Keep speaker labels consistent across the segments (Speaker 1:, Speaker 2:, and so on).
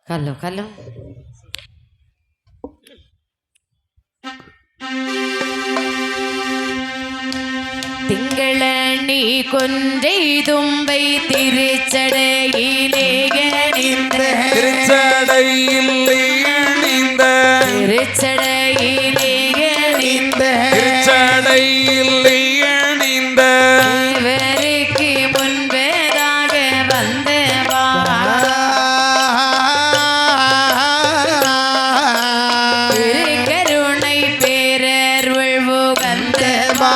Speaker 1: கல்லு கல்லு திங்களி கொன்றை தும்பை திருச்சடையிலே இவருக்கு முன்பதாக வந்தவா கருணை பேரருள் உகந்தவா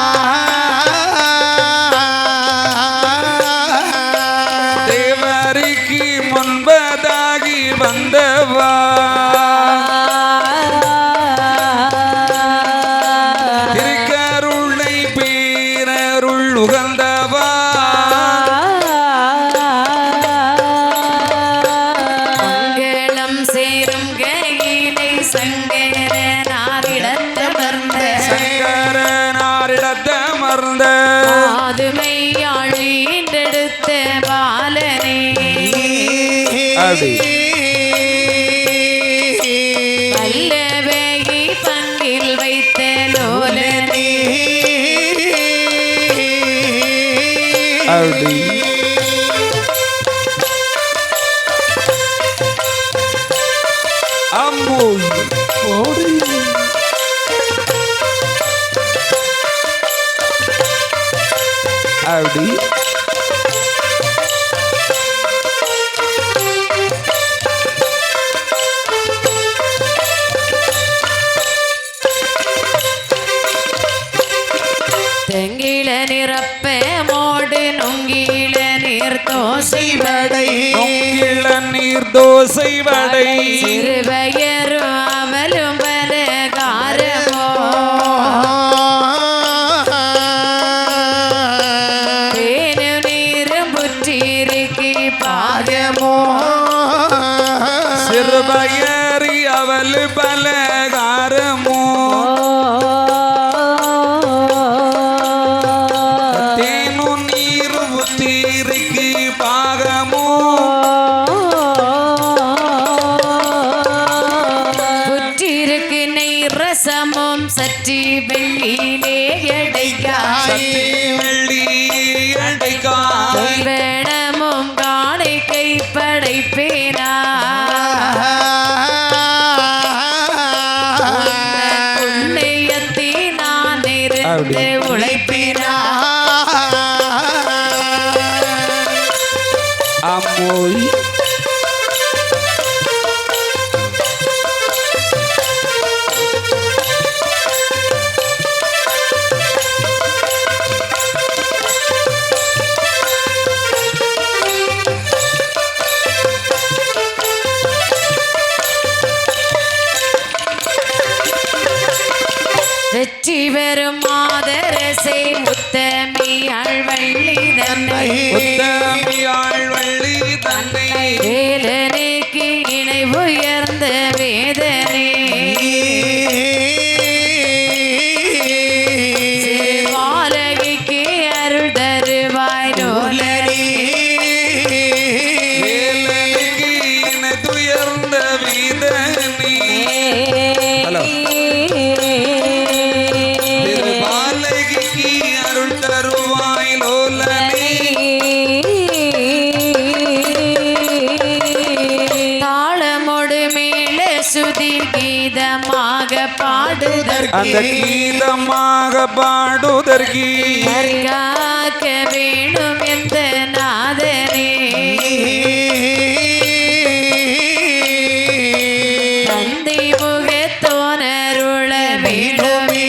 Speaker 2: தேவருக்கு முன்பதாகி வந்தவா திருக்கருணை பேரருள் உகந்தவா
Speaker 1: மங்களம் சேரும் கையிலை
Speaker 2: சங்கரனாரிடத்தமர்ந்த
Speaker 1: ஆதுமையாழி என்றெடுத்த பாலனே வல்லவகை பங்கில் வைத்த லோலனே தெங்கில நிரப்ப மோடு நொங்கில நீர் தோசை வடை
Speaker 2: நீர் தோசை வடை
Speaker 1: சிறுவயரும் அவலும் பலகாரமோ தேனும் நீரும் புற்றிருக்கு பாகமோ
Speaker 2: சிறுபயரி அவள் பலகாரமோ தேனு நீர் புத்திருக்கு பாகமோ
Speaker 1: புற்றிருக்கு நெய் ரசமும் சற்றி வெள்ளியிலே எடைக்காய்
Speaker 2: வெள்ளி அடைக்காய்
Speaker 1: வேணமும் காணை கை படைப்பேனா புண்ணியத்தி நான் இருந்து உழைப்பினா
Speaker 2: அம்மோய்
Speaker 1: வெற்றி பெறும் மாதரசை முத்தமியாள் வள்ளி தன்னை
Speaker 2: உத்தமியாள் வள்ளி தன்னை
Speaker 1: வேலனைக்கு இணை உயர்ந்த வேதனை பாலகிக்கு அருள் தருவாய் நூலனே
Speaker 2: வேலனுக்கு இணை துயர்ந்த வீதனி திருபாலகிக்கு அருள் தருவாய் லோலனே
Speaker 1: தாளமொடு மேல சுதி கீதமாக பாடுதற்கு
Speaker 2: அந்த கீதமாக பாடுதற்கு
Speaker 1: காக்க வேணும் எந்த நாதனே தந்தை முகத்தோனருள வேண்டுமே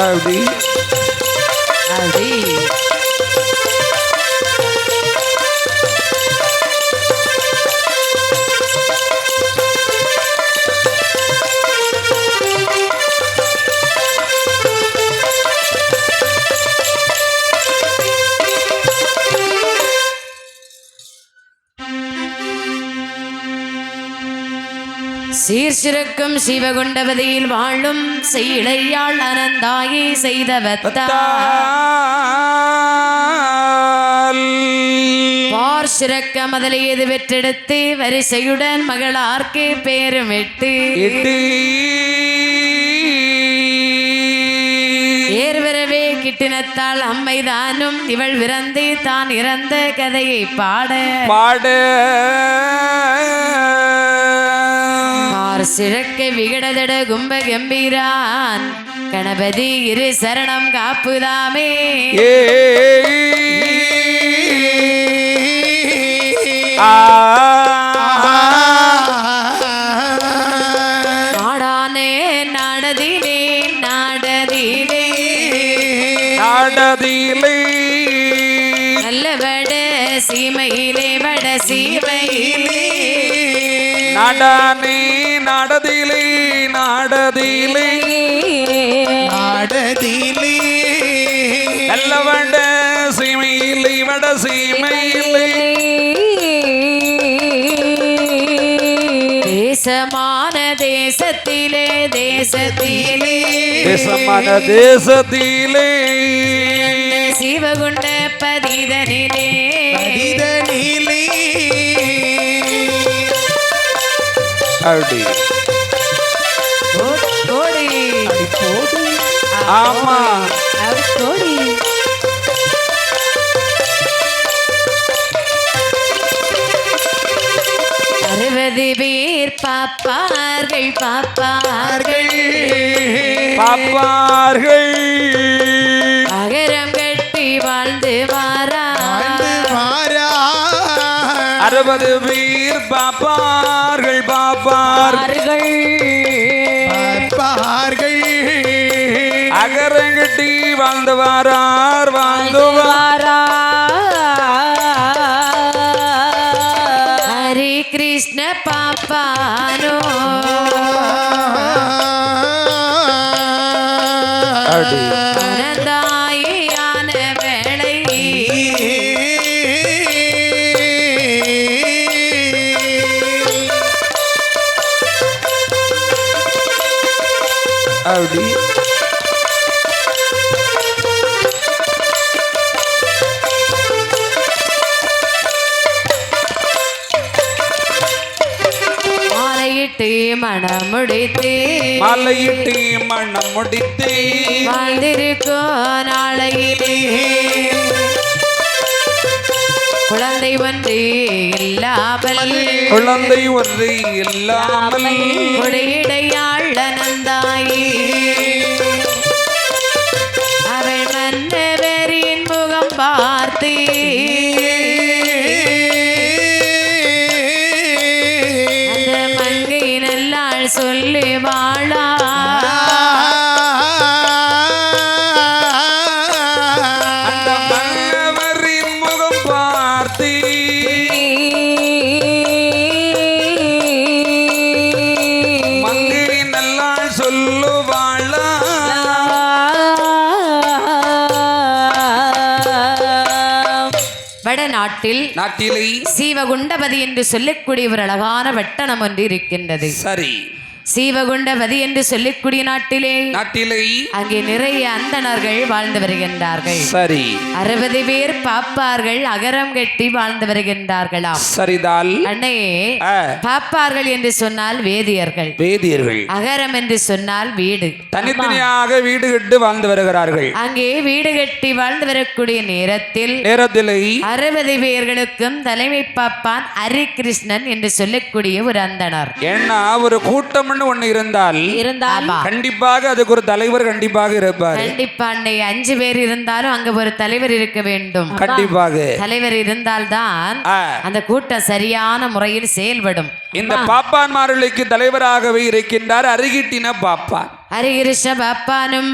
Speaker 2: அப்படி
Speaker 1: அடி சீர்சிறக்கும் சிவகுண்டபதியில் வாழும் சீழையாள் அனந்தாயே செய்தவத்தால் மார் சிறக்க முதலியது பெற்றெடுத்து வரிசையுடன் மகளார்க்கு பேருமிட்டு
Speaker 2: இட்டு
Speaker 1: ஏர்வரவே கிட்டினத்தால் அம்மைதானும் இவள் விரந்து தான் இறந்த கதையை பாட மார் சிறக்க விகடதட கும்ப கம்பீரான் கணபதி இரு சரணம் காப்புதாமே நாடானே நாடதிலே நாடதிலே
Speaker 2: நாடதிலே
Speaker 1: நல்ல வட சீமையிலே வட சீமையிலே
Speaker 2: நாடானே நாடதிலே நாடதிலே
Speaker 3: நாடதிலே
Speaker 2: நல்ல வட சீமையிலே வட சீமையிலே
Speaker 1: தேசமான தேசத்திலே தேசத்திலே
Speaker 2: தேசமான தேசத்திலே
Speaker 1: சிவகுண்ட பதிதனிலே
Speaker 3: பதிதனிலே
Speaker 2: அப்படி
Speaker 1: கோடி
Speaker 2: ஆமா
Speaker 1: கோடி அறுபது பேர் பாப்பார்கள் பாப்பார்கள்
Speaker 2: பாப்பார்கள்
Speaker 1: அகரம் கட்டி வாழ்ந்து வாரா
Speaker 2: 60 பேர் பாப்பார்கள் பாப்பார்கள் அகரங்கட்டி வாழ்ந்து வாரார் வாழ்ந்து
Speaker 1: வாரா ஹரி கிருஷ்ண பாப்பானோ ஆனந்தாயான வேளை
Speaker 2: அப்படி
Speaker 1: மாலையிட்டு மனம் முடித்து
Speaker 2: மாலையிட்டு மணம் முடித்து
Speaker 1: வாழ்ந்திருக்கோ நாளையிலே குழந்தை ஒன்று இல்லாமல்
Speaker 2: குழந்தை ஒன்று இல்லாமல்
Speaker 1: கொடையிடையாள் அனந்தாயி அவள் மன்னவரின் முகம் பார்த்து அந்த மங்கை நல்லாள் சொல்லி வாழா
Speaker 2: அந்த மன்னவரின் முகம் பார்த்து மங்கை நல்லாள் சொல்லுவாளா
Speaker 1: வடநாட்டில்
Speaker 2: நாட்டிலே
Speaker 1: சீவகுண்டபதி என்று சொல்லக்கூடிய ஒரு அழகான வட்டணம் ஒன்று இருக்கின்றது.
Speaker 2: சரி
Speaker 1: சீவகுண்டபதி என்று சொல்லக்கூடிய நாட்டிலே அங்கே நிறைய அந்தணர்கள் வாழ்ந்து வருகின்றார்கள்.
Speaker 2: சரி
Speaker 1: 60 பேர் பாப்பார்கள் அகரம் கட்டி வாழ்ந்து வருகின்றார்களாம்.
Speaker 2: சரிதால்
Speaker 1: அண்ணே, பாப்பார்கள் என்று சொன்னால் வேதியர்கள்,
Speaker 2: வேதியர்கள்
Speaker 1: அகரம் என்று சொன்னால் வீடு,
Speaker 2: தனித்தனியாக வீடு கட்டி வாழ்ந்து வருகிறார்கள்.
Speaker 1: அங்கே வீடு கட்டி வாழ்ந்து வரக்கூடிய நேரத்தில் 60 பேர்களுக்கும் தலைமை பாப்பான் ஹரிகிருஷ்ணன் என்று சொல்லக்கூடிய ஒரு அந்தணர்.
Speaker 2: ஏன்னா ஒரு கூட்டம் ஒண்ணு இருந்தால் கண்டிப்பாக அதுக்கு ஒரு தலைவர் கண்டிப்பாக இருப்பார்.
Speaker 1: கண்டிப்பா 5 பேர் இருந்தாலும் அங்க ஒரு தலைவர் இருக்க வேண்டும்.
Speaker 2: கண்டிப்பாக
Speaker 1: தலைவர் இருந்தால்தான் அந்த கூட்டம் சரியான முறையில் செயல்படும்.
Speaker 2: இந்த பாப்பான்மார்களுக்கு தலைவராகவே இருக்கின்றார் அருகிட்டின பாப்பான்.
Speaker 1: ஹரிகிருஷ்ண பாப்பானும்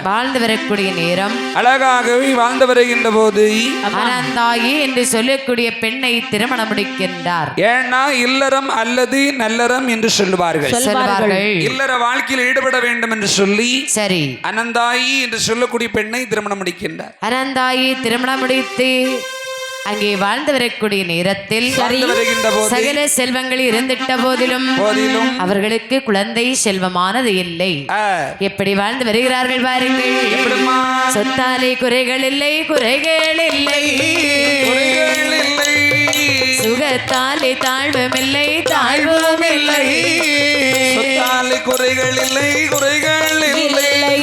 Speaker 1: வாழ்ந்து வரக்கூடிய நேரம்
Speaker 2: அழகாகவே வாழ்ந்து வருகின்ற போது
Speaker 1: அனந்தாயி என்று சொல்லக்கூடிய பெண்ணை திருமணம் முடிக்கின்றார்.
Speaker 2: ஏன்னா இல்லறம் அல்லது நல்லறம் என்று சொல்லுவார்கள். இல்லற வாழ்க்கையில் ஈடுபட வேண்டும் என்று சொல்லி
Speaker 1: சரி
Speaker 2: அனந்தாயி என்று சொல்லக்கூடிய பெண்ணை திருமணம் முடிக்கின்றார்.
Speaker 1: அனந்தாயி திருமணம் முடித்து அங்கே வாழ்ந்து வரக்கூடிய நேரத்தில் சகல செல்வங்கள் இருந்திட்ட போதிலும் அவர்களுக்கு குழந்தை செல்வமானது இல்லை. எப்படி வாழ்ந்து வருகிறார்கள் பாருங்கள். சொத்தாலே குறைகள் இல்லை, குறைகள் இல்லை, சுகத்தாலே தாழ்வுமில்லை தாழ்வுமில்லை
Speaker 2: சொத்தாலே குறைகள் இல்லை குறைகள் இல்லை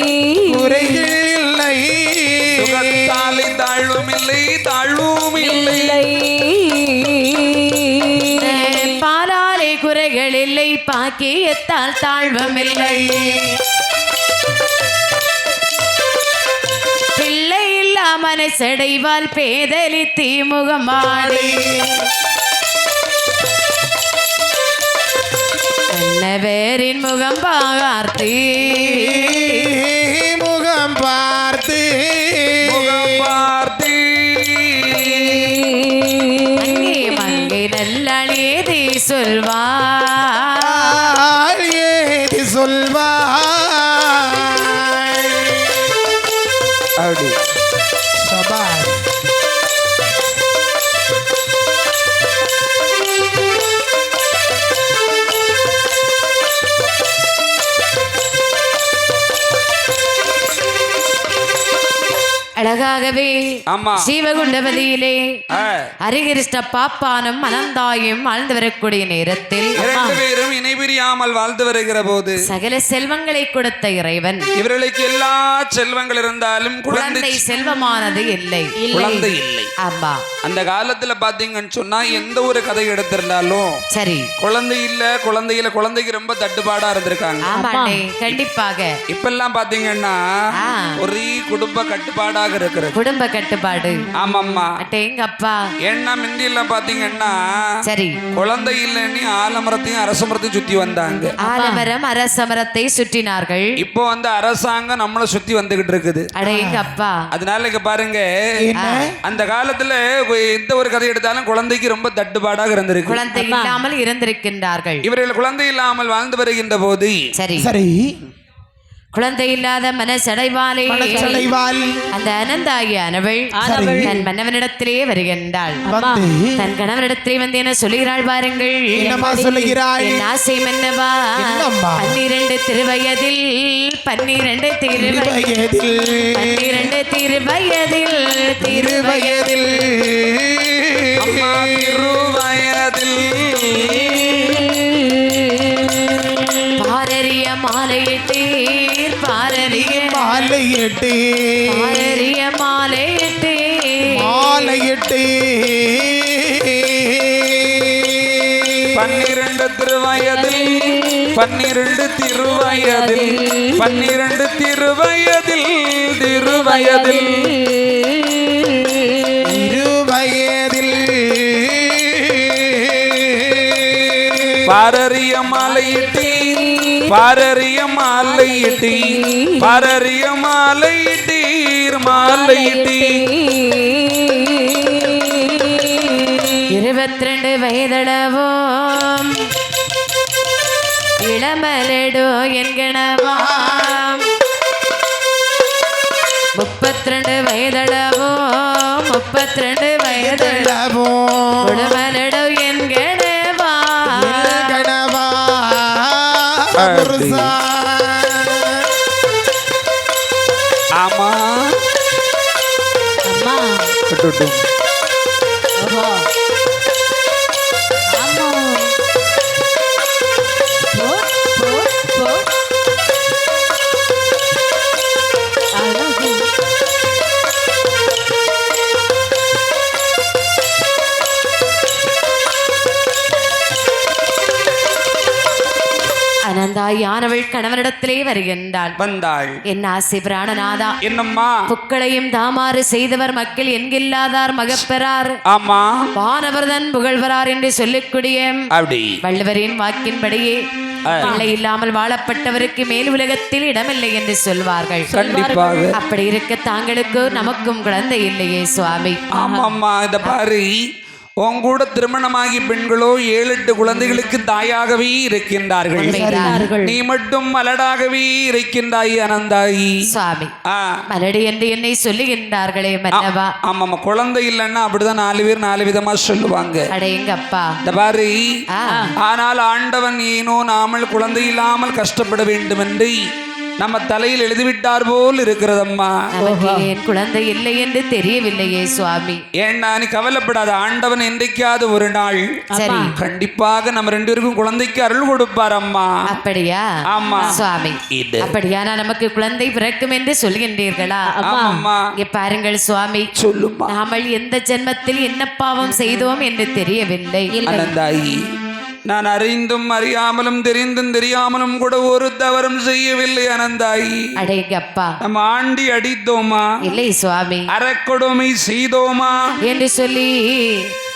Speaker 3: குறைகள் இல்லை
Speaker 2: சுகத்தாலே தாழ்வும் இல்லை தாழ்வும் இல்லை
Speaker 1: பாலாலே குறைகள் இல்லை பாக்கியத்தால் தாழ்வுமில்லை பிள்ளை இல்லா மனசடைவால் பேதலி தீமுகமாடி அன்னவேரின் முகம் பார்த்து
Speaker 3: முகம் பார்த்து
Speaker 2: முகம் பார்த்து
Speaker 1: அங்கே மங்கை நல்லேதி சொல்வார்
Speaker 3: ஏதி சொல்வார்
Speaker 2: அப்படி
Speaker 3: சபாஷ்
Speaker 1: அழகாகவே
Speaker 2: ஆமா.
Speaker 1: சீவகுண்டபதியிலே
Speaker 2: ஆ.
Speaker 1: ஹரிகிருஷ்ண பாப்பானும் அனந்தாயும் வாழ்ந்து வரக்கூடிய நேரத்தில்
Speaker 2: இரண்டு பேரும் இணைபிரியாமல் வாழ்ந்து வருகிற போது
Speaker 1: சகல செல்வங்களை கொடுத்த இறைவன்
Speaker 2: இவர்களுக்கு எல்லா செல்வங்கள் இருந்தாலும்
Speaker 1: குழந்தை செல்வமானது இல்லை
Speaker 2: குழந்தை இல்லை.
Speaker 1: ஆமா
Speaker 2: அந்த காலத்துல பாத்தீங்கன்னு சொன்னா எந்த ஒரு கதை எடுத்திருந்தாலும்
Speaker 1: சரி
Speaker 2: குழந்தை இல்ல குழந்தைக்கு ரொம்ப தட்டுப்பாடா இருந்திருக்காங்க.
Speaker 1: ஆமாண்ணே கண்டிப்பாக
Speaker 2: இப்பெல்லாம் பாத்தீங்கன்னா
Speaker 1: ஆ.
Speaker 2: ஒரே குடும்ப கட்டுப்பாடாக இருக்கிறது.
Speaker 1: குடும்ப கட்டுப்பாடு
Speaker 2: ஆமாம்மா.
Speaker 1: எங்க அப்பா
Speaker 2: ஏன்னா முந்தி எல்லாம் பாத்தீங்கன்னா
Speaker 1: சரி
Speaker 2: குழந்தை இல்லைன்னு ஆலமரத்தையும் அரச மரத்தையும் சுத்தி வந்தாங்க.
Speaker 1: ஆலமரம் அரசமரத்தை சுற்றினார்கள்.
Speaker 2: இப்போ வந்து அரசாங்கம் நம்மள சுத்தி வந்துகிட்டு இருக்குது.
Speaker 1: அடேங்க அப்பா
Speaker 2: அதனால இங்க பாருங்க அந்த காலத்துல எந்த ஒரு கதை எடுத்தாலும் குழந்தைக்கு ரொம்ப தட்டுப்பாடாக இருந்திருக்கு.
Speaker 1: குழந்தை இல்லாமல் இருந்திருக்கின்றார்கள்.
Speaker 2: இவர்கள் குழந்தை இல்லாமல் வாழ்ந்து வருகின்ற போது
Speaker 1: சரி
Speaker 3: சரி
Speaker 1: குழந்தை இல்லாத மனசடைவாளே அந்த அனந்தாகியானவள் தன் மன்னவனிடத்திலே வருகின்றாள். தன் கணவனிடத்திலே வந்து என்ன சொல்லுகிறாள் பாருங்கள்.
Speaker 3: சொல்லுகிறாள்
Speaker 1: என் ஆசை மன்னவா 12 திருவயதில் 12 திருவயதில்
Speaker 2: அம்மா திருவயதில்
Speaker 1: பாரறிய மாலையிட்டீர் பாரறிய
Speaker 3: மாலையிட்டு
Speaker 1: பாரறிய மாலையிட்டே
Speaker 3: மாலையிட்டு
Speaker 2: 12 திருவயதில் 12 திருவயதில் 12 திருவயதில் திருவயதில்
Speaker 3: இருவயதில்
Speaker 2: பாரறிய மாலையிட்டி பாரறிய மாலையிட்டி பாரறிய மாலையிட்டீர் மாலையிட்டி
Speaker 1: 22 வயதளவோம் இளமலடோ என்கணவாம் 32 வயதளவோம் 32 வயதளவோ உடமலடோ என்கணவா
Speaker 3: கணவா
Speaker 2: ஆமா
Speaker 1: அம்மா ஓஹோ ஆமா போ போ போ அழகு அனந்தாயானவள் கணவனிடத்திலே வருகின்றாள்.
Speaker 2: வந்தாள்.
Speaker 1: என்ன ஆசை பிராணநாதா
Speaker 2: என்னம்மா
Speaker 1: புக்களையும் தாமாறு செய்தவர் மக்கள் என்கில்லாதார் மகப்பெறார்
Speaker 2: ஆமா
Speaker 1: வானவர்தன் புகழ்வரார் என்று சொல்லக்கூடிய
Speaker 2: அப்படி
Speaker 1: வள்ளுவரின் வாக்கின்படியே பிள்ளை இல்லாமல் வாழப்பட்டவருக்கு மேல் உலகத்தில் இடமில்லை என்று சொல்வார்கள்.
Speaker 2: கண்டிப்பாக
Speaker 1: அப்படி இருக்க தாங்களுக்கு நமக்கும் குழந்தை இல்லையே சுவாமி.
Speaker 2: ஆமாம்மா இத பாரு உன் கூட திருமணமாகி பெண்களோ 7-8 குழந்தைகளுக்கு தாயாகவே இருக்கின்றார்கள். நீ மட்டும் மலடாகவே இருக்கின்றாய் அனந்தாயி
Speaker 1: சுவாமி. மலடி என்று என்னை சொல்லுகின்றார்களே மன்னவா.
Speaker 2: ஆமாம்மா குழந்தை இல்லைன்னா அப்படிதான் 4 பேர் 4 விதமா சொல்லுவாங்க.
Speaker 1: அடேங்கப்பா
Speaker 2: இந்த பாரு ஆனால் ஆண்டவன் ஏனோ நாமல் குழந்தை இல்லாமல் கஷ்டப்பட வேண்டும் என்று நம்ம தலையில் எழுதிவிட்டார் போல் இருக்கிறதம்மா.
Speaker 1: நமக்கு ஏன் குழந்தை இல்லை என்று தெரியவில்லையே சுவாமி.
Speaker 2: ஏன்னா நீ கவலைப்படாத, ஆண்டவன் என்றைக்காவது ஒரு நாள்
Speaker 1: சரி
Speaker 2: கண்டிப்பாக நம்ம 2 பேருக்கும் குழந்தைக்கு அருள் கொடுப்பார் அம்மா.
Speaker 1: அப்படியா?
Speaker 2: ஆமா
Speaker 1: சுவாமி. அப்படியானா நமக்கு குழந்தை பிறக்கும் என்று சொல்கின்றீர்களா?
Speaker 2: ஆமா.
Speaker 1: இங்க பாருங்கள் சுவாமி,
Speaker 2: சொல்லுமா.
Speaker 1: நாமல் எந்த ஜென்மத்தில் என்ன பாவம் செய்தோம் என்று தெரியவில்லை.
Speaker 2: அனந்தாயி, நான் அறிந்தும் அறியாமலும் தெரிந்தும் தெரியாமலும் கூட ஒரு தவறும் செய்யவில்லை அனந்தாயி.
Speaker 1: அடேங்கப்பா,
Speaker 2: நம்ம ஆண்டி அடித்தோமா?
Speaker 1: இல்லை சுவாமி.
Speaker 2: அறக்கொடுமை செய்தோமா
Speaker 1: என்று சொல்லி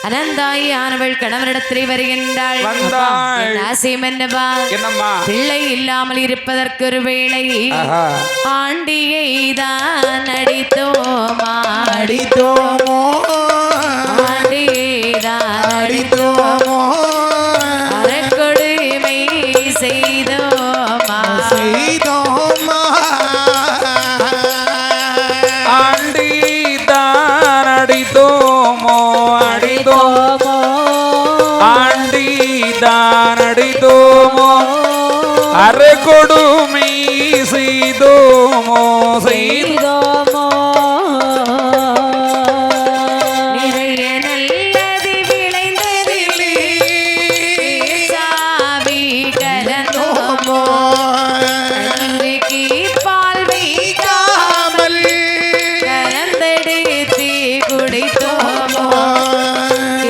Speaker 1: அனந்தாயி ஆனவள் கணவனிடத்திலே வருகின்றாள்.
Speaker 2: வந்தாள்.
Speaker 1: ஆசையம் என்னவா?
Speaker 2: என்னம்மா?
Speaker 1: பிள்ளை இல்லாமல் இருப்பதற்கு ஒரு வேளை ஆண்டியை தான் அடித்தோமா?
Speaker 3: அடித்தோமோ
Speaker 1: ஆண்டியை தான்
Speaker 3: அடித்தோமோ
Speaker 1: அறக்கொடுமை செய்தோமா?
Speaker 3: செய்தோமா
Speaker 2: ஆண்டி தான் அடித்தோமோ? அடித்தோமோ? ஆண்டி தான் அடித்தோமோ? அறக்கொடுமை செய்தோமோ? செய்தோமோ?
Speaker 1: நிறைய நல்லது விளைந்ததில்லை சாமி கலந்தோமோ? அன்றைக்கு பால் வைக்காமல் கலந்தெடுத்து குடித்தோமோ?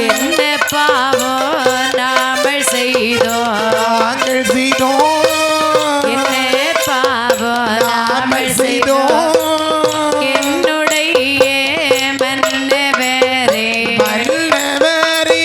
Speaker 1: என்ன பாவம் நாமல் செய்தோம்?
Speaker 3: நாங்கள் செய்தோம்
Speaker 1: என்ன பாவம் நாமல் செய்தோம்? என்னுடைய மன்னவரே
Speaker 3: மன்னவரே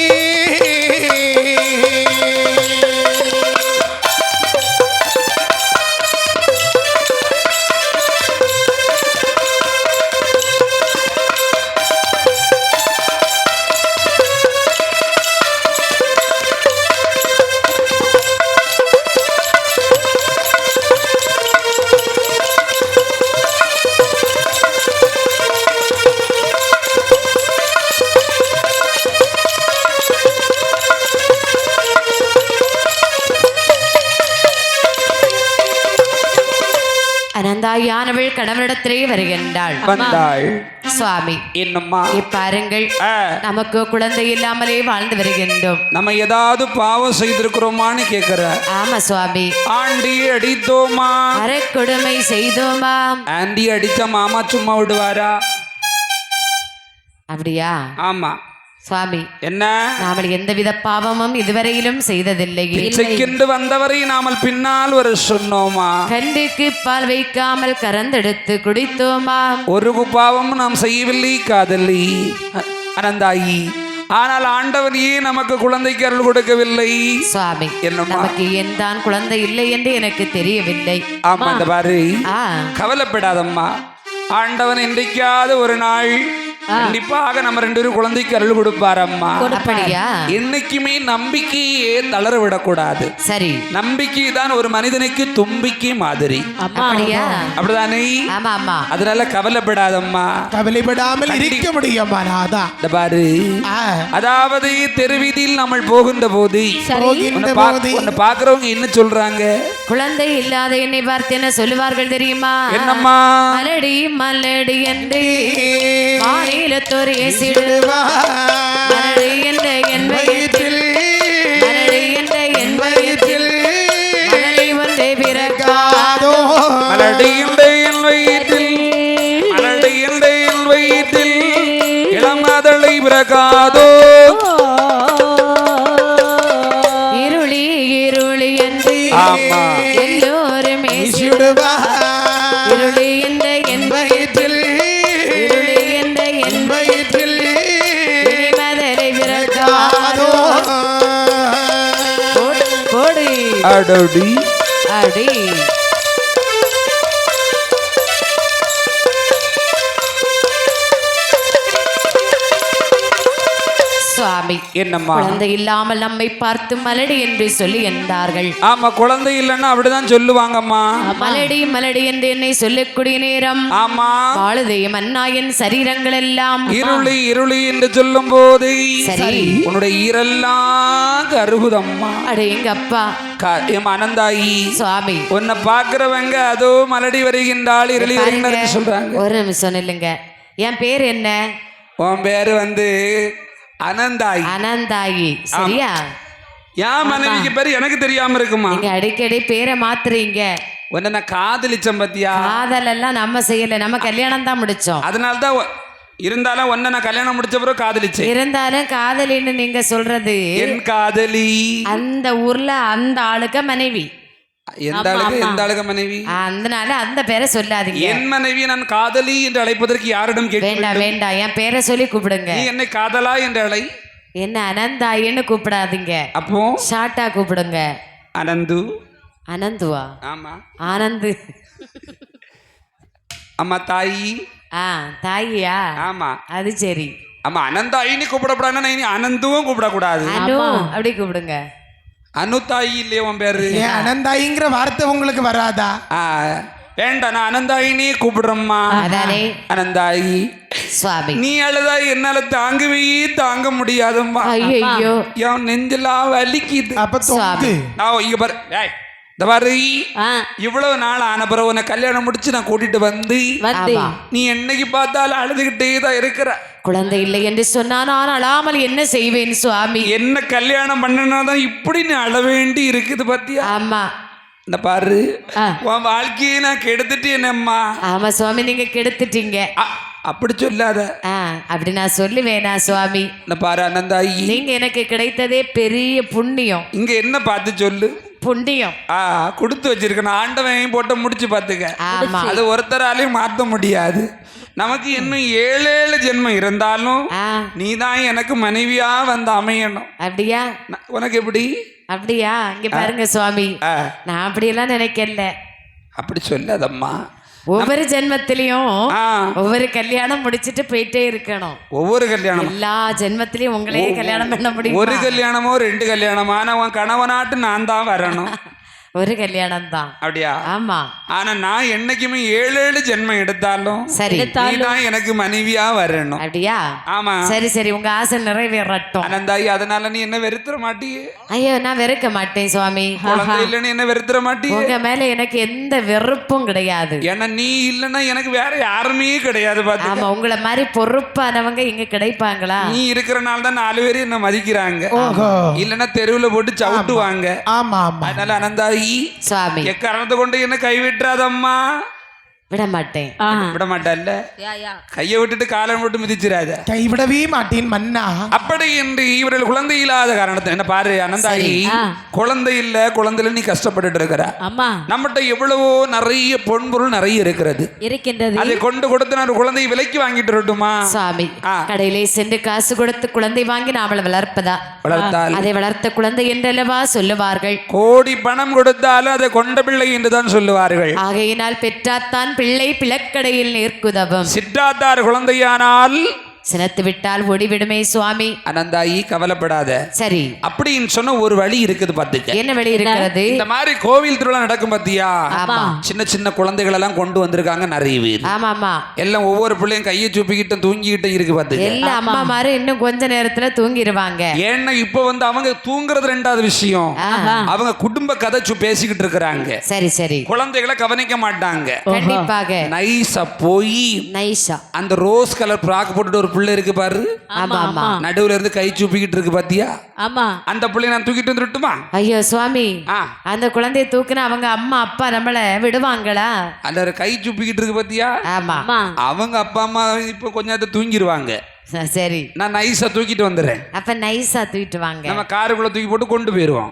Speaker 1: அனந்தாயானவள் கணவனிடத்திலே வருகின்றாள்.
Speaker 2: வந்தாள்.
Speaker 1: சுவாமி,
Speaker 2: என்னம்மா?
Speaker 1: பாருங்கள், நமக்கு குழந்தை இல்லாமலே வாழ்ந்து வருகின்றோம்.
Speaker 2: நம்ம ஏதாவது பாவம் செய்திருக்கிறோமான்னு கேக்குற.
Speaker 1: ஆமா சுவாமி.
Speaker 2: ஆண்டி அடித்தோமா?
Speaker 1: அறக்கொடுமை செய்தோமா?
Speaker 2: ஆண்டி அடிச்ச மாமா சும்மா விடுவாரா?
Speaker 1: அப்படியா?
Speaker 2: ஆமா
Speaker 1: சுவாமி.
Speaker 2: என்ன?
Speaker 1: நாமல் எந்தவித பாவமும் இதுவரையிலும் செய்ததில்லை.
Speaker 2: பிச்சைக்கென்று வந்தவரை நாமல் பின்னால் வர சொன்னோமா?
Speaker 1: கண்டுக்கு பால் வைக்காமல் கறந்தெடுத்து குடித்தோமா?
Speaker 2: ஒரு பாவமும் நாம் செய்யவில்லை காதலி அனந்தாயி. ஆனால் ஆண்டவன் ஏன் நமக்கு குழந்தைக்கு அருள் கொடுக்கவில்லை?
Speaker 1: சுவாமி, நமக்கு ஏன் தான் குழந்தை இல்லை என்று எனக்கு தெரியவில்லை.
Speaker 2: ஆமா, இந்த பாரு, கவலைப்படாதம்மா. ஆண்டவன் என்றைக்காவது ஒரு நாள் கண்டிப்பாக நம்ம 2 பேரும் குழந்தைக்கு அருள் கொடுப்பாரம்மா.
Speaker 1: அப்படியா?
Speaker 2: என்னைக்குமே நம்பிக்கையே தளர விடக்கூடாது.
Speaker 1: சரி.
Speaker 2: நம்பிக்கை தான் ஒரு மனிதனுக்கு தும்பிக்கை மாதிரி.
Speaker 1: அப்படியா?
Speaker 2: அப்படிதானே?
Speaker 1: ஆமா ஆமா.
Speaker 2: அதனால கவலைப்படாதம்மா.
Speaker 3: கவலைப்படாமல் இருக்க முடியுமா? நாதா,
Speaker 2: இந்த பாரு, அதாவது தெருவீதியில் நம்ம போகின்ற போது உன்னை பாக்குறவங்க என்ன சொல்றாங்க?
Speaker 1: குழந்தை இல்லாத என்னை பார்த்து என்ன சொல்லுவார்கள் தெரியுமா?
Speaker 2: என்னம்மா?
Speaker 1: மலடி மலடி என்று மாநிலத்தோர் ஏசிடுவா. மலடி என்ற என் வயிற்றில், மலடி என்ற என் வயிற்றில் மலடி ஒன்றே பிறக்காதோ.
Speaker 2: மலடி என்ற என் வயிற்றில், மலடி என்ற என் வயிற்றில் இளம் மதலை பிறக்காதோ.
Speaker 1: இருளி இருளி என்று எல்லோரும் ஏசிடுவா. இருளி என்ற என் வயிற்றில், இருளி என்ற என் வயிற்றில் மதலை பிறக்காதோ. கோடி
Speaker 2: அடடி
Speaker 1: அடி. சுவாமி
Speaker 2: என்னம்மா
Speaker 1: குழந்தை இல்லாமல் நம்மை பார்த்து மலடி என்று சொல்லி என்றார்கள்.
Speaker 2: ஆமா குழந்தை இல்லைன்னா அப்படிதான் சொல்லுவாங்கம்மா.
Speaker 1: மலடி மலடி என்று என்னை சொல்லக்கூடிய நேரம்
Speaker 2: ஆமா
Speaker 1: வாழுதே மன்னாயின் சரீரங்கள் எல்லாம்
Speaker 2: இருளி இருளி என்று சொல்லும் போது
Speaker 1: சரி
Speaker 2: உன்னுடைய ஈரெல்லாம் கருகுதம்மா.
Speaker 1: அட எங்க அப்பா
Speaker 2: அனந்தாயி
Speaker 1: சுவாமி
Speaker 2: உன்னை பாக்குறவங்க அதோ மலடி வருகின்றாள் இருளி வருகின்றாள் சொல்றாங்க.
Speaker 1: ஒரு நிமிஷம் இல்லைங்க, என் பேர் என்ன?
Speaker 2: உன் பேரு அனந்தாயி.
Speaker 1: அனந்தாயி சரியா?
Speaker 2: என் மனைவிக்கு பேரு எனக்கு தெரியாம இருக்குமா?
Speaker 1: நீங்க அடிக்கடி பேரை மாத்துறீங்க.
Speaker 2: உன்னை நான் காதலிச்சேன் பத்தியா?
Speaker 1: காதல் எல்லாம் நம்ம செய்யல, நம்ம கல்யாணம் தான் முடிச்சோம்.
Speaker 2: அதனால்தான் இருந்தாலும் உன்னை நான் கல்யாணம் முடிச்ச பிறகு காதலிச்சேன்.
Speaker 1: இருந்தாலும் காதலின்னு நீங்க சொல்றது
Speaker 2: என் காதலி
Speaker 1: அந்த ஊர்ல அந்த ஆளுக்கு மனைவி.
Speaker 2: எந்த ஆளுக்கு மனைவி?
Speaker 1: அதனால அந்த பேரை சொல்லாதீங்க.
Speaker 2: என் மனைவி நான் காதலி என்று அழைப்பதற்கு யாரிடம் கேட்க?
Speaker 1: வேண்டாம் வேண்டாம், என் பேரை சொல்லி கூப்பிடுங்க.
Speaker 2: நீ என்னை காதலா என்று அழை.
Speaker 1: என்ன அனந்தாயின்னு கூப்பிடாதீங்க,
Speaker 2: அப்போ
Speaker 1: ஷார்ட்டா கூப்பிடுங்க.
Speaker 2: அனந்து.
Speaker 1: அனந்துவா?
Speaker 2: ஆமா
Speaker 1: ஆனந்து.
Speaker 2: அம்மா தாயி.
Speaker 1: தாயியா?
Speaker 2: ஆமா
Speaker 1: அது சரி.
Speaker 2: ஆமா அனந்தாயின்னு கூப்பிடப்படாதுன்னா நீ அனந்துவும் கூப்பிடக்கூடாது.
Speaker 1: அனு அப்படி கூப்பிடுங்க.
Speaker 2: அனு தாயி இல்லையே உன் பேரு?
Speaker 3: ஏன் அனந்தாயிங்கிற வார்த்தை உங்களுக்கு வராதா?
Speaker 2: வேண்டாம், நான் அனந்தாயினே கூப்பிடுறேம்மா.
Speaker 1: அதானே
Speaker 2: அனந்தாயி
Speaker 1: சுவாமி.
Speaker 2: நீ அழுதா என்னால தாங்கவே தாங்க முடியாதும்மா.
Speaker 1: ஐயோ
Speaker 2: என் நெஞ்செல்லாம் வலிக்குது.
Speaker 3: அப்ப தொங்கு.
Speaker 2: நான் இங்க பாரு, இந்த பாரு, இவ்வளவு நாள் ஆன பிறகு உன்னை கல்யாணம் முடிச்சு நான் கூட்டிட்டு வந்து நீ என்னைக்கு பார்த்தாலும் அழுதுகிட்டே தான் இருக்கிற.
Speaker 1: குழந்தை இல்லை என்று சொன்னா நான் அழாமல் என்ன செய்வேன் சுவாமி?
Speaker 2: என்ன கல்யாணம் பண்ணனாதான் இப்படி நீ அழ வேண்டி இருக்குது பத்தியா?
Speaker 1: ஆமா
Speaker 2: இந்த பாரு, உன் வாழ்க்கையை நான் கெடுத்துட்டு என்னம்மா.
Speaker 1: ஆமா சுவாமி, நீங்க கெடுத்துட்டீங்க.
Speaker 2: அப்படி சொல்லாத.
Speaker 1: அப்படி நான் சொல்லுவேனா சுவாமி?
Speaker 2: இந்த பாரு அனந்தாயி,
Speaker 1: நீங்க எனக்கு கிடைத்ததே பெரிய புண்ணியம்.
Speaker 2: இங்க என்ன பார்த்து சொல்லு?
Speaker 1: புண்ணியம்
Speaker 2: கொடுத்து வச்சிருக்கணும். ஆண்டவன் போட்டு முடிச்சு பார்த்துக்க.
Speaker 1: ஆமா,
Speaker 2: அது ஒருத்தராலையும் மாற்ற முடியாது. நமக்கு இன்னும் 7 ஜென்மம் இருந்தாலும் நீதான் எனக்கு மனைவியா வந்து அமையணும்.
Speaker 1: அப்படியா?
Speaker 2: உனக்கு எப்படி?
Speaker 1: அப்படியா? இங்க பாருங்க சுவாமி, நான் அப்படியெல்லாம் நினைக்கல.
Speaker 2: அப்படி சொல்லாதம்மா.
Speaker 1: ஒவ்வொரு ஜென்மத்திலையும் ஒவ்வொரு கல்யாணம் முடிச்சிட்டு போயிட்டே இருக்கணும்.
Speaker 2: ஒவ்வொரு கல்யாணம்
Speaker 1: எல்லா ஜென்மத்திலையும் உங்களையே கல்யாணம் பண்ண முடியும்.
Speaker 2: ஒரு கல்யாணமோ 2 கல்யாணமோ, ஆனா உன் கணவனாட்டு நான் தான் வரணும்.
Speaker 1: ஒரு கல்யாணம் தான்.
Speaker 2: அப்படியா?
Speaker 1: ஆமா.
Speaker 2: ஆனா நான் என்னைக்குமே 7 ஜென்மம் எடுத்தாலும்
Speaker 1: சரி
Speaker 2: நீதான் எனக்கு மனைவியா வரணும்.
Speaker 1: அப்படியா?
Speaker 2: ஆமா.
Speaker 1: சரி சரி, உங்க ஆசை நிறைவேறட்டும்.
Speaker 2: அனந்தாயி, அதனால நீ என்ன வெறுத்துற மாட்டியே?
Speaker 1: ஐயோ, நான் வெறுக்க மாட்டேன் சுவாமி.
Speaker 2: குழந்தை இல்லைன்னு என்ன வெறுத்துற மாட்டியே?
Speaker 1: உங்க மேல எனக்கு எந்த வெறுப்பும் கிடையாது.
Speaker 2: ஏன்னா நீ இல்லைன்னா எனக்கு வேற யாருமே கிடையாது. பாத்து.
Speaker 1: ஆமா, உங்களை மாதிரி பொறுப்பானவங்க இங்க கிடைப்பாங்களா?
Speaker 2: நீ இருக்கிறனால தான் 4 பேர் என்ன மதிக்கிறாங்க. இல்லைன்னா தெருவுல போட்டு சவுட்டுவாங்க.
Speaker 3: ஆமா ஆமா.
Speaker 2: அதனால அனந்தாயி
Speaker 1: சுவாமி,
Speaker 2: எக்காரணத்தை கொண்டு என்ன கைவிட்டுறாதம்மா.
Speaker 1: விட மாட்டேன்.
Speaker 2: விட மாட்டல்ல? கையை விட்டுட்டு காலை விட்டு மிதிச்சிடாத.
Speaker 3: கைவிடவே மாட்டேன் மன்னா.
Speaker 2: அப்படி என்று இவர்கள் குழந்தை இல்லாத காரணத்தை என்ன பாரு அனந்தாயி, குழந்தை இல்ல குழந்தைல நீ கஷ்டப்பட்டுட்டு இருக்கிற. நம்மகிட்ட எவ்வளவோ நிறைய பொன்பொருள் நிறைய இருக்கின்றது. அதை கொண்டு கொடுத்து நான் குழந்தையை விலைக்கு வாங்கிட்டு வரட்டுமா?
Speaker 1: சுவாமி, கடையிலே சென்று காசு கொடுத்து குழந்தை வாங்கி நாமளை வளர்ப்பதா?
Speaker 2: வளர்த்தால்
Speaker 1: அதை வளர்த்த குழந்தை என்றல்லவா சொல்லுவார்கள்.
Speaker 2: கோடி பணம் கொடுத்தாலும் அதை கொண்ட பிள்ளை என்றுதான் சொல்லுவார்கள்.
Speaker 1: ஆகையினால் பெற்றாத்தான் பிள்ளை பிளக்கடையில் நேர்க்குதவும்.
Speaker 2: சித்தார்த்தார் குழந்தையானால்
Speaker 1: சினத்து விட்டால் ஓடிவிடுமே சுவாமி.
Speaker 2: அனந்தாயி, கவலைப்படாத.
Speaker 1: சரி,
Speaker 2: அப்படின்னு சொன்ன ஒரு வழி இருக்குது பாத்துக்க.
Speaker 1: என்ன வழி இருக்கிறது?
Speaker 2: இந்த மாதிரி கோவில் திருவிழா நடக்கும் பாத்தியா? சின்ன சின்ன குழந்தைகள் எல்லாம் கொண்டு வந்திருக்காங்க நிறைய பேர்.
Speaker 1: ஆமா,
Speaker 2: எல்லாம் ஒவ்வொரு பிள்ளையும் கையை சூப்பிக்கிட்டு தூங்கிக்கிட்டு இருக்கு பாத்துக்க.
Speaker 1: எல்லா அம்மா மாதிரி இன்னும் கொஞ்ச நேரத்துல தூங்கிடுவாங்க.
Speaker 2: ஏன்னா இப்ப அவங்க தூங்குறது 2வது விஷயம். அவங்க குடும்ப கதை பேசிக்கிட்டு இருக்கிறாங்க.
Speaker 1: சரி சரி,
Speaker 2: குழந்தைகளை கவனிக்க மாட்டாங்க.
Speaker 1: கண்டிப்பாக
Speaker 2: நைஸா போய்
Speaker 1: நைஸா
Speaker 2: அந்த ரோஸ் கலர் ஃப்ராக் போட்டுட்டு ஒரு பிள்ளை இருக்கு பாரு. நடுவுல இருந்து கை சூப்பிக்கிட்டு இருக்கு பாத்தியா? அந்த பிள்ளைய நான் தூக்கிட்டு வந்துட்டுமா?
Speaker 1: ஐயோ சுவாமி, அந்த குழந்தைய தூக்குனா அவங்க அம்மா அப்பா நம்மள விடுவாங்களா?
Speaker 2: அந்த கை சூப்பிக்கிட்டு இருக்கு பாத்தியா?
Speaker 1: ஆமா,
Speaker 2: அவங்க அப்பா அம்மா இப்ப கொஞ்ச நேரத்தை தூங்கிடுவாங்க.
Speaker 1: சரி,
Speaker 2: நான் நைஸா தூக்கிட்டு வந்துடுறேன்.
Speaker 1: அப்ப நைஸா தூக்கிட்டு வாங்க.
Speaker 2: நம்ம காருக்குள்ள தூக்கி போட்டு கொண்டு போயிருவோம்.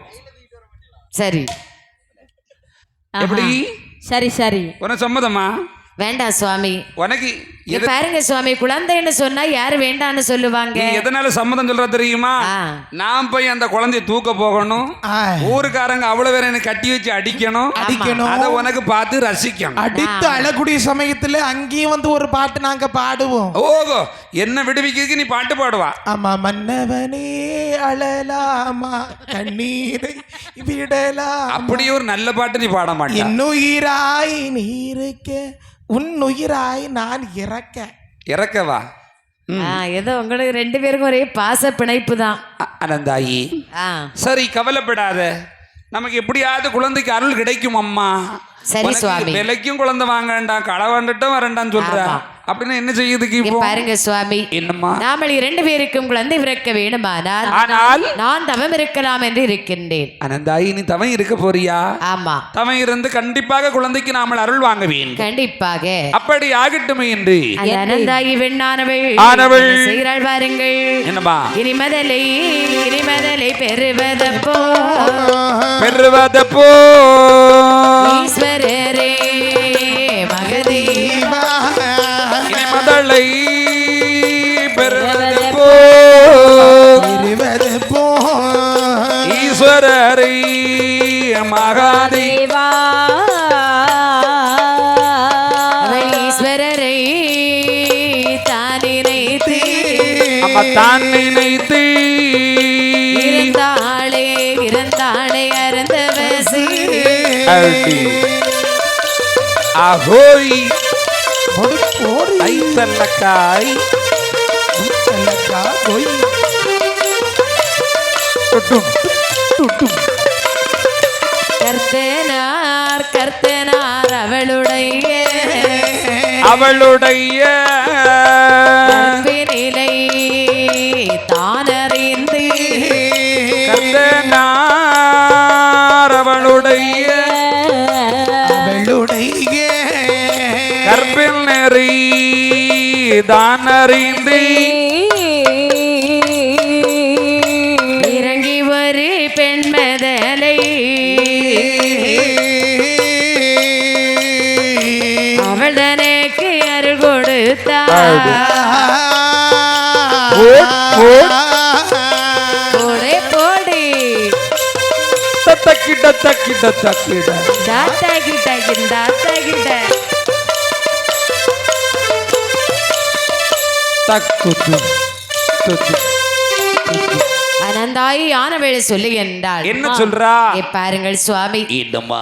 Speaker 1: சரி,
Speaker 2: எப்படி?
Speaker 1: சரி சரி,
Speaker 2: உனக்கு சம்மதமா?
Speaker 1: வேண்டாம் சுவாமி.
Speaker 2: உனக்கு
Speaker 1: இங்க பாருங்க சுவாமி, குழந்தைன்னு சொன்னா யாரு வேண்டான்னு சொல்லுவாங்க?
Speaker 2: நீ எதனால சம்மதம் சொல்ற தெரியுமா? நான் போய் அந்த குழந்தைய தூக்க போகணும், ஊருக்காரங்க அவ்வளவு பேர் எனக்கு கட்டி வச்சு அடிக்கணும், அத உனக்கு பார்த்து ரசிக்கணும்.
Speaker 3: அடித்து அழக்கூடிய சமயத்துல அங்கேயும் வந்து ஒரு பாட்டு நாங்க பாடுவோம்.
Speaker 2: ஓகோ, என்ன விடுவிக்கிறதுக்கு நீ பாட்டு பாடுவா?
Speaker 3: ஆமா. மன்னவனே அழலாமா கண்ணீரை விடலாம்.
Speaker 2: அப்படி ஒரு நல்ல பாட்டு நீ பாட மாட்டே.
Speaker 3: இன்னுயிராய் நீ இருக்க, உன்னுயிராய் நான் இறக்கவா?
Speaker 1: ஏதோ உங்களுக்கு 2 பேருக்கும் ஒரே பாச பிணைப்பு தான்.
Speaker 2: அனந்தாயி, சரி கவலைப்படாத, நமக்கு எப்படியாவது குழந்தைக்கு அருள் கிடைக்கும் அம்மா.
Speaker 1: சரி சுவாமி.
Speaker 2: விலைக்கும் குழந்தை வாங்க வேண்டாம், களை வந்துட்டும் வரண்டான்னு சொல்ற. அப்படின்னா என்ன செய்யுதுக்கு இப்போ?
Speaker 1: பாருங்க சுவாமி,
Speaker 2: என்னம்மா,
Speaker 1: நாமல் 2 பேருக்கும் குழந்தை பிறக்க வேண்டுமானால்
Speaker 2: ஆனால்
Speaker 1: நான் தவம் இருக்கலாம் என்று இருக்கின்றேன்.
Speaker 2: அனந்தாயி, நீ தவம் இருக்க போறியா?
Speaker 1: ஆமா.
Speaker 2: தவம் இருந்து கண்டிப்பாக குழந்தைக்கு நாமல் அருள் வாங்க வேண்டும்.
Speaker 1: கண்டிப்பாக.
Speaker 2: அப்படி ஆகட்டுமே என்று
Speaker 1: அனந்தாயி வெண்ணானவள் செய்கிறாள் பாருங்கள்.
Speaker 2: என்னம்மா?
Speaker 1: இனிமதலை பெறுவதப்போ ஈஸ்வரரே மகதேவா,
Speaker 2: இனிமதலை பெறுவதப்போ ஈஸ்வரரை மகாதேவா,
Speaker 1: ஈஸ்வரரை
Speaker 2: தான் நினைத்து
Speaker 1: இருந்தாளே அருந்தவசி
Speaker 2: அஹோய் ஐத்தல்லக்காய்
Speaker 1: கர்த்தனார்
Speaker 2: அவளுடைய
Speaker 1: நிலை தானறிந்து
Speaker 2: கர்த்தனார் அவளுடைய கற்பில் நெறி தானறிந்து
Speaker 1: இறங்கி ஒரு பெண்மதலை அவளனுக்கு அருள் கொடுத்தார். போடி
Speaker 2: தக்கிட்ட
Speaker 1: தாத்தா கிட்ட அனந்தாயி ஆனவேளை சொல்லுகின்றாள்.
Speaker 2: என்ன சொல்றா?
Speaker 1: பாருங்கள் சுவாமி,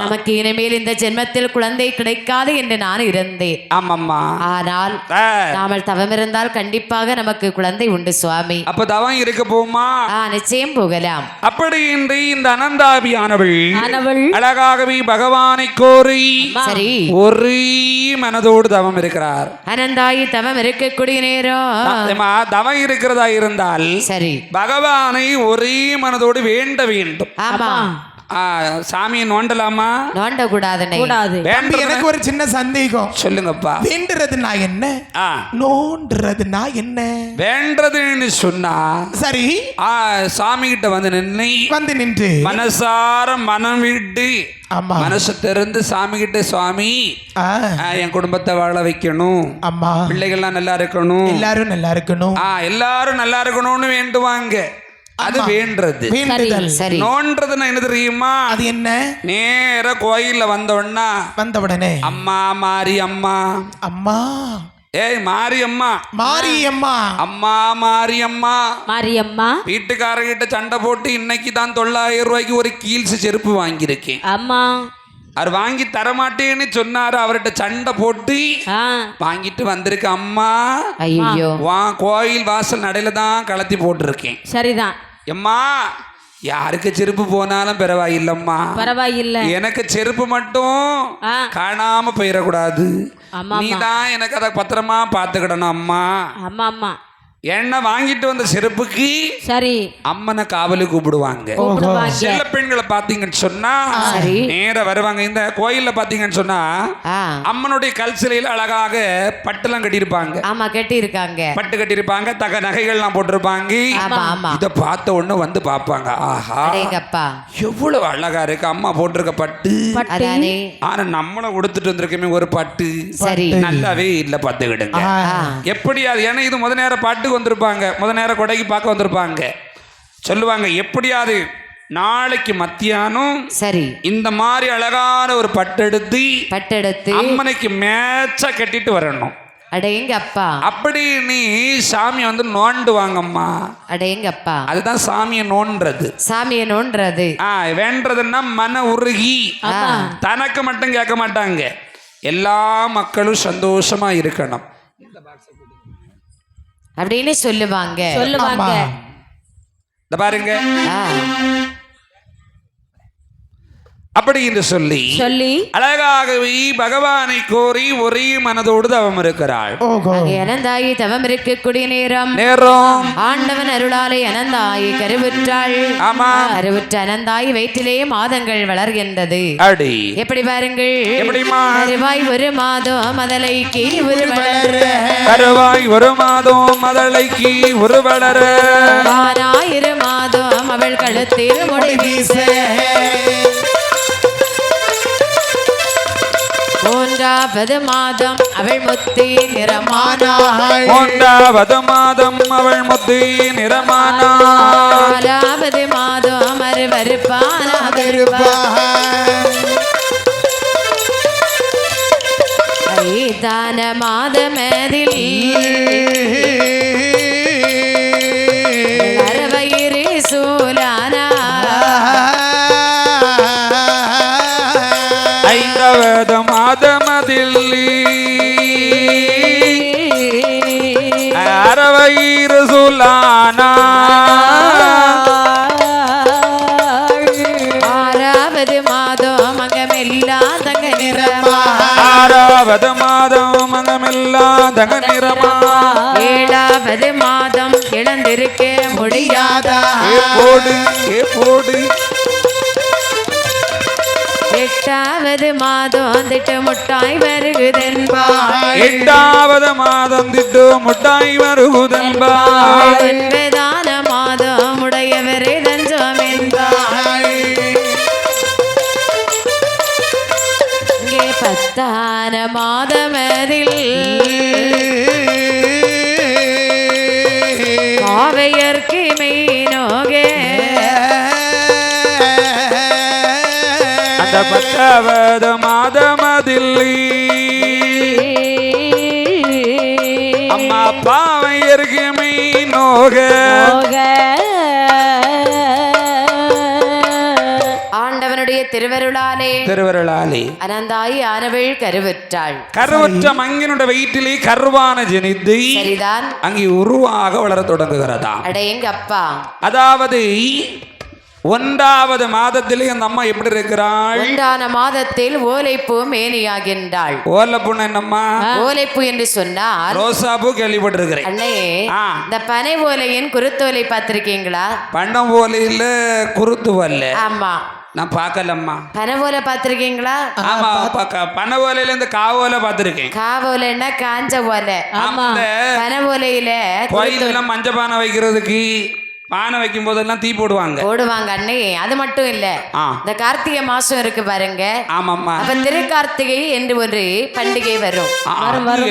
Speaker 1: நமக்கு இனிமேல் இந்த ஜென்மத்தில் குழந்தை கிடைக்காது என்று நான் இருந்தேன்.
Speaker 2: ஆமாம்மா.
Speaker 1: ஆனால் நாமல் தவம் இருந்தால் கண்டிப்பாக நமக்கு குழந்தை உண்டு சுவாமி.
Speaker 2: அப்ப தவம் இருக்க போமா?
Speaker 1: நிச்சயம் போகலாம்.
Speaker 2: அப்படி இன்று இந்த அனந்தாபியானவள் அழகாகவே பகவானை கோரி
Speaker 1: சரி
Speaker 2: ஒரே மனதோடு தவம் இருக்கிறார்.
Speaker 1: அனந்தாயி தவம் இருக்கக்கூடிய நேரம்
Speaker 2: தவம் இருக்கிறதா இருந்தால்
Speaker 1: சரி
Speaker 2: பகவானை ஒரே மனதோடு வேண்ட வேண்டும்.
Speaker 1: ஆமா.
Speaker 2: சாமியை நோண்டலாமா?
Speaker 1: நோண்ட கூடாதுனே.
Speaker 3: எனக்கு ஒரு சின்ன சந்தேகம்.
Speaker 2: சொல்லுங்கப்பா.
Speaker 3: வேண்டுறதுனா என்ன, நோண்டுறதுனா என்ன?
Speaker 2: வேண்டதுன்னு சொன்னா சரி, சாமி கிட்ட வந்து நின்று மனசார மனம் விட்டு மனசு திறந்து சாமி கிட்ட, சுவாமி என் குடும்பத்தை வாழ வைக்கணும், அம்மா பிள்ளைகள்லாம் நல்லா இருக்கணும், எல்லாரும் நல்லா இருக்கணும்னு வேண்டுவாங்க. அது வேண்டது. நோன்றதுன்னா என்ன தெரியுமா? அது என்ன? நேர கோயில்ல வந்த உடனே அம்மா மாரியம்மா, அம்மா ஏய் மாரியம்மா, அம்மா மாரியம்மா வீட்டுக்காரர்கிட்ட சண்டை போட்டு இன்னைக்கு தான் 900 ரூபாய்க்கு ஒரு கீல்ஸ் செருப்பு வாங்கியிருக்கேன். அம்மா அவர் வாங்கி தரமாட்டேன்னு சொன்னாரு. அவர்கிட்ட சண்டை போட்டு வாங்கிட்டு வந்திருக்க. அம்மா ஐயோ, கோயில் வாசல் நடையில தான் கலத்தி போட்டிருக்கேன். சரிதான் எம்மா, யாருக்கு செருப்பு போனாலும் பரவாயில்லம்மா, பரவாயில்ல, எனக்கு செருப்பு மட்டும் காணாம போயிடக்கூடாது, நீ தான் எனக்கு அதை பத்திரமா பாத்துக்கிடணும் அம்மா. என்ன வாங்கிட்டு வந்த செருப்புக்கு
Speaker 1: சரி
Speaker 2: அம்மனை காவலு கூப்பிடுவாங்க. செல்ல பெண்களை பாத்தீங்கன்னு சொன்னா நேர வருவாங்க. இந்த கோயில்ல பாத்தீங்கன்னு சொன்னா அம்மனுடைய கல் சிலையில அழகாக பட்டுலாம் கட்டியிருப்பாங்க.
Speaker 1: ஆமா கட்டியிருக்காங்க,
Speaker 2: பட்டு கட்டியிருப்பாங்க, தக நகைகள்லாம் போட்டிருப்பாங்க. இத பார்த்த உடனே வந்து பாப்பாங்க, ஆஹா எவ்வளவு அழகா இருக்கு அம்மா போட்டிருக்க பட்டு. ஆனா நம்மள உடுத்துட்டு வந்திருக்கமே ஒரு பட்டு நல்லாவே இல்ல பாத்துக்கிடுங்க. எப்படி அது? ஏன்னா இது முத நேரம் பாட்டுக்கு வந்திருப்பாங்க, முத நேரம் கொடைக்கு பார்க்க வந்திருப்பாங்க. சொல்லுவாங்க எப்படியாவது நாளைக்கு மத்தியானம்
Speaker 1: சரி
Speaker 2: இந்த மாதிரி அழகான ஒரு பட்டெடுத்து அம்மனைக்கு மேட்சா கட்டிட்டு வரணும்.
Speaker 1: அடேங்கப்பா,
Speaker 2: அப்படி நீ சாமியை வந்து நோண்டுவாங்கம்மா.
Speaker 1: அடேங்கப்பா,
Speaker 2: அதுதான் சாமியை நோண்டுறது.
Speaker 1: சாமியை நோண்டுறது
Speaker 2: வேண்டதுன்னா மன உருகி தனக்கு மட்டும் கேட்க மாட்டாங்க, எல்லா மக்களும் சந்தோஷமா இருக்கணும்
Speaker 1: அப்படின்னு சொல்லுவாங்க.
Speaker 2: இந்த பாருங்க அப்படி என்று சொல்லி அழகாகவே பகவானை கோரி ஒரே மனதோடு தவம் இருக்கிறாள்.
Speaker 1: அனந்தாயி தவம் இருக்கக்கூடிய நேரம் ஆண்டவன் அருளாலே அனந்தாயி கருவுற்றாள்.
Speaker 2: ஆமா,
Speaker 1: கருவுற்ற அனந்தாயி வயிற்றிலே மாதங்கள் வளர்கின்றது.
Speaker 2: அடி
Speaker 1: எப்படி பாருங்கள்,
Speaker 2: கருவாய்
Speaker 1: ஒரு மாதம் மதலைக்கு ஒரு வளர,
Speaker 2: கருவாய் ஒரு மாதம் மதலைக்கு ஒரு வளர,
Speaker 1: 1000 மாதம் அவள் கழுத்தில் முடி வீச, 3வது மாதம் அவள் முத்தி நிறமானாள்,
Speaker 2: 3வது மாதம் அவள் முத்தி நிறமானாள்,
Speaker 1: 4வது மாதம் அருவருப்பான, 5ஆன மாதமதில் அறவயிறு சூலானா,
Speaker 2: 5வது மாதமதில் அறவயிறு சூலானா,
Speaker 1: 6வது மாதம் அங்கமெல்லா தங்க நிறமா,
Speaker 2: 6வது மாதம் அங்கமெல்லா தங்க நிறமா,
Speaker 1: 7வது மாதம் இழந்திருக்க முடியாதா,
Speaker 2: போடு
Speaker 1: 8வது மாதம் திட்டு முட்டாய் வருகுதென்பாய்,
Speaker 2: 8வது மாதம் திட்டு முட்டாய் வருகுதென்பாய்,
Speaker 1: 9ஆன மாதம் உடையவரே தஞ்சம் என்பாய், இங்கே 10ஆன மாதமதில் காவையர்க்கு மெய்நோகே,
Speaker 2: அந்த 10வது மாதமதில் அம்மா பாவையர்க்கு மெய்நோக,
Speaker 1: ஆண்டவனுடைய திருவருளாலே அனந்தாயி ஆனவள் கருவுற்றாள்.
Speaker 2: கருவுற்ற மங்கினுடைய வயிற்றிலே கருவான ஜனித்து
Speaker 1: சரிதான்
Speaker 2: அங்கே உருவாக வளர தொடங்குகிறதா.
Speaker 1: அடேங்கப்பா,
Speaker 2: அதாவது 1வது மாதத்திலே அந்த அம்மா எப்படி இருக்கிறாள்?
Speaker 1: 1ஆன மாதத்தில் ஓலைப்பூ மேனியாகின்றாள்.
Speaker 2: ஓலைப்பூ என்னம்மா?
Speaker 1: ஓலைப்பூ என்று சொன்னால்
Speaker 2: ரோசாப்பூ கேள்விப்பட்டிருக்கிறேன்.
Speaker 1: அண்ணே, இந்த பனை ஓலையின் குருத்தோலை பார்த்திருக்கீங்களா?
Speaker 2: பனை ஓலையில குருத்து ஓலை.
Speaker 1: ஆமா,
Speaker 2: நான் பார்க்கலம்மா.
Speaker 1: பனை ஓலை பார்த்திருக்கீங்களா?
Speaker 2: ஆமா, பனை ஓலையில இந்த காவோலை பார்த்திருக்கேன்.
Speaker 1: காவோலைன்னா காஞ்ச ஓலை. ஆமா, பனை ஓலையில
Speaker 2: கோயிலெல்லாம் மஞ்ச பானை வைக்கிறதுக்கு பானை வைக்கும் போதெல்லாம் தீ போடுவாங்க
Speaker 1: அண்ணே. அது மட்டும் இல்ல, இந்த கார்த்திகை மாசம் இருக்கு பாருங்க.
Speaker 2: ஆமாம்மா,
Speaker 1: அப்ப திருக்கார்த்திகை என்று ஒரு பண்டிகை வரும்.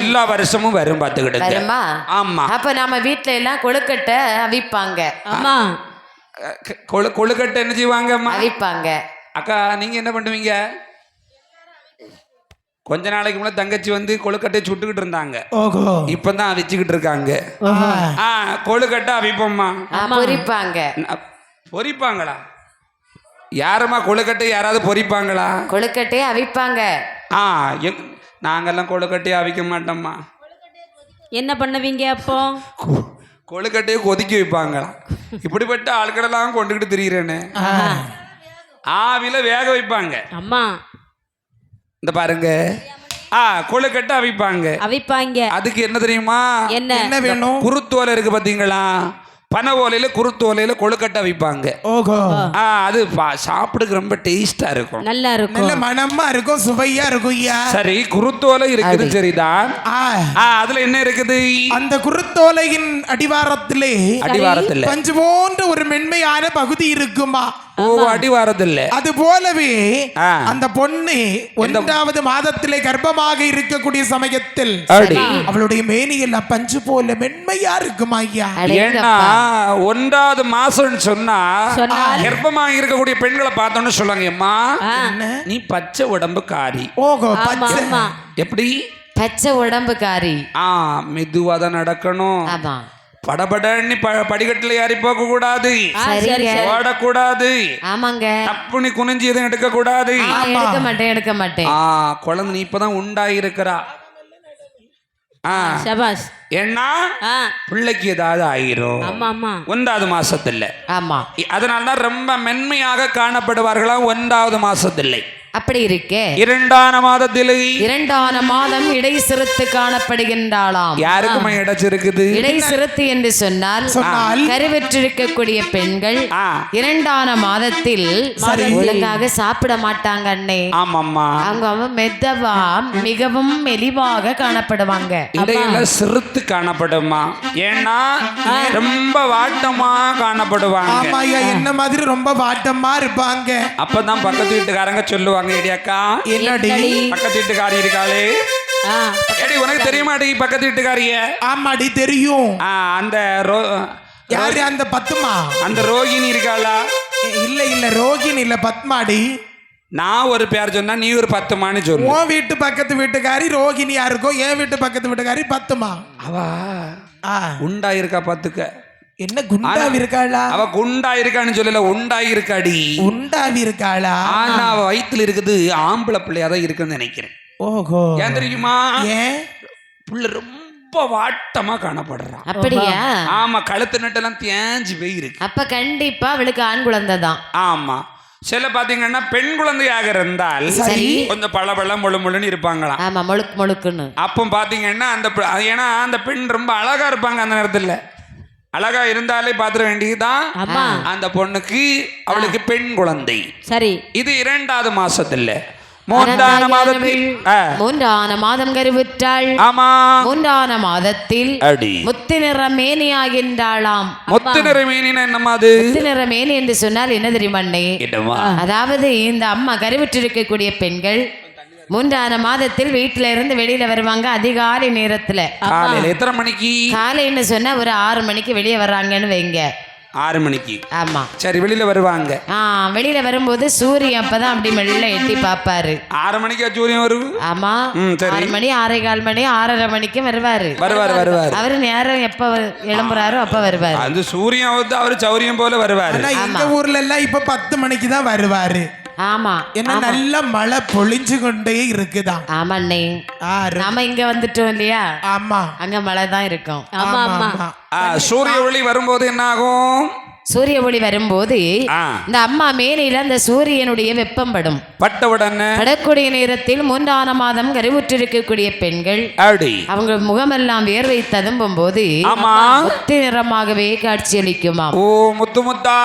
Speaker 2: எல்லா வருஷமும் வரும் பாத்துக்கிட்டு
Speaker 1: வருமா?
Speaker 2: ஆமா.
Speaker 1: அப்ப நம்ம வீட்டுல எல்லாம் கொழுக்கட்டை அவிப்பாங்க. ஆமா,
Speaker 2: கொழுக்கட்டை என்ன செய்வாங்க?
Speaker 1: அவிப்பாங்க.
Speaker 2: அக்கா நீங்க என்ன பண்ணுவீங்க? கொஞ்ச நாளைக்கு முன்னாடி தங்கச்சி வந்து கொழுக்கட்டை சுட்டுக்கிட்டு இருந்தாங்க, இப்பதான் அவிச்சுக்கிட்டு இருக்காங்க. கொழுக்கட்டை அவிப்போம்மா, பொரிப்பாங்களா? யாருமா கொழுக்கட்டை யாராவது பொரிப்பாங்களா?
Speaker 1: கொழுக்கட்டை அவிப்பாங்க.
Speaker 2: நாங்கெல்லாம் கொழுக்கட்டையை அவிக்க மாட்டோம்மா.
Speaker 1: என்ன பண்ணுவீங்க அப்போ?
Speaker 2: கொழுக்கட்டையை கொதிக்க வைப்பாங்களா? இப்படிப்பட்ட ஆட்களெல்லாம் கொண்டுகிட்டு திரியிறேன்னு ஆவில வேக வைப்பாங்க.
Speaker 1: அம்மா
Speaker 2: இந்த பாருங்க, கொழுக்கட்டை அவிப்பாங்க. அதுக்கு என்ன தெரியுமா?
Speaker 3: என்ன வேணும்?
Speaker 2: குருத்தோலை இருக்கு பாத்தீங்களா? பனை ஓலையில குருத்து ஓலையில கொழுக்கட்டை வைப்பாங்க.
Speaker 3: ஓஹோ.
Speaker 2: அது சாப்பிடுக்கு ரொம்ப டேஸ்டா இருக்கும்,
Speaker 4: நல்லா இருக்கும்,
Speaker 3: நல்ல மனமா இருக்கும், சுவையா இருக்கும்.
Speaker 2: சரி, குருத்தோலை இருக்குது சரிதான். அதுல என்ன இருக்குது?
Speaker 3: அந்த குருத்தோலையின் அடிவாரத்திலே பஞ்சு போன்ற ஒரு மென்மையான பகுதி இருக்குமா?
Speaker 2: அடிவாரத்தில்.
Speaker 3: அது போலவே அந்த பொண்ணு 1வது மாதத்திலே கர்ப்பமாக இருக்கக்கூடிய சமயத்தில் அவளுடைய மேனியில் பஞ்சு போல மென்மையா இருக்குமா ஐயா?
Speaker 2: ஏன்னா 1வது மாசம் சொன்னா கர்ப்பமாக இருக்கக்கூடிய பெண்களை பார்த்தோன்னு சொல்லுவாங்க, அம்மா நீ பச்சை உடம்பு காரி.
Speaker 3: ஓஹோ, பச்சை.
Speaker 2: எப்படி?
Speaker 1: பச்சை உடம்பு காரி.
Speaker 2: மெதுவா தான் நடக்கணும்.
Speaker 1: ஆமா,
Speaker 2: படபடன்னு படிக்கட்டுல ஏறி போக கூடாது, ஓடக்கூடாது.
Speaker 1: ஆமாங்க,
Speaker 2: தப்புனி குனிஞ்சு எதுவும் எடுக்க கூடாது.
Speaker 1: எடுக்க மாட்டேன்.
Speaker 2: குழந்தை நீ இப்பதான் உண்டாயிருக்கிறா. ஏன்னா பிள்ளைக்கு ஏதாவது ஆயிரும் 1வது மாசத்துல.
Speaker 1: ஆமா,
Speaker 2: அதனாலதான் ரொம்ப மென்மையாக காணப்படுவார்களா 1வது மாசத்துல.
Speaker 1: அப்படி இருக்கே
Speaker 2: 2ஆம் மாதத்திலே
Speaker 1: 2ஆம் மாதம் இடை சிறுத்து காணப்படுகின்றாளாம்.
Speaker 2: யாருக்குமே இடைச்சிருக்குது?
Speaker 1: இடை சிறுத்து என்று சொன்னால் கருவற்றிருக்கக்கூடிய பெண்கள் 2ஆம் மாதத்தில் ஒழுங்காக சாப்பிட மாட்டாங்க அண்ணே.
Speaker 2: ஆமாம்மா,
Speaker 1: அவங்க மெதவா மிகவும் மெலிவாக காணப்படுவாங்க.
Speaker 2: இடையில சிறுத்து காணப்படுமா? ஏன்னா ரொம்ப வாட்டமா காணப்படுவாங்க.
Speaker 3: என்ன மாதிரி ரொம்ப வாட்டமா இருப்பாங்க.
Speaker 2: அப்பதான் பக்கத்து வீட்டுக்காரங்க சொல்லுவாங்க,
Speaker 3: என்னடி
Speaker 2: பக்கத்து வீட்டுக்காரி இருக்காளே, எடி உனக்கு தெரியுமாடி பக்கத்து வீட்டுக்காரிய?
Speaker 3: ஆமாடி தெரியும்.
Speaker 2: அந்த
Speaker 3: யாரு? அந்த பத்மா.
Speaker 2: அந்த ரோகிணி இருக்காளா?
Speaker 3: இல்ல ரோகிணி இல்ல, பத்மாடி.
Speaker 2: நான் ஒரு பேர் சொன்னா நீ ஒரு 10மான்னு சொல்லு.
Speaker 3: உன் வீட்டு பக்கத்து வீட்டுக்காரி ரோகிணியா இருக்கும், என் வீட்டு பக்கத்து வீட்டுக்காரி பத்மா.
Speaker 2: அவ உண்டா இருக்கா பாத்துக்க.
Speaker 3: என்ன குண்டாவி இருக்காளா?
Speaker 2: அவ குண்டா இருக்கான்னு சொல்லல, உண்டாகி இருக்காடி.
Speaker 3: உண்டாவி இருக்காளா?
Speaker 2: ஆனா அவ வயித்துல இருக்குது ஆம்பளை பிள்ளையாதான் இருக்குன்னு நினைக்கிறேன்.
Speaker 3: ஓஹோ.
Speaker 2: ஏன் தெரியுமா?
Speaker 3: ஏன்?
Speaker 2: புள்ள ரொம்ப வாட்டமா காணப்படுறான்.
Speaker 1: அப்படியா?
Speaker 2: ஆமா, கழுத்து நட்டெல்லாம் தேஞ்சு போய் இருக்கு.
Speaker 1: அப்ப கண்டிப்பா அவளுக்கு ஆண் குழந்தை தான்.
Speaker 2: ஆமா, சில பாத்தீங்கன்னா பெண் குழந்தையாக இருந்தால் கொஞ்சம் பளபள முழுன்னு இருப்பாங்களாம்.
Speaker 1: ஆமா, முழுக்கு முழுக்குன்னு.
Speaker 2: அப்போ பாத்தீங்கன்னா ஏன்னா அந்த பெண் ரொம்ப அழகா இருப்பாங்க. அந்த நேரத்துல அழகா இருந்தாலே பாத்திர வேண்டியதுதான் அந்த பொண்ணுக்கு, அவளுக்கு பெண் குழந்தை.
Speaker 4: சரி,
Speaker 2: இது 2வது மாசத்துல 3ஆம்
Speaker 1: மாதம் கருவுற்றாள்.
Speaker 2: ஆமா,
Speaker 1: 3ஆம் மாதத்தில் முத்து நிற மேனியாகின்றாளாம்.
Speaker 2: முத்து நிற மேனினா என்னமா? அது
Speaker 1: முத்து நிற மேனி என்று சொன்னால் என்ன தெரியுமா? அதாவது இந்த அம்மா கருவுற்றிருக்கக்கூடிய பெண்கள் 3ஆம் மாதத்தில் வீட்டுல இருந்து வெளியில வருவாங்க அதிகாலை நேரத்துல.
Speaker 2: காலையில எத்தனை மணிக்கு?
Speaker 1: காலைன்னு சொன்னா ஒரு 6 மணிக்கு வெளியே வர்றாங்கன்னு வைங்க.
Speaker 2: 6 மணிக்கு?
Speaker 1: ஆமா,
Speaker 2: சரி, வெளியில வருவாங்க.
Speaker 1: வெளியில வரும்போது சூரியன் அப்பதான் அப்படி மெல்ல எட்டி பாப்பாரு.
Speaker 2: 6 மணிக்கு சூரியன் வரும்.
Speaker 1: ஆமா, 6 மணி 6:15 மணி 6:30 மணிக்கு வருவாரு. அவரு நேரம் எப்ப எழும்புறாரோ அப்ப வருவாரு.
Speaker 2: அந்த சூரியன் வந்து அவரு சௌரியம் போல வருவாரு.
Speaker 3: எங்க ஊர்ல எல்லாம் இப்ப 10 மணிக்கு தான் வருவாரு.
Speaker 1: ஆமா,
Speaker 3: என்ன நல்ல மழை பொழிஞ்சு கொண்டே இருக்குதா?
Speaker 1: ஆமா அண்ணே, நாம இங்க வந்துட்டோம் இல்லையா?
Speaker 3: ஆமா,
Speaker 1: அங்க மழை தான் இருக்கும்.
Speaker 4: ஆமா ஆமா.
Speaker 2: சூரிய ஒளி வரும்போது என்ன ஆகும்?
Speaker 1: சூரிய ஒளி வரும்போது இந்த அம்மா மேனில அந்த சூரியனுடைய வெப்பம் படும்.
Speaker 2: பட்டவுடனே
Speaker 1: படக்கூடிய நேரத்தில் 3ஆம் மாதம் கருவுற்றிருக்கக்கூடிய பெண்கள் அவங்க முகமெல்லாம் வேர்வை ததும்பும் போது முத்து நிறமாகவே காட்சியளிக்குமா.
Speaker 2: ஓ, முத்து முத்தா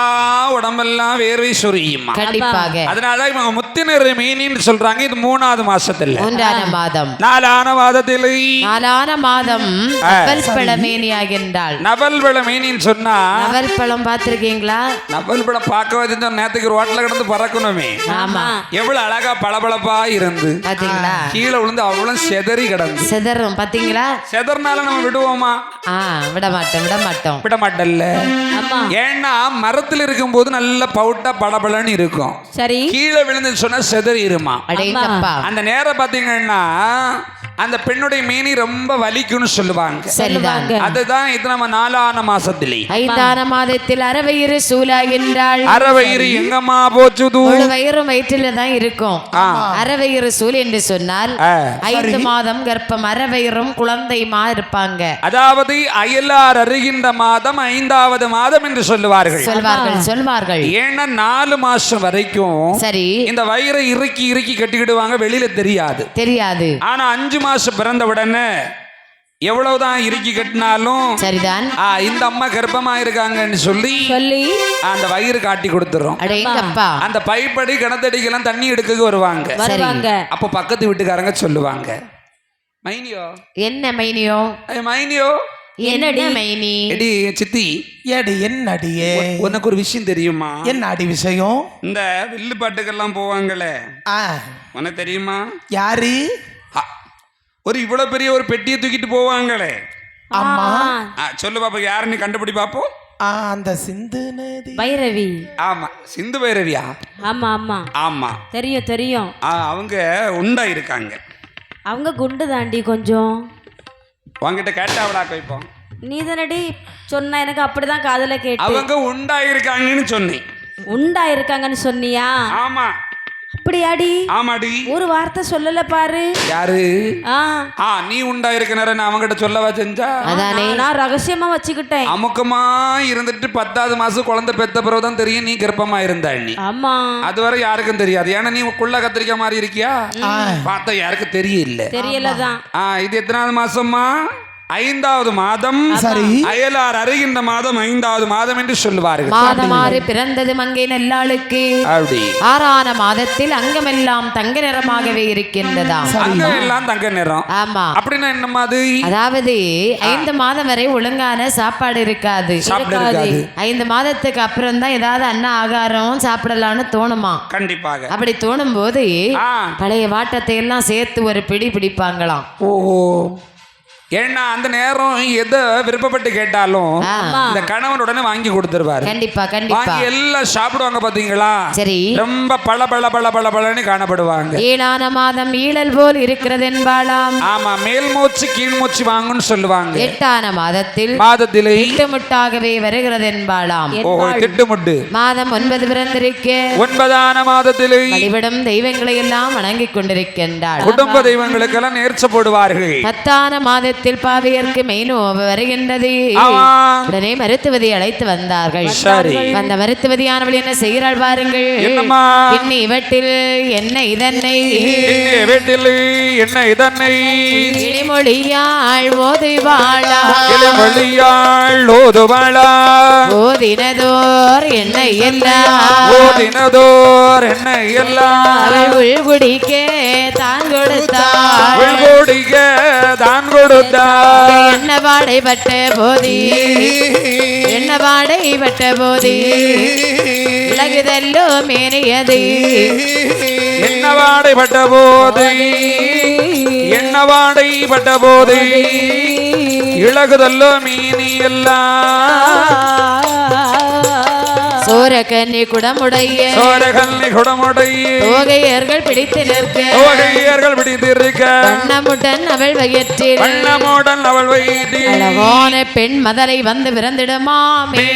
Speaker 2: உடம்பெல்லாம் வேர்வை சொரியுமா.
Speaker 1: கண்டிப்பாக.
Speaker 2: அதனால இவங்க முத்து நிற மேனின்னு சொல்றாங்க. இது 3ஆவது மாசத்துல.
Speaker 1: 3ஆம் மாதம்.
Speaker 2: 4ஆம் மாதத்தில்
Speaker 1: 4ஆம் மாதம் நவல் பழ மேனியாகின்றாள்.
Speaker 2: நவல் பழ மேனின்னு சொன்னா
Speaker 1: நவல் பழம் பார்த்திருக்கீங்களா?
Speaker 2: நவல் பழம் பார்க்க வந்து நேத்துக்கு ரோட்ல கிடந்து பறக்கணுமே.
Speaker 1: ஆமா,
Speaker 2: எவ்வளவு அழகா பளபளப்பா இருந்து
Speaker 1: பாத்தீங்களா?
Speaker 2: கீழே விழுந்து அவ்வளவு செதறி கிடந்து
Speaker 1: செதறும். பாத்தீங்களா?
Speaker 2: செதறனால நம்ம விடுவோமா?
Speaker 1: விட மாட்டோம்.
Speaker 2: விட மாட்டல்ல. ஏன்னா மரத்துல இருக்கும் போது நல்ல பவுட்டா பளபளன்னு இருக்கும்.
Speaker 4: சரி,
Speaker 2: கீழே விழுந்து சொன்னா செதறி இருமா.
Speaker 1: அடேங்கப்பா.
Speaker 2: அந்த நேரம் பாத்தீங்கன்னா அந்த பெண்ணுடைய மேனி ரொம்ப வலிக்கும்னு சொல்லுவாங்க.
Speaker 1: சரிதாங்க.
Speaker 2: அதுதான் இது நம்ம 4ஆன மாசத்திலே
Speaker 1: 5ஆன மாதத்தில் அறவயிறு சூலாகின்றாள்.
Speaker 2: அறவயிறு எங்கம்மா போச்சுது?
Speaker 1: ஒரு வயிறும் வயிற்றில தான் இருக்கும். அறவயிறு சூல் என்று சொன்னால் 5 மாதம் கர்ப்பம், அறவயிறும் குழந்தையுமா இருப்பாங்க.
Speaker 2: அதாவது அயலார் அறிகின்ற மாதம் 5வது மாதம் என்று சொல்வார்கள். ஏன்னா 4 மாசம் வரைக்கும்
Speaker 1: சரி
Speaker 2: இந்த வயிறை இறுக்கி கட்டிக்கிடுவாங்க, வெளியில தெரியாது. ஆனா 5 மாசம் பிறந்த உடனே எவ்வளவுதான் இறுக்கி கட்டினாலும் சரிதான் இந்த அம்மா கர்ப்பமா இருக்காங்கன்னு சொல்லி அந்த வயிறு காட்டி கொடுத்துரும். அந்த பைப்படி கிணத்தடிக்கெல்லாம் தண்ணி எடுக்க வருவாங்க. அப்ப பக்கத்து வீட்டுக்காரங்க சொல்லுவாங்க, மைனியோ
Speaker 1: என்ன மைனியோ
Speaker 2: மைனியோ
Speaker 1: என்னடி மைனி
Speaker 2: எடி சித்தி
Speaker 3: ஏடி என்னடியே
Speaker 2: உனக்கு ஒரு விஷயம் தெரியுமா?
Speaker 3: என்ன அடி விஷயம்? இந்த
Speaker 2: வில்லு பாட்டுக்கெல்லாம் போவாங்களே உனக்கு தெரியுமா?
Speaker 3: யாரு?
Speaker 2: ஒரு இவ்வளவு பெரிய ஒரு பெட்டியை தூக்கிட்டு போவாங்களே.
Speaker 3: ஆமா
Speaker 2: சொல்லு பாப்பா, யாருன்னு கண்டுபிடி பாப்போம்.
Speaker 3: அந்த சிந்து நதி
Speaker 4: பைரவி.
Speaker 2: ஆமா சிந்து பைரவியா?
Speaker 4: ஆமா ஆமா
Speaker 2: ஆமா
Speaker 4: தெரியும்.
Speaker 2: அவங்க உண்டா இருக்காங்க.
Speaker 4: அவங்க குண்டு தாண்டி கொஞ்சம்.
Speaker 2: உங்ககிட்ட கேட்டாவடா வைப்போம்.
Speaker 4: நீ தானடி சொன்ன, எனக்கு அப்படிதான் காதுல கேட்டு.
Speaker 2: அவங்க உண்டா இருக்காங்கன்னு சொன்னேன்.
Speaker 4: உண்டா இருக்காங்கன்னு சொன்னியா?
Speaker 2: ஆமா.
Speaker 4: அப்படியாடி?
Speaker 2: ஆமாடி.
Speaker 4: ஒரு வார்த்தை சொல்லல பாரு.
Speaker 2: யாரு? நீ உண்டா இருக்க நேரம் அவங்கிட்ட சொல்லவா செஞ்சா?
Speaker 4: அதானே நான் ரகசியமா வச்சுக்கிட்டேன்.
Speaker 2: அமுக்கமா இருந்துட்டு 10வது மாசம் குழந்தை பெத்த பிறகுதான் தெரியும் நீ கர்ப்பமா இருந்தா. நீ
Speaker 4: ஆமா
Speaker 2: அதுவரை யாருக்கும் தெரியாது. ஏன்னா நீ குள்ள கத்திரிக்காய் மாதிரி இருக்கியா, பார்த்தா யாருக்கும்
Speaker 4: தெரியலதான்.
Speaker 2: இது எத்தனாவது மாசம்மா? 5வது மாதம். சரி. அயலார் அறிகின்ற மாதம் 5வது மாதம் என்று சொல்லுவார்கள்.
Speaker 1: மாதமாறு பிறந்தது மங்கை நல்லாளுக்கு.
Speaker 2: அப்படி
Speaker 1: 6ஆன மாதத்தில் அங்கமெல்லாம் தங்க நிறமாகவே இருக்கின்றதா?
Speaker 2: அங்கமெல்லாம் தங்க நிறம்.
Speaker 1: ஆமா.
Speaker 2: அப்படின்னா என்ன மாதிரி?
Speaker 1: அதாவது 5 மாதம் வரை ஒழுங்கான சாப்பாடு இருக்காது. 5 மாதத்துக்கு அப்புறம் தான் ஏதாவது அன்ன ஆகாரம் சாப்பிடலாம்னு தோணுமா?
Speaker 2: கண்டிப்பாக.
Speaker 1: அப்படி தோணும் போது பழைய வாட்டத்தை எல்லாம் சேர்த்து ஒரு பிடி பிடிப்பாங்களாம்.
Speaker 2: ஓஹோ. ஏன்னா அந்த நேரம் எதை விருப்பப்பட்டு கேட்டாலும் இந்த கணவன் உடனே வாங்கி கொடுத்துருவாரு.
Speaker 1: கண்டிப்பா
Speaker 2: வாங்கி எல்லாம் சாப்பிடுவாங்க. பாத்தீங்களா?
Speaker 1: சரி.
Speaker 2: ரொம்ப பளபளன்னு காணப்படுவாங்க.
Speaker 1: 7ஆன மாதம் ஈழல் போல் இருக்கிறது என்பாளாம்.
Speaker 2: ஆமா, மேல் மூச்சு கீழ் மூச்சு வாங்குன்னு சொல்லுவாங்க.
Speaker 1: 8ஆன மாதத்திலே திட்டுமுட்டாகவே வருகிறது என்பாளாம்.
Speaker 2: திட்டுமுட்டு.
Speaker 1: மாதம் 9 பிறந்திருக்க
Speaker 2: 9ஆன மாதத்திலே
Speaker 1: வழிபடும் தெய்வங்களை எல்லாம் வணங்கிக் கொண்டிருக்கின்றாள்.
Speaker 2: குடும்ப தெய்வங்களுக்கெல்லாம் நேர்ச்ச போடுவார்கள்.
Speaker 1: 10ஆன மாதத்தில் பாவியருக்கு மெயினோ வருகின்றது. உடனே மருத்துவதி அழைத்து வந்தார்கள். வந்த மருத்துவதியானவள் என்ன செய்கிறாள் பாருங்கள். இன்னி இவட்டில் என்ன இதன்னை கிளிமொழியாள் ஓதுவாளா ஓதினதோர் என்ன எல்லாம் அவள் உள்குடிக்க தான் கொடுத்தாள். என்ன பாடைப்பட்ட போதி இலகுதல்லோ மேனியது.
Speaker 2: என்ன பாடைப்பட்ட போது இலகுதல்லோ மீனி எல்லாம்.
Speaker 1: சோரகன்னி குடமுடைய தோகையர்கள் பிடித்து நிற்க வண்ணமுடன் அவள் வயிற்றில் அழகான பெண் மதலை வந்து பிறந்திடுமாமே.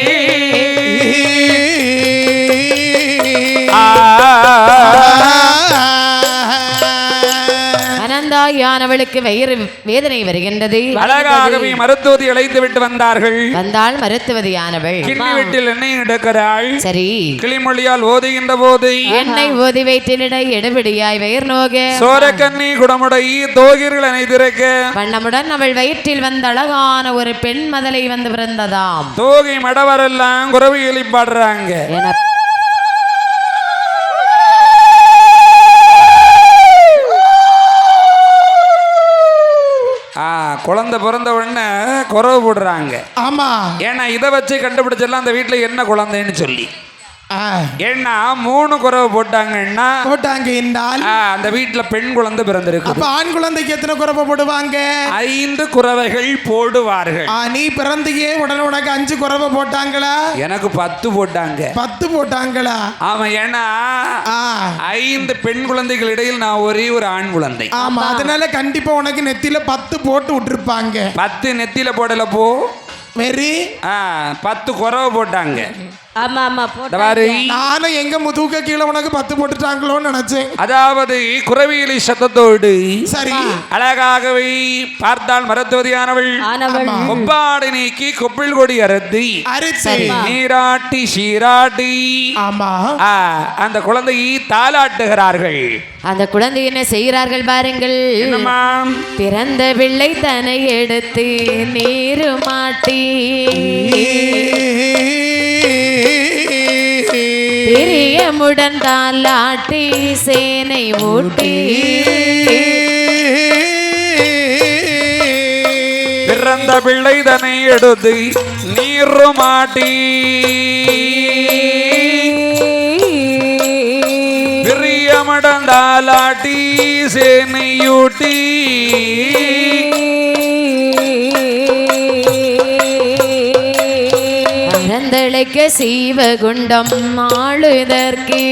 Speaker 1: அனந்தாயானவளுக்கு வயிறு வேதனை வருகின்றது.
Speaker 2: அழகாகவே மருத்துவதி அழைத்து விட்டு வந்தாள்
Speaker 1: மருத்துவதியானவள்.
Speaker 2: கிண்ணி வீட்டில் எண்ணெய் எடுக்கிறாள்.
Speaker 1: சரி.
Speaker 2: கிளிமொழியால் ஓதுகின்ற போது
Speaker 1: எண்ணெய் ஓதி வயிற்றினிடை எடுபடியாய் வயிறு நோக
Speaker 2: சோரக்கண்ணி குடமுடை தோகிர்கள் அணைத்திருக்க
Speaker 1: வண்ணமுடன் அவள் வயிற்றில் வந்த அழகான ஒரு பெண் மதலை வந்து பிறந்ததாம்.
Speaker 2: தோகை மடவரெல்லாம் குறவு எழுப்பாடுறாங்க. குழந்தை பிறந்த உடனே குறவு போடுறாங்க.
Speaker 3: ஆமா.
Speaker 2: ஏன்னா இதை வச்சு கண்டுபிடிச்சிடலாம் அந்த வீட்டுல என்ன குழந்தைன்னு சொல்லி. ஏன்னா 3 குறவை போட்டாங்கன்னா
Speaker 3: என்றால்
Speaker 2: அந்த வீட்டுல பெண் குழந்தை பிறந்திருக்கு.
Speaker 3: அப்ப ஆண் குழந்தைக்கு எத்தனை குறவை போடுவாங்க?
Speaker 2: 5 குறவைகள் போடுவார்கள்.
Speaker 3: நீ பிறந்தையே உடனே உனக்கு 5 குறவை போட்டாங்களா?
Speaker 2: எனக்கு 10 போட்டாங்க.
Speaker 3: 10 போட்டாங்களா?
Speaker 2: ஆமா, ஏன்னா 5 பெண் குழந்தைகள் இடையில் நான் ஒரே ஒரு ஆண் குழந்தை.
Speaker 3: ஆமா, அதனால கண்டிப்பா உனக்கு நெத்தியில 10 போட்டு விட்டுருப்பாங்க.
Speaker 2: 10 நெத்தியில போடல போ
Speaker 3: வெரி
Speaker 2: 10 குறவை போட்டாங்க.
Speaker 4: ஆமா ஆமா போட்டாங்க.
Speaker 3: நானும் எங்க முதுக கீழே உனக்கு 10 போட்டுட்டாங்களோன்னு நினைச்சேன்.
Speaker 2: அதாவது குறவியலி சத்தத்தோடு
Speaker 3: சரி
Speaker 2: அழகாகவே பார்த்தால் மருத்துவதியானவள் கொப்பாடை நீக்கி கொப்பிள் கொடி அறுத்தி நீராட்டி சீராட்டி
Speaker 3: ஆமா
Speaker 2: அந்த குழந்தையை தாலாட்டுகிறார்கள்.
Speaker 1: அந்த குழந்தை என்ன செய்கிறார்கள் பாருங்கள். பிறந்த பிள்ளை தன்னை எடுத்து நீரு மாட்டி பிரியமுடன் தாலாட்டி சேனை ஊட்டி
Speaker 2: பிறந்த பிள்ளை தன்னை எடுத்து நீரு மாட்டி பிரியமுடன் தாலாட்டி சேனையூட்டி
Speaker 1: அறந்தழைக்க சீவகுண்டம் ஆளுதற்கு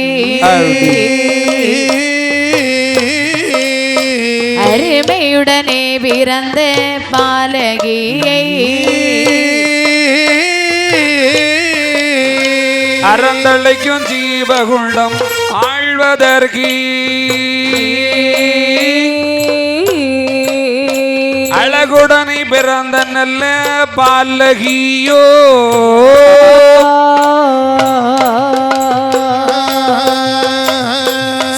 Speaker 1: அருமையுடனே பிறந்த பாலகியை
Speaker 2: அறந்தழைக்கும் ஜீவகுண்டம் ஆழ்வதற்கு அழகுடனை பிறந்த நல்ல பாலகியோ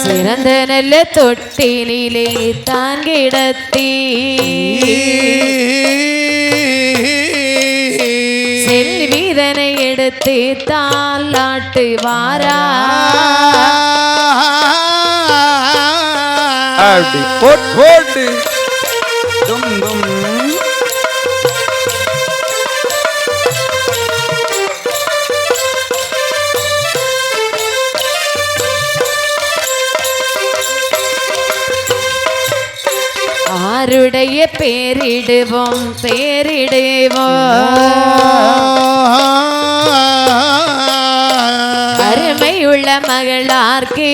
Speaker 1: சிறந்த நல்ல தொட்டிலே தான் கிடத்தி செல்விதனை எடுத்து தாலாட்டு வாரா
Speaker 2: போட்டு தும் தும்
Speaker 1: ஆருடைய பேரிடுவோம் அருமையுள்ள மகளார்க்கு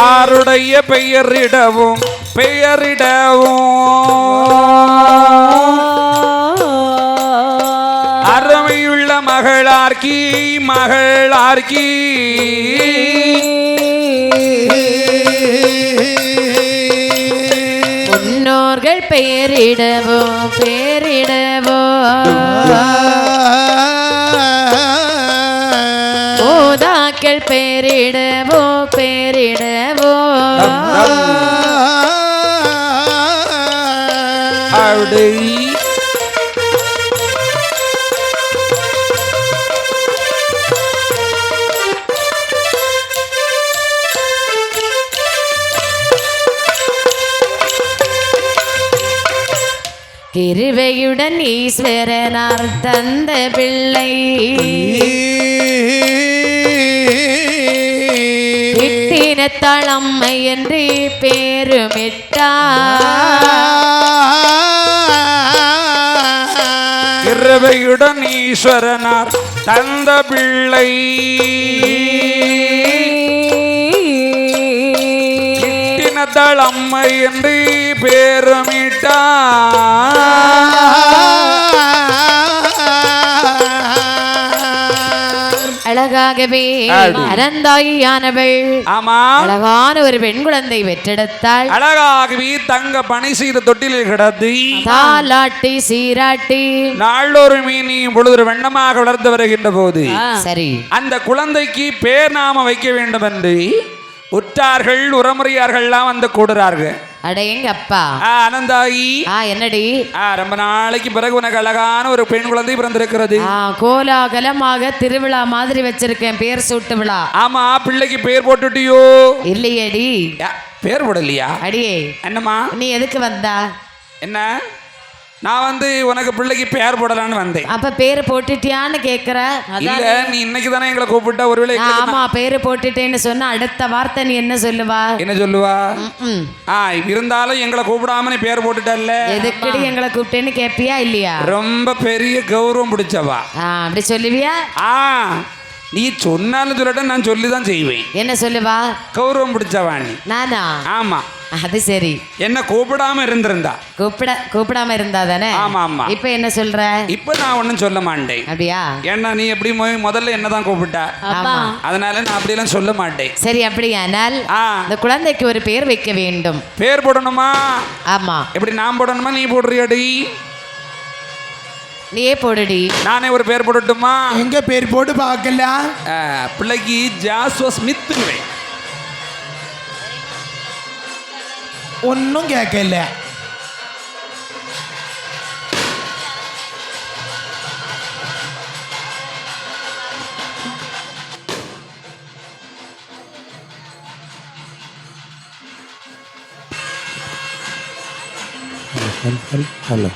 Speaker 2: ஆருடைய பெயரிடவும் அருமையுள்ள மகளார்க்கி
Speaker 1: முன்னோர்கள் பெயரிடவோ ஓதாக்கள் பெயரிடவோ கிருபையுடன் ஈஸ்வரனார் தந்த பிள்ளை இட்டினத்தாள் அம்மை என்று பேருமிட்டார்.
Speaker 2: கிருபையுடன் ஈஸ்வரனார் தந்த பிள்ளை இட்டினத்தாள் அம்மை என்று பேருமிட்டார்.
Speaker 1: அழகாகவே அனந்தாயியானவள் அழகான ஒரு பெண் குழந்தை பெற்றெடுத்தாள்.
Speaker 2: அழகாகவே தங்க பணி செய்த தொட்டிலில் கிடந்து
Speaker 1: தாலாட்டி சீராட்டி
Speaker 2: நாளொரு மீனியும் பொழுது வெண்ணமாக வளர்ந்து வருகின்ற போது
Speaker 1: சரி
Speaker 2: அந்த குழந்தைக்கு பேர் நாம வைக்க வேண்டும் என்று உற்றார்கள் உறமுறையார்கள்லாம் வந்து கூடுறார்கள்.
Speaker 1: அடையங்க அப்பா
Speaker 2: அனந்தாயி
Speaker 1: என்னடி
Speaker 2: ரொம்ப நாளைக்கு பிறகு உனக்கு அழகான ஒரு பெண் குழந்தை பிறந்திருக்கிறது.
Speaker 1: கோலாகலமாக திருவிழா மாதிரி வச்சிருக்கேன், பேர் சூட்டு விழா.
Speaker 2: ஆமா, பிள்ளைக்கு பேர் போட்டுட்டியோ?
Speaker 1: இல்லையடி,
Speaker 2: பேர் போடலையா?
Speaker 1: அடியே
Speaker 2: என்னம்மா
Speaker 1: நீ எதுக்கு வந்தா?
Speaker 2: என்ன நான் உனக்கு பிள்ளைக்கு பேர் போடலான்னு வந்தேன்.
Speaker 1: அப்ப பேரு போட்டுட்டியான்னு கேக்குற?
Speaker 2: இல்ல, நீ இன்னைக்கு தானே எங்களை கூப்பிட்ட. ஒருவேளை
Speaker 1: ஆமா, பேரு போட்டுட்டேன்னு சொன்னா அடுத்த வார்த்தை நீ என்ன சொல்லுவா?
Speaker 2: என்ன சொல்லுவா? இருந்தாலும் எங்களை கூப்பிடாம நீ பேர் போட்டுட்டல்ல,
Speaker 1: எதுக்கடி எங்களை கூப்பிட்டேன்னு கேப்பியா இல்லையா?
Speaker 2: ரொம்ப பெரிய கௌரவம் பிடிச்சவா.
Speaker 1: அப்படி சொல்லுவியா?
Speaker 2: நீ சொன்னாலும் சொல்லட்ட, நான் சொல்லிதான் செய்வேன்.
Speaker 1: என்ன சொல்லுவா?
Speaker 2: கௌரவம் பிடிச்சவா நீ.
Speaker 1: நானா?
Speaker 2: ஆமா.
Speaker 1: அது சரி.
Speaker 2: என்ன கூப்பிடாம இருந்திருந்தா?
Speaker 1: கூப்பிடாம இருந்தா தானே?
Speaker 2: ஆமா ஆமா.
Speaker 1: இப்ப என்ன சொல்ற? இப்ப
Speaker 2: நான் ஒன்னும் சொல்ல மாட்டேன்.
Speaker 1: அப்படியா?
Speaker 2: ஏன்னா நீ எப்படி முதல்ல என்னதான் கூப்பிட்டா, அதனால நான் அப்படி எல்லாம் சொல்ல மாட்டேன்.
Speaker 1: சரி, அப்படியானால் இந்த குழந்தைக்கு ஒரு பேர் வைக்க வேண்டும்.
Speaker 2: பேர் போடணுமா?
Speaker 1: ஆமா.
Speaker 2: எப்படி நான் போடணுமா நீ போடுறியடி?
Speaker 1: நீயே போடுடி.
Speaker 2: நானே ஒரு பேர் போடட்டுமா?
Speaker 3: எங்க பேர் போட்டு பார்க்கலாம்.
Speaker 2: பிள்ளைக்கு ஜாஸ்வா ஸ்மித்.
Speaker 3: ஒன்னும் கேட்கல.
Speaker 2: ஹலோ.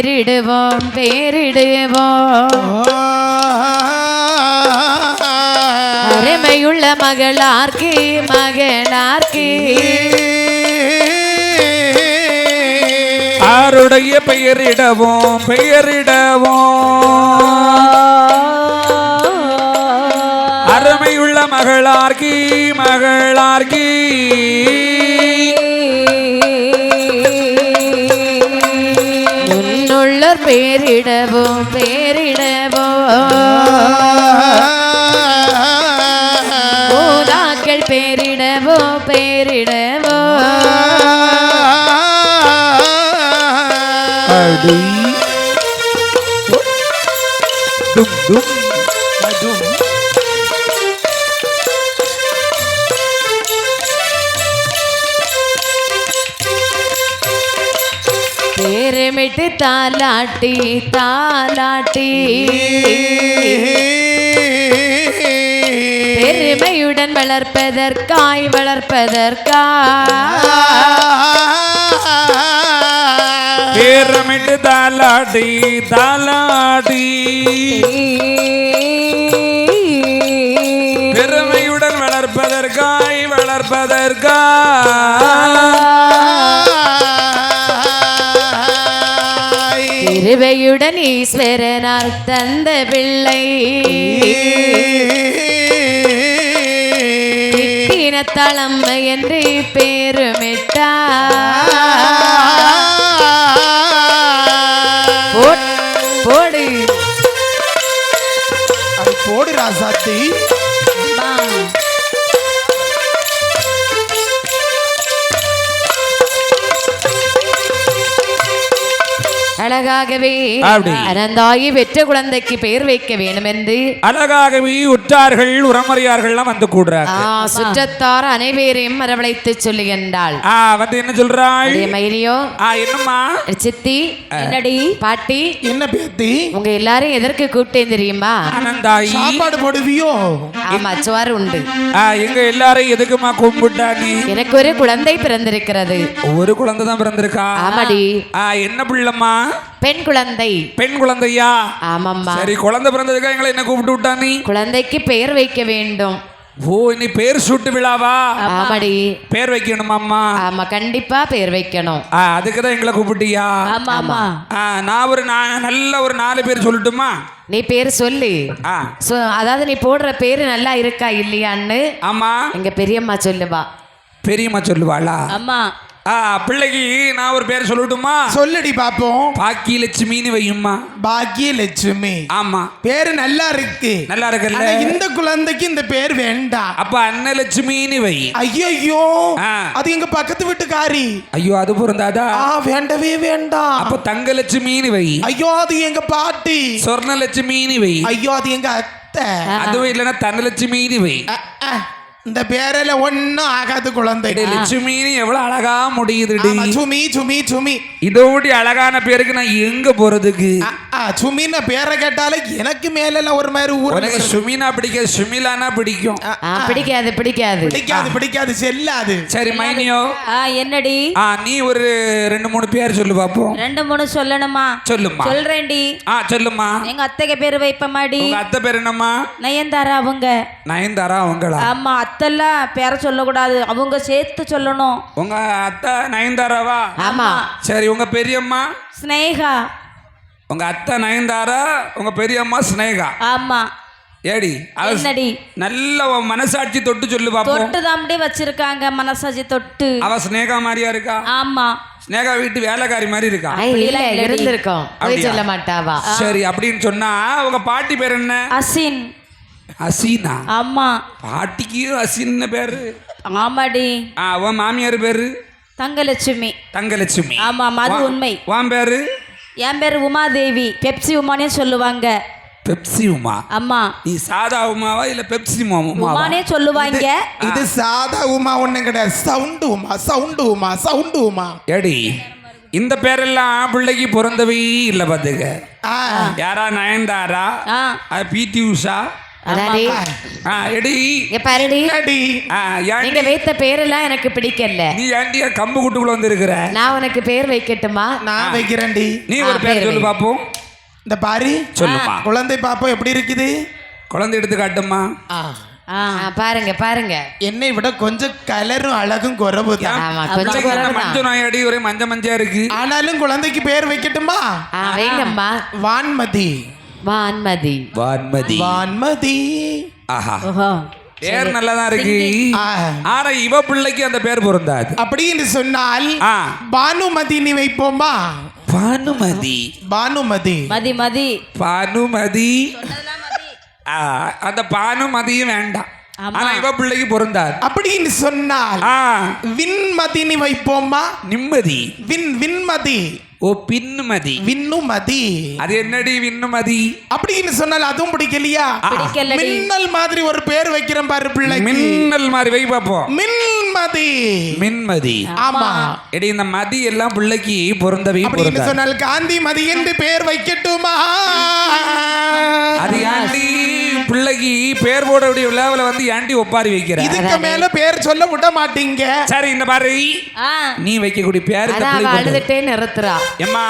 Speaker 1: பேரிடுவோம் பேரிடுவோம் அருமையுள்ள மகளார்க்கு மகளார்க்கு
Speaker 2: ஆருடைய பெயரிடவோம் பெயரிடவோம் அருமையுள்ள மகளார்க்கு மகளார்க்கு
Speaker 1: உள்ளர் பேரிடவோம் பேரிடவோம் பூதாக்கள் பேரிடவோம் பேரிடவோம்
Speaker 2: அடி டும் டும் டும்
Speaker 1: பேரமிட்டு தாலாட்டி தாலாட்டி பெருமையுடன் வளர்ப்பதற்காய் வளர்ப்பதற்காய்
Speaker 2: பேரமிட்டு தாலாட்டி தாலாட்டி பெருமையுடன் வளர்ப்பதற்காய் வளர்ப்பதற்காய்
Speaker 1: திருவையுடன் ஈஸ்வரனால் தந்த பிள்ளை தளம் என்று பேருமிட்டார் போடு
Speaker 3: போடு ராசாத்தி.
Speaker 1: அழகாகவே அனந்தாயி பெற்ற குழந்தைக்கு பெயர் வைக்க வேண்டும் என்று
Speaker 2: அழகாகவே உற்றார்கள் உறமறையார்கள்லாம் வந்து கூடுறாங்க.
Speaker 1: சுற்றத்தார் அனைவரையும் வரவழைத்து சொல்லுகின்றாள்.
Speaker 2: வந்து என்ன சொல்றாள்?
Speaker 1: மயிலியோ
Speaker 2: என்னம்மா?
Speaker 1: சித்தி, என்னடி பாட்டி,
Speaker 3: என்ன பேத்தி,
Speaker 1: உங்க எல்லாரும் எதற்கு கூப்பிட்டேன் தெரியுமா?
Speaker 2: அனந்தாயி
Speaker 3: சாப்பாடு போடுவியோ?
Speaker 1: ஆமா, சோறு உண்டு.
Speaker 2: எங்க எல்லாரும் எதுக்குமா கும்பிட்டாங்க?
Speaker 1: எனக்கு ஒரு குழந்தை பிறந்திருக்கிறது.
Speaker 2: ஒரு குழந்தை தான் பிறந்திருக்கா?
Speaker 1: ஆமாடி.
Speaker 2: என்ன பிள்ளைமா?
Speaker 1: பெண் குழந்தை.
Speaker 2: பெண் குழந்தையா?
Speaker 1: ஆமாம்மா.
Speaker 2: சரி, குழந்தை பிறந்ததுக்கா எங்களை என்ன கூப்பிட்டு விட்டா நீ?
Speaker 1: குழந்தைக்கு பெயர் வைக்க வேண்டும்.
Speaker 2: ஓ, நீ பேர் சூட்டு விழாவா?
Speaker 1: ஆமாடி.
Speaker 2: பேர் வைக்கணுமாம்மா?
Speaker 1: ஆமா, கண்டிப்பா பேர் வைக்கணும்.
Speaker 2: அதுக்குதான் எங்களை கூப்பிட்டியா?
Speaker 1: ஆமா.
Speaker 2: நான் நல்ல ஒரு 4 பேர் சொல்லட்டுமா?
Speaker 1: நீ பேர் சொல்லு. அதாவது நீ போடுற பேரு நல்லா இருக்கா இல்லையான்னு
Speaker 2: ஆமா
Speaker 1: எங்க பெரியம்மா சொல்லுவா.
Speaker 2: பெரியம்மா சொல்லுவாளா?
Speaker 1: ஆமா.
Speaker 2: பிள்ளைக்கு நான் ஒரு பேர் சொல்லட்டுமா?
Speaker 3: சொல்லடி பாப்போம்.
Speaker 2: பாக்கியலட்சுமின்னு வையுமா?
Speaker 3: பாக்கியலட்சுமி.
Speaker 2: ஆமா,
Speaker 3: பேரு நல்லா இருக்கு.
Speaker 2: நல்லா இருக்குல்ல?
Speaker 3: இந்த குழந்தைக்கு இந்த பேர் வேண்டாம்.
Speaker 2: அப்ப அன்னலட்சுமின்னு வை.
Speaker 3: ஐயோ, அது எங்க பக்கத்து வீட்டுக்காரி.
Speaker 2: ஐயோ, அது பொருந்தாதா?
Speaker 3: வேண்டவே வேண்டாம்.
Speaker 2: அப்ப தங்கலட்சுமின்னு வை.
Speaker 3: ஐயோ, அது எங்க பாட்டி.
Speaker 2: சொர்ணலட்சுமின்னு வை.
Speaker 3: ஐயோ, அது எங்க அத்தை.
Speaker 2: அதுவும் இல்லைன்னா தனலட்சுமின்னு வை.
Speaker 3: இந்த பேரில ஒன்னும் ஆகாது. குழந்தை
Speaker 2: லட்சுமின்னு எவ்வளவு அழகா முடியுது.
Speaker 3: சுமி சுமி சுமி.
Speaker 2: இதோடி அழகான பேருக்கு நான் எங்க போறதுக்கு?
Speaker 3: சுமின்னு பேரை கேட்டாலே எனக்கு மேல ஒரு மாதிரி
Speaker 2: உனக்கு சுமினா பிடிக்காது, சுமிலானா பிடிக்கும்.
Speaker 1: பிடிக்காது பிடிக்காது
Speaker 3: பிடிக்காது பிடிக்காது செல்லாது.
Speaker 2: சரி மைனியோ,
Speaker 4: என்னடி?
Speaker 2: நீ ஒரு 2-3 பேர் சொல்லு பாப்போம்.
Speaker 4: 2-3 சொல்லணுமா?
Speaker 2: சொல்லுமா.
Speaker 4: சொல்றேன்டி.
Speaker 2: சொல்லுமா.
Speaker 4: எங்க அத்தைக்கு பேரு வைப்பமாடி.
Speaker 2: உங்க அத்தை பேர் என்னம்மா?
Speaker 4: நயன்தாரா. அவங்க
Speaker 2: நயன்தாரா அவங்களா?
Speaker 4: ஆமா, அத்தெல்லாம் பேர சொல்லக்கூடாது, அவங்க சேர்த்து சொல்லணும்.
Speaker 2: உங்க அத்தை நயன்தாராவா?
Speaker 1: ஆமா.
Speaker 2: சரி, உங்க பெரியம்மா?
Speaker 4: ஸ்னேகா.
Speaker 2: உங்க அத்தை நயன்தாரா, உங்க பெரியம்மா ஸ்னேகா.
Speaker 4: ஆமா.
Speaker 2: ஏடி
Speaker 4: என்னடி?
Speaker 2: நல்ல மனசாட்சி தொட்டு சொல்லு பாப்போம்.
Speaker 4: தொட்டு தாம்படி வச்சிருக்காங்க, மனசாட்சி தொட்டு.
Speaker 2: அவ ஸ்னேகா மாதிரியா இருக்கா?
Speaker 4: ஆமா.
Speaker 2: ஸ்னேகா வீட்டு வேலைக்காரி மாதிரி இருக்கா?
Speaker 1: இல்ல, இருந்திருக்கோம். போய் சொல்ல மாட்டாவா?
Speaker 2: சரி, அப்படின்னு சொன்னா உங்க பாட்டி பேர் என்ன?
Speaker 4: அசின்.
Speaker 2: அசீனா?
Speaker 4: ஆமா.
Speaker 2: பாட்டிக்கு அசின்னு பேரு?
Speaker 4: ஆமாடி.
Speaker 2: உன் மாமியார் பேரு?
Speaker 4: தங்கலட்சுமி.
Speaker 2: தங்கலட்சுமி.
Speaker 4: ஆமா, அது உண்மை.
Speaker 2: உன் பேரு?
Speaker 4: என் பேரு உமாதேவி. பெப்சி உமானே சொல்லுவாங்க.
Speaker 2: பெப்சி உமா?
Speaker 4: ஆமா.
Speaker 2: நீ சாதா உமாவா இல்ல பெப்சி
Speaker 4: உமானே சொல்லுவாங்க.
Speaker 3: இது சாதா உமா ஒண்ணு கிடையாது. Sound Uma, sound Uma, sound Uma.
Speaker 2: ஏடி, இந்த பேரெல்லாம் பிள்ளைக்கு பிறந்தவே இல்ல பாத்துக்க. யாரா? நயன்தாரா, பிடி உஷா.
Speaker 1: நீங்க வைத்த பேரெல்லாம் எனக்கு பிடிக்கல.
Speaker 2: நீ ஏண்டியா கம்பு கூட்டுக்குள்ள வந்து இருக்கிற?
Speaker 1: நான் உனக்கு பேர் வைக்கட்டுமா?
Speaker 3: நான் வைக்கிறேன்டி.
Speaker 2: நீ ஒரு பேர் சொல்லு பாப்போம்.
Speaker 3: இந்த பாரு
Speaker 2: சொல்லுமா.
Speaker 3: குழந்தை பாப்போம் எப்படி இருக்குது.
Speaker 2: குழந்தை எடுத்து காட்டுமா.
Speaker 1: பாருங்க பாருங்க.
Speaker 3: என்னை விட கொஞ்சம் கலரும் அழகும் குறைவு தான்.
Speaker 2: மஞ்சள் நாயடி ஒரே மஞ்சா இருக்கு.
Speaker 3: ஆனாலும் குழந்தைக்கு பேர் வைக்கட்டுமா?
Speaker 1: வைங்கம்மா.
Speaker 3: வான்மதி.
Speaker 1: வான்மதி.
Speaker 2: வான்மதி.
Speaker 3: வான்மதி.
Speaker 2: ஆஹா, பேர் நல்லதான் இருக்கு. ஆனா இவ பிள்ளைக்கு அந்த பேர் பொருந்தாது.
Speaker 3: அப்படின்னு சொன்னால் பானுமதி நீ வைப்போமா?
Speaker 2: பானுமதி.
Speaker 3: பானுமதி.
Speaker 4: மதி மதி.
Speaker 2: பானுமதி. அந்த பானுமதியும் வேண்டாம். ஆனா இவ பிள்ளைக்கு பொருந்தாது.
Speaker 3: அப்படின்னு சொன்னால் விண்மதி நீ வைப்போமா?
Speaker 2: நிம்மதி.
Speaker 3: விண்மதி.
Speaker 2: ஓ, பின்னுமதி.
Speaker 3: விண்ணுமதி.
Speaker 2: அது என்னடி விண்ணுமதி?
Speaker 3: அப்படின்னு சொன்னால் அதுவும் பிடிக்கலையா? மின்னல் மாதிரி ஒரு பேர் வைக்கிறேன் பாரு பிள்ளை.
Speaker 2: மின்னல் மாதிரி வை பாப்போம்.
Speaker 3: மின்மதி.
Speaker 2: மின்மதி.
Speaker 3: ஆமா.
Speaker 2: எடி, இந்த மதி எல்லாம் பிள்ளைக்கு பொருந்தவே
Speaker 3: அப்படின்னு சொன்னால் காந்தி மதி என்று பேர் வைக்கட்டுமா?
Speaker 2: அது ஏண்டி பிள்ளைக்கு பேர் போடக்கூடிய விழாவில் வந்து ஏண்டி ஒப்பாரி வைக்கிற?
Speaker 3: இதுக்கு மேல பேர் சொல்ல விட மாட்டீங்க.
Speaker 2: சரி, இந்த பாரு, நீ வைக்கக்கூடிய பேர்
Speaker 1: அழுதுட்டே நிறுத்துறா.
Speaker 2: எம்மா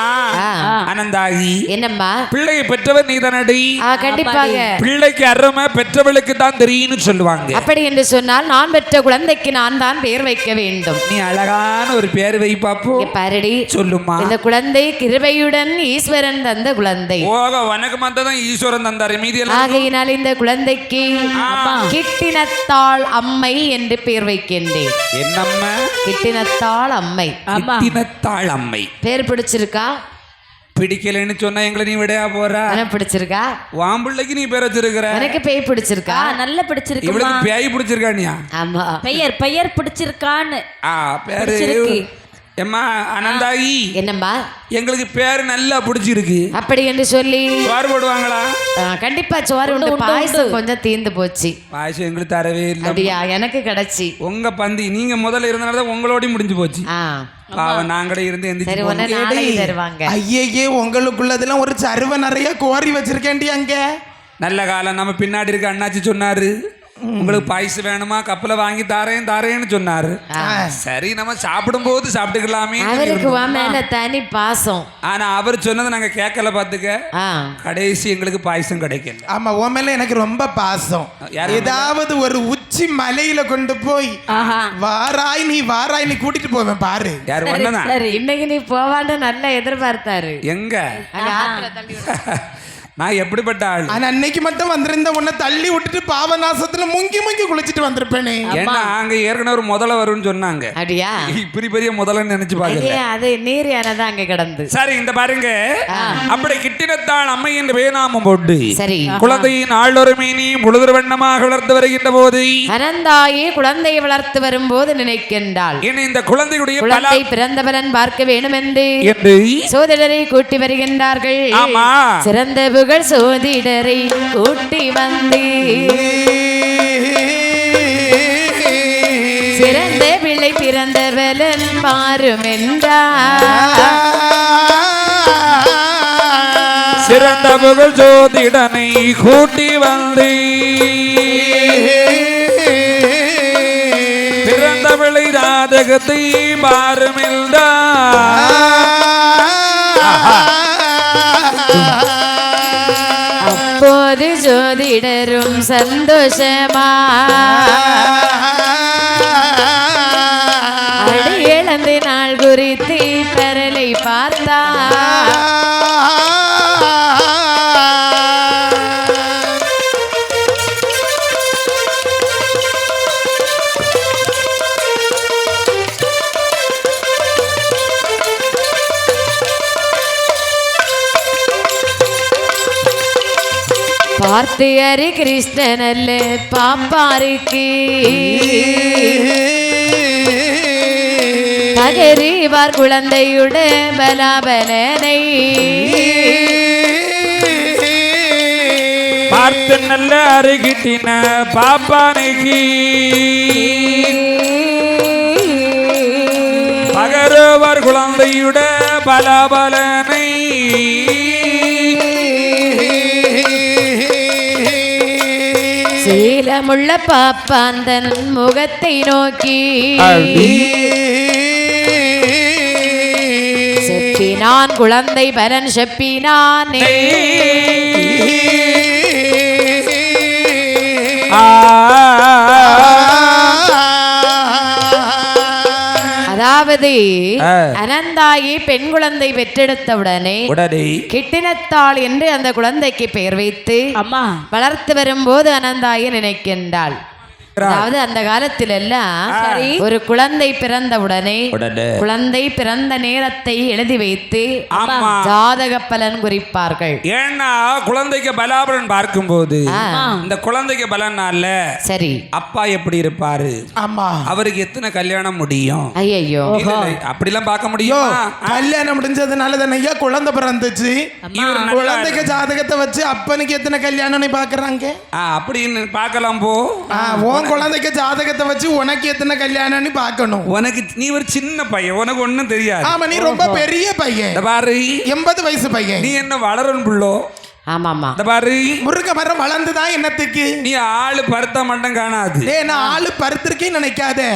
Speaker 2: அனந்தாகி.
Speaker 1: என்னம்மா?
Speaker 2: பிள்ளையை பெற்றவர் நீதானடி?
Speaker 1: கண்டிப்பாக.
Speaker 2: பிள்ளைக்கு அருமை பெற்றவளுக்கு தான் தெரியும்னு சொல்லுவாங்க.
Speaker 1: அப்படி என்று சொன்னால் நான் பெற்ற குழந்தைக்கு நான் தான் பேர் வைக்க வேண்டும்.
Speaker 2: நீ அழகான ஒரு பேர் வை பாப்போம்.
Speaker 1: பாரடி.
Speaker 2: சொல்லுமா.
Speaker 1: இந்த குழந்தை கிருபையுடன் ஈஸ்வரன் தந்த குழந்தை.
Speaker 2: உனக்கு மட்டும் தான் ஈஸ்வரன் தந்தாரு, மீதி எல்லாம்.
Speaker 1: ஆகையினால் இந்த குழந்தைக்கு கிட்டினத்தாள் அம்மை என்று பேர் வைக்கின்றேன்.
Speaker 2: என்னம்மா?
Speaker 1: கிட்டினத்தாள் அம்மை.
Speaker 2: கிட்டினத்தாள் அம்மை.
Speaker 1: பேர் பிடிச்சிருக்கா?
Speaker 2: பிடிக்கலன்னு சொன்னா எங்களை நீ விடையா போறா?
Speaker 1: உனக்கு பிடிச்சிருக்கா?
Speaker 2: உன் பிள்ளைக்கு நீ பேர் வச்சிருக்கிற.
Speaker 1: எனக்கு பேய் பிடிச்சிருக்கா?
Speaker 4: நல்ல பிடிச்சிருக்கு.
Speaker 2: இவளுக்கு பேய் பிடிச்சிருக்கானியா?
Speaker 1: ஆமா,
Speaker 4: பெயர் பிடிச்சிருக்கான்னு.
Speaker 2: பேரு எம்மா அனந்தாயி.
Speaker 1: என்னம்மா?
Speaker 2: எங்களுக்கு பேரு நல்லா பிடிச்சிருக்கு.
Speaker 1: அப்படி என்று சொல்லி
Speaker 2: சோறு போடுவாங்களா?
Speaker 1: கண்டிப்பா சோறு உண்டு. பாயசம் கொஞ்சம் தீர்ந்து போச்சு.
Speaker 2: பாயசம் எங்களுக்கு தரவே இல்லை.
Speaker 1: அப்படியா? எனக்கு கிடைச்சி.
Speaker 2: உங்க பந்தி நீங்க முதல்ல இருந்தனாலதான் உங்களோடய முடிஞ்சு போச்சு. பாவம் நாங்களே இருந்து எந்திரிச்சு
Speaker 1: தருவாங்க.
Speaker 3: ஐயே, உங்களுக்குள்ளதெல்லாம் ஒரு சருவ நிறைய கோரி வச்சிருக்கேன்டி. அங்க
Speaker 2: நல்ல காலம் நம்ம பின்னாடி இருக்க அண்ணாச்சி சொன்னாரு, உங்களுக்கு பாயசம் வேணுமா கப்பல வாங்கி தாரேன்னு சொன்னாரு. சரி நம்ம சாப்பிடும் போது சாப்பிட்டுக்கலாமே.
Speaker 1: அவருக்கு மேல தனி பாசம்.
Speaker 2: ஆனா அவர் சொன்னதை நாங்க கேட்கல. பாத்துக்க, கடைசி எங்களுக்கு பாயசம் கிடைக்கல.
Speaker 3: ஆமா, உன் மேல எனக்கு ரொம்ப பாசம். ஏதாவது ஒரு உச்சி மலையில கொண்டு போய் வாராய் நீ கூட்டிட்டு போவேன் பாரு.
Speaker 2: யாரு வந்தனா?
Speaker 1: இன்னைக்கு நீ போவான்னு நல்லா எதிர்பார்த்தாரு.
Speaker 2: எங்க நான் எப்படிப்பட்ட ஆள்?
Speaker 3: ஆனா அன்னைக்கு மட்டும் வந்திருந்த உன்னை தள்ளி விட்டுட்டு பாவநாசத்துல முங்கி குளிச்சிட்டு வந்திருப்பேனே.
Speaker 2: ஏன்னா அங்க ஏற்கனவே ஒரு முதல்ல வரும்னு சொன்னாங்க.
Speaker 1: அப்படியா?
Speaker 2: இப்படி பெரிய முதல்ல நினைச்சு பாருங்க.
Speaker 1: அது நீர் யானதான் அங்க கிடந்து.
Speaker 2: சரி, இந்த பாருங்க, அப்படி கிட்டினத்தாள் அம்மை என்று வேணாமம் போட்டு
Speaker 1: சரி
Speaker 2: குழந்தையின் ஆளொரு மீனி முழுதுற வண்ணமாக வளர்த்து வருகின்ற போது
Speaker 1: அனந்தாயே குழந்தையை வளர்த்து வரும்போது நினைக்கின்றாள்,
Speaker 2: இனி இந்த குழந்தையுடைய
Speaker 1: குழந்தை பிறந்த பலன் பார்க்க வேண்டும் என்று சோதிடரை கூட்டி வருகின்றார்கள். சிறந்த சோதிடரை கூட்டி வந்து சிறந்த பிள்ளை பிறந்தவளன் பாரும் என்றார்.
Speaker 2: சிறந்த புகழ் சோதிடனை கூட்டி வந்து பிறந்த பிள்ளை ஜாதகத்தை பாரும் என்றார்.
Speaker 1: அப்போது ஜோதிடரும் சந்தோஷமா அடி இழந்த நாள் குறித்து பரலை பார்த்தா. பார்த்து ஹரி கிருஷ்ணன் அல்ல பாப்பாருக்கு பகரிவார் குழந்தையுட பலாபலனை
Speaker 2: பார்த்து நல்ல அருகிட்டின பாப்பானைக்கு பகருவார் குழந்தையுட பலாபலனை
Speaker 1: சீலமுள்ள பாப்பாந்தன் முகத்தை நோக்கி செப்பினான் குழந்தை பலன் செப்பினானே. அதாவது அனந்தாயி பெண் குழந்தை பெற்றெடுத்தவுடனே கிட்டினத்தாள் என்று அந்த குழந்தைக்கு பெயர் வைத்து அம்மா வளர்த்து வரும்போது அனந்தாயி நினைக்கின்றாள். அதாவது அந்த காலத்தில் எல்லாம் ஒரு குழந்தை பிறந்தவுடனே குழந்தை பிறந்த நேரத்தை எழுதி வைத்து ஜாதக பலன் குறிப்பார்கள்.
Speaker 2: ஏன்னா குழந்தைக்கு பலாபலன் பார்க்கும் போது இந்த குழந்தைக்கு பலனால சரி அப்பா எப்படி இருப்பாரு, அவருக்கு எத்தனை கல்யாணம் முடியும்,
Speaker 1: ஐயோ
Speaker 2: அப்படிலாம் பார்க்க முடியும்.
Speaker 3: கல்யாணம் முடிஞ்சதுனால தானே குழந்தை பிறந்துச்சு. குழந்தைக்கு ஜாதகத்தை வச்சு அப்பனுக்கு எத்தனை கல்யாணம் பாக்குறாங்க
Speaker 2: அப்படின்னு பார்க்கலாம். போ
Speaker 3: குழந்தைக்கு ஜாதகத்தை வச்சு உனக்கு எத்தனை கல்யாணம்னு பார்க்கணும்.
Speaker 2: உனக்கு நீ ஒரு சின்ன பையன், உனக்கு ஒண்ணும் தெரியாது.
Speaker 3: ஆமா, நீ ரொம்ப பெரிய பையன், 80 வயசு பையன்.
Speaker 2: நீ என்ன வளரும் புள்ளோ.
Speaker 1: ஆமாமா,
Speaker 2: பாரு
Speaker 3: முருங்க மரம் வளர்ந்துதான் என்னத்துக்கு.
Speaker 2: நீ ஆளு பருத்த மண்டம் காணாது.
Speaker 3: நான் ஆளு பருத்திருக்கேன்னு நினைக்காத,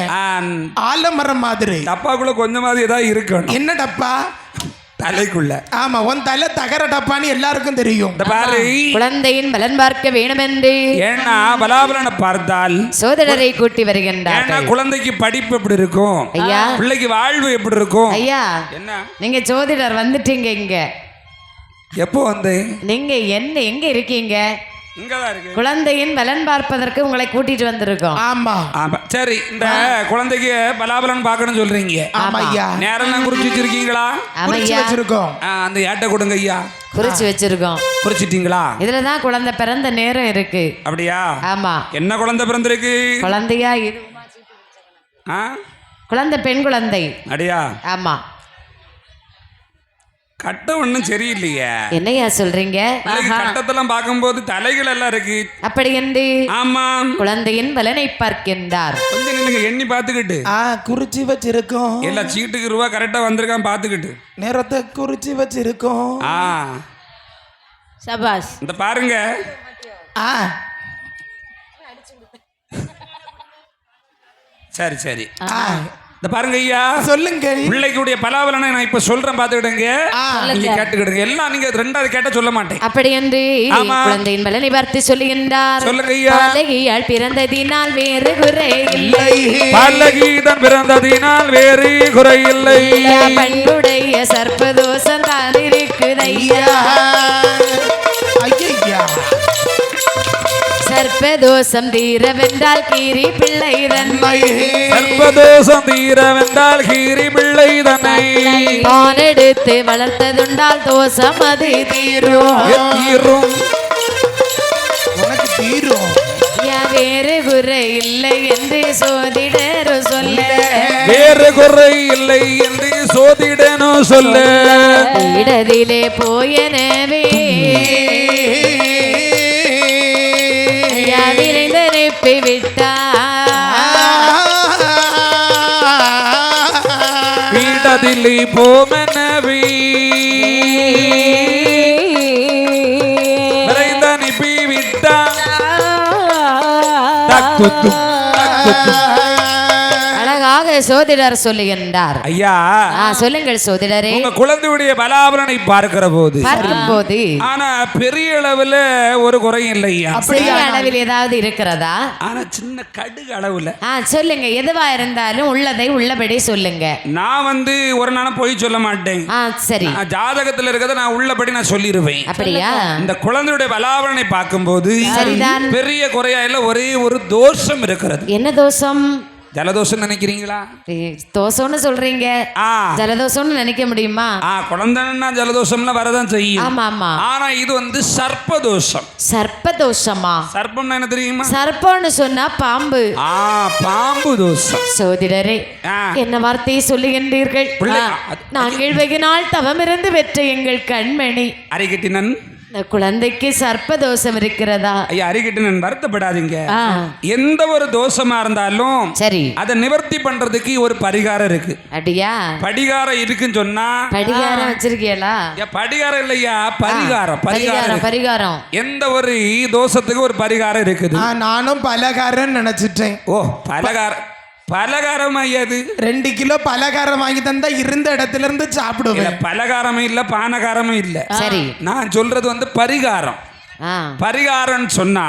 Speaker 3: ஆலமரம் மாதிரி
Speaker 2: டப்பாக்குள்ள கொஞ்சமாவது ஏதாவது இருக்கணும்.
Speaker 3: என்ன டப்பா?
Speaker 2: தலைக்குள்ள.
Speaker 3: ஆமா, உன் தலை தகர டப்பான்னு எல்லாருக்கும் தெரியும்.
Speaker 1: குழந்தையின் பலன் பார்க்க வேண்டும் என்று
Speaker 2: ஏன்னா பலாபலனை பார்த்தால்
Speaker 1: சோதரரை கூட்டி வருகின்றார்.
Speaker 2: குழந்தைக்கு படிப்பு எப்படி இருக்கும்
Speaker 1: ஐயா,
Speaker 2: பிள்ளைக்கு வாழ்வு எப்படி இருக்கும்
Speaker 1: ஐயா. என்ன நீங்க ஜோதிடர் வந்துட்டீங்க இங்க?
Speaker 2: எப்போ வந்து?
Speaker 1: நீங்க என்ன எங்க இருக்கீங்க?
Speaker 2: இங்கதான் இருக்கு.
Speaker 1: குழந்தையின் பலன் பார்ப்பதற்கு உங்களை கூட்டிட்டு வந்திருக்கோம்.
Speaker 3: ஆமா
Speaker 2: ஆமா சரி. இந்த குழந்தைக்கு பலாபலன் பார்க்கணும்னு சொல்றீங்க.
Speaker 3: ஆமா ஐயா.
Speaker 2: நேரம் குறிச்சு வச்சிருக்கீங்களா?
Speaker 3: குறிச்சு வச்சிருக்கோம்.
Speaker 2: அந்த ஏட்டை கொடுங்க ஐயா.
Speaker 1: குறிச்சு வச்சிருக்கோம்.
Speaker 2: குறிச்சிட்டீங்களா?
Speaker 1: இதுலதான் குழந்தை பிறந்த நேரம் இருக்கு.
Speaker 2: அப்படியா?
Speaker 1: ஆமா.
Speaker 2: என்ன குழந்தை பிறந்திருக்கு?
Speaker 1: குழந்தையா இது? குழந்தை பெண் குழந்தை.
Speaker 2: அப்படியா?
Speaker 1: ஆமா.
Speaker 2: கட்டம் ஒண்ணும் சரியில்லையே.
Speaker 1: என்னையா சொல்றீங்க?
Speaker 2: கட்டத்தெல்லாம் பார்க்கும்போது தலைகள் எல்லாம் இருக்கு.
Speaker 1: அப்படி என்று
Speaker 2: ஆமா
Speaker 1: குழந்தையின் பலனை பார்க்கின்றார்.
Speaker 2: கொஞ்சம் நில்லுங்க, எண்ணி பார்த்துக்கிட்டு.
Speaker 3: குறிச்சு வச்சிருக்கோம்.
Speaker 2: எல்லா சீட்டுக்கு ரூபா கரெக்டா வந்திருக்கான் பார்த்துக்கிட்டு.
Speaker 3: நேரத்தை குறிச்சு வச்சிருக்கோம்.
Speaker 4: சபாஸ்.
Speaker 2: இந்த பாருங்க. சரி சரி. இந்த பாருங்க ஐயா.
Speaker 3: சொல்லுங்க.
Speaker 2: பிள்ளைக்குடைய பலாபலனை நான் இப்ப சொல்றேன், பாத்துக்கிடுங்க. நீங்க கேட்டுக்கிடுங்க. எல்லாம் நீங்க ரெண்டாவது கேட்ட சொல்ல மாட்டேன்.
Speaker 1: அப்படி என்று குழந்தையின் பலனை பார்த்து சொல்லுகின்றார்.
Speaker 2: சொல்லுங்க ஐயா.
Speaker 1: பலகியால் பிறந்ததினால் வேறு குறை இல்லை.
Speaker 2: பலகிதான் பிறந்ததினால் வேறு குறை இல்லை.
Speaker 1: பண்புடைய சர்ப்பதோஷம் தான் இருக்குதையா. சர்ப்பதோஷம் தீரவென்றால் கீரி பிள்ளை தன்னை.
Speaker 2: சர்ப்பதோஷம் தீரவென்றால் கீரி பிள்ளை தன்னை.
Speaker 1: பாலெடுத்து வளர்த்ததுண்டால் தோஷம் அது தீரும்.
Speaker 3: உனக்கு தீரும்.
Speaker 1: வேறு குறை இல்லை என்று சோதிடரு சொல்ல.
Speaker 2: வேறு குறை இல்லை என்று சோதிடனோ சொல்ல.
Speaker 1: இடதிலே போயனவே விரைந்தனுப்பி விட்டார்.
Speaker 2: இடதிலே போமனவே விரைந்தனுப்பி விட்டார்.
Speaker 1: அழகாக சோதிடர் சொல்லுகின்றார்.
Speaker 2: ஐயா
Speaker 1: சொல்லுங்கள் சோதிடரே.
Speaker 2: உங்க குழந்தையுடைய பலாபலனை பார்க்கும் போது ஆனா பெரிய அளவுல ஒரு குறையும் இல்லையா?
Speaker 1: சிறிய அளவில் ஏதாவது இருக்கிறதா?
Speaker 2: ஆனா சின்ன கடுகு அளவுல.
Speaker 1: சொல்லுங்க, எதுவா இருந்தாலும் உள்ளதை உள்ளபடி சொல்லுங்க.
Speaker 2: நான் ஒரு நாளும் போய் சொல்ல மாட்டேன்.
Speaker 1: சரி.
Speaker 2: ஜாதகத்துல இருக்கிறத நான் உள்ளபடி நான் சொல்லிடுவேன்.
Speaker 1: அப்படியா? இந்த
Speaker 2: குழந்தையுடைய பலாபலனை பார்க்கும்போது
Speaker 1: சரிதான்,
Speaker 2: பெரிய குறையா இல்ல, ஒரே ஒரு தோஷம் இருக்கிறது.
Speaker 1: என்ன தோஷம்?
Speaker 2: ஜலதோஷம் நினைக்கிறீங்களா?
Speaker 1: தோஷம்னு சொல்றீங்க, ஜலதோஷம்னு நினைக்க முடியுமா?
Speaker 2: குழந்தைன்னா ஜலதோஷம்லாம் வரதான் செய்யும்.
Speaker 1: ஆமா ஆமா.
Speaker 2: ஆனா இது சர்ப்பதோஷம்.
Speaker 1: சர்ப்பதோஷமா?
Speaker 2: சர்ப்பம்னா என்ன தெரியுமா?
Speaker 1: சர்ப்பம்னு சொன்னா பாம்பு.
Speaker 2: பாம்பு தோஷம்.
Speaker 1: சோதிடரே, என்ன வார்த்தையை சொல்லுகின்றீர்கள்? நாங்கள் வெகு நாள் தவமிருந்து பெற்ற எங்கள் கண்மணி
Speaker 2: அரிகட்டினன்
Speaker 1: குழந்தைக்கு சர்ப்பதோஷம் இருக்கிறதா?
Speaker 2: ஐயா அரிகட்டினன், வருத்தப்படாதீங்க. எந்த ஒரு தோஷமா இருந்தாலும் சரி, அதை நிவர்த்தி பண்றதுக்கு ஒரு பரிகாரம் இருக்கு.
Speaker 1: அப்படியா?
Speaker 2: படிகாரம் இருக்குன்னு சொன்னா
Speaker 1: படிகாரம் வச்சிருக்கீங்களா?
Speaker 2: படிகாரம் இல்லையா, பரிகாரம்.
Speaker 1: பரிகாரம்.
Speaker 2: எந்த ஒரு தோஷத்துக்கு ஒரு பரிகாரம் இருக்குது.
Speaker 3: நானும் பலகாரம் நினைச்சிட்டேன்.
Speaker 2: பலகாரம் ஐயாது
Speaker 3: 2 கிலோ பலகாரம் வாங்கி தந்தா இருந்த இடத்துல இருந்து சாப்பிடுவேன்.
Speaker 2: பலகாரமும் இல்ல, பானகாரமும் இல்ல.
Speaker 1: சரி,
Speaker 2: நான் சொல்றது பரிகாரம். பரிகாரம் சொன்னா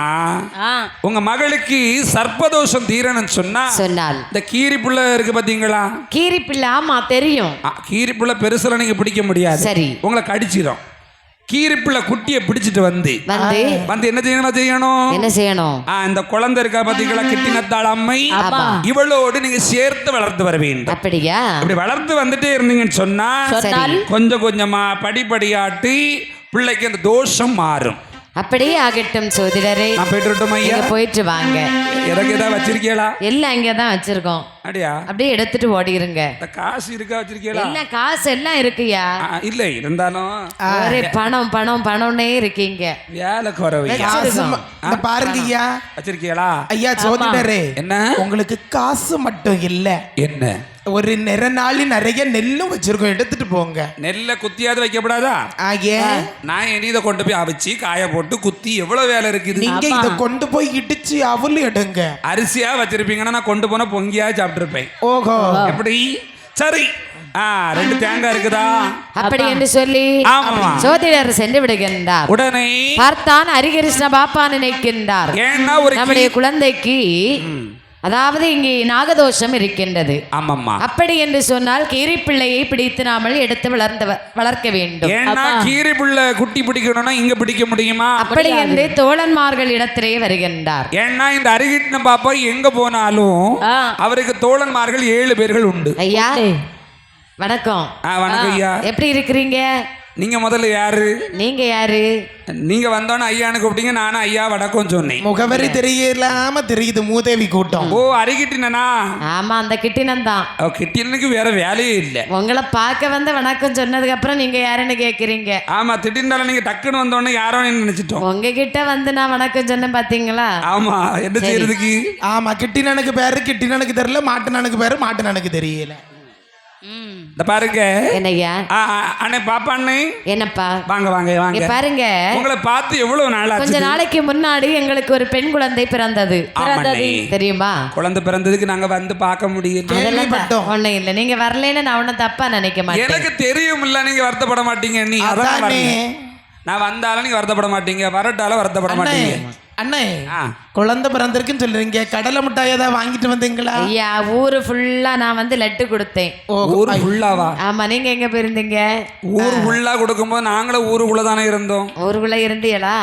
Speaker 2: உங்க மகளுக்கு சர்ப்பதோஷம் தீரணும் சொன்னால் இந்த கீரிப்புள்ள இருக்கு பாத்தீங்களா?
Speaker 1: கீரிப்புள்ள. ஆமா தெரியும்.
Speaker 2: கீரிப்புள்ள பெருசுல நீங்க பிடிக்க முடியாது. சரி, உங்களை கடிச்சிடும். கீரிப்புள்ள குட்டியை பிடிச்சிட்டு வந்து என்ன செய்யணும்? இந்த குழந்தை இருக்கா பாத்தீங்களா, கிட்டினத்தாள் அம்மை, இவளோடு நீங்க சேர்த்து வளர்த்து வர வேண்டும்.
Speaker 1: அப்படியா?
Speaker 2: அப்படி வளர்த்து வந்துட்டே இருந்தீங்கன்னு சொன்னா கொஞ்சம் கொஞ்சமா படிப்படியாட்டி பிள்ளைக்கு அந்த தோஷம் மாறும்.
Speaker 1: அப்படியே ஆகட்டும் சோதிடரே.
Speaker 2: நான் போயிட்டு வரட்டும் ஐயா?
Speaker 1: போயிட்டு வாங்க.
Speaker 2: எனக்கு ஏதாவது வச்சிருக்கீங்களா?
Speaker 1: எல்லாம் இங்கதான் வச்சிருக்கோம்.
Speaker 2: அப்படியா?
Speaker 1: அப்படியே எடுத்துட்டு ஓடிருங்க.
Speaker 2: காசு இருக்கா வச்சிருக்கீங்களா?
Speaker 1: எல்லாம் காசு எல்லாம் இருக்குயா?
Speaker 2: இல்ல, இருந்தாலும்
Speaker 1: ஒரே பணம் பணம் பணம்னே இருக்கீங்க.
Speaker 2: வேலை குறவு.
Speaker 3: பாருங்கய்யா,
Speaker 2: வச்சிருக்கீங்களா?
Speaker 3: ஐயா சோதிடரே,
Speaker 2: என்ன
Speaker 3: உங்களுக்கு காசு மட்டும் இல்ல,
Speaker 2: என்ன
Speaker 3: ஒரு நாளி நிறைய நெல்லும் வச்சிருக்கோம், எடுத்துட்டு போங்க.
Speaker 2: நெல்ல குத்தியாவது வைக்கப்படாதா? நான் இதை கொண்டு போய் அவிச்சு காய போட்டு குத்தி எவ்வளவு வேலை இருக்குது.
Speaker 3: நீங்க இதை கொண்டு போய் இடிச்சு அவளு எடுங்க.
Speaker 2: அரிசியா வச்சிருப்பீங்கன்னா நான் கொண்டு போன பொங்கியா சாப்பிட்டுருப்பேன்.
Speaker 3: ஓஹோ,
Speaker 2: எப்படி? சரி, 2 தேங்காய் இருக்குதா?
Speaker 1: அப்படி என்று சொல்லி சோதிடர் சென்று விடுகின்றார்.
Speaker 2: உடனே
Speaker 1: பார்த்தான் ஹரிகிருஷ்ண பாப்பா நினைக்கின்றார், நம்முடைய குழந்தைக்கு அதாவது இங்கே நாகதோஷம் இருக்கின்றது.
Speaker 2: ஆமாம்மா.
Speaker 1: அப்படி என்று சொன்னால் கீரி பிள்ளையை பிடித்து நாமல் எடுத்து வளர்க்க வேண்டும்.
Speaker 2: ஏன்னா கீரி பிள்ளை குட்டி பிடிக்கணும்னா இங்க பிடிக்க முடியுமா?
Speaker 1: அப்படி என்று தோழன்மார்கள் இடத்திலே வருகின்றார்.
Speaker 2: ஏன்னா இந்த அருகிட்ன பாப்பா எங்க போனாலும் அவருக்கு தோழன்மார்கள் 7 பேர்கள் உண்டு.
Speaker 1: ஐயா வணக்கம்.
Speaker 2: வணக்கம் ஐயா.
Speaker 1: எப்படி இருக்கிறீங்க?
Speaker 2: நீங்க முதல்ல யாரு?
Speaker 1: நீங்க யாரு?
Speaker 2: நீங்க வந்தோன்னு ஐயான்னு கூப்பிட்டீங்க, நானும் ஐயா வணக்கம் சொன்னேன்.
Speaker 3: முகவரி தெரியலாம தெரியுது மூதேவி கூட்டம்.
Speaker 2: ஓ அருகிட்டினா?
Speaker 1: ஆமா அந்த கிட்டினன் தான்.
Speaker 2: கிட்டினுக்கு வேற வேலையே இல்ல.
Speaker 1: உங்களை பார்க்க வந்து வணக்கம் சொன்னதுக்கு அப்புறம் நீங்க யாருன்னு கேக்குறீங்க.
Speaker 2: ஆமா திடீர்னு நீங்க டக்குன்னு வந்தோடனே யாரோ நினைச்சிட்டோம்.
Speaker 1: உங்ககிட்ட வந்து நான் வணக்கம் சொன்னேன் பாத்தீங்களா?
Speaker 2: ஆமா என்ன செய்யறதுக்கு?
Speaker 3: ஆமா கிட்டினனுக்கு பேரு கிட்டினனுக்கு தெரியல, மாட்டுனனுக்கு பேரு மாட்டுனனுக்கு தெரியல.
Speaker 2: இந்த பாருங்க
Speaker 1: என்னய்யா?
Speaker 2: அண்ணே பாப்பா அண்ணே.
Speaker 1: என்னப்பா?
Speaker 2: வாங்க வாங்க வாங்க.
Speaker 1: பாருங்க
Speaker 2: உங்களை பார்த்து எவ்வளவு நாள் ஆச்சு.
Speaker 1: கொஞ்ச நாளைக்கு முன்னாடி எங்களுக்கு ஒரு பெண் குழந்தை பிறந்தது. தெரியுமா?
Speaker 2: குழந்தை பிறந்ததுக்கு நாங்க வந்து பார்க்க முடியல.
Speaker 1: ஒண்ணும் இல்ல, நீங்க வரலன்னு நான் ஒன்னும் தப்பா நினைக்க மாட்டேன்.
Speaker 2: எனக்கு தெரியும் இல்ல நீங்க வருத்தப்பட மாட்டீங்க. நீ அதான் நான் வந்தாலும் நீங்க வருத்தப்பட மாட்டீங்க, வரட்டாலும் வருத்தப்பட மாட்டீங்க.
Speaker 3: அண்ணே குழந்தை பிறந்திருக்குன்னு சொல்றீங்க, கடலை மிட்டாய் ஏதாவது வாங்கிட்டு வந்தீங்களா?
Speaker 1: ஐயா ஊரு ஃபுல்லா நான் வந்து லட்டு கொடுத்தேன்.
Speaker 2: ஊர் ஃபுல்லாவா?
Speaker 1: ஆமா. நீங்க எங்க போயிருந்தீங்க?
Speaker 2: ஊர் ஃபுல்லா கொடுக்கும்போது நாங்களும் ஊருக்குள்ள தானே இருந்தோம்.
Speaker 1: ஊருக்குள்ள இருந்தீங்களா?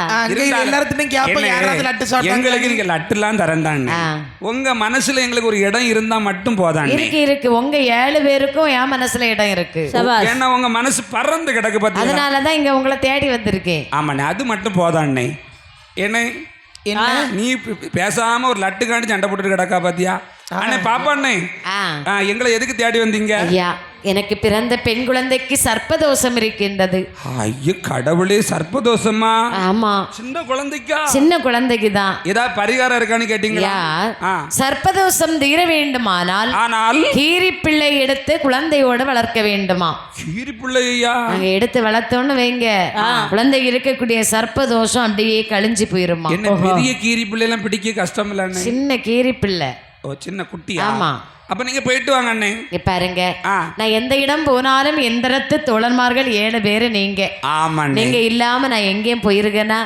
Speaker 3: எல்லாத்துக்கும் கேப்ப யாராவது லட்டு சாப்பிட்டா
Speaker 2: எங்களுக்கு நீங்க லட்டு எல்லாம் தரண்டாங்க. உங்க மனசுல எங்களுக்கு ஒரு இடம் இருந்தா மட்டும் போதாங்க.
Speaker 1: இருக்கு உங்க 7 பேருக்கும் என் மனசுல இடம் இருக்கு.
Speaker 2: ஏன்னா உங்க மனசு பறந்து கிடக்கு பாத்தீங்க.
Speaker 1: அதனாலதான் இங்க உங்களை தேடி வந்திருக்கேன்.
Speaker 2: ஆமாண்ணே அது மட்டும் போதாண்ணே. என்ன நீ பேசாம ஒரு லட்டு காண்டி சண்டை போட்டு கிடக்கா பாத்தியா? அண்ணே பாப்பா அண்ணே எங்களை எதுக்கு தேடி வந்தீங்க?
Speaker 1: ஐயா எனக்கு பிறந்த பெண் குழந்தைக்கு சர்ப்பதோஷம் இருக்கின்றது.
Speaker 2: ஐயோ கடவுளே, சர்ப்பதோஷமா?
Speaker 1: ஆமா.
Speaker 2: சின்ன குழந்தைக்கா?
Speaker 1: சின்ன குழந்தைக்கு தான்.
Speaker 2: ஏதாவது பரிகாரம் இருக்கான்னு கேட்டீங்களா?
Speaker 1: சர்ப்பதோஷம் தீர வேண்டுமானால் கீரி பிள்ளை எடுத்து குழந்தையோட வளர்க்க வேண்டுமா?
Speaker 2: கீரி பிள்ளையா?
Speaker 1: நாங்க எடுத்து வளர்த்தோன்னு வைங்க, குழந்தை இருக்கக்கூடிய சர்ப்பதோஷம் அப்படியே கழிஞ்சு போயிருமா.
Speaker 2: என்ன பெரிய கீரி பிள்ளை எல்லாம் பிடிக்க கஷ்டம் இல்ல? சின்ன
Speaker 1: கீரி பிள்ளை.
Speaker 2: ஓ சின்ன குட்டி.
Speaker 1: ஆமா.
Speaker 2: அப்ப நீங்க போயிட்டு வாங்க அண்ணே.
Speaker 1: பாருங்க நான் எந்த இடம் போனாலும் எந்திரத்து தோழன்மார்கள் 7 பேரு நீங்க.
Speaker 2: ஆமா.
Speaker 1: நீங்க இல்லாம நான் எங்கேயும் போயிருக்கேனா?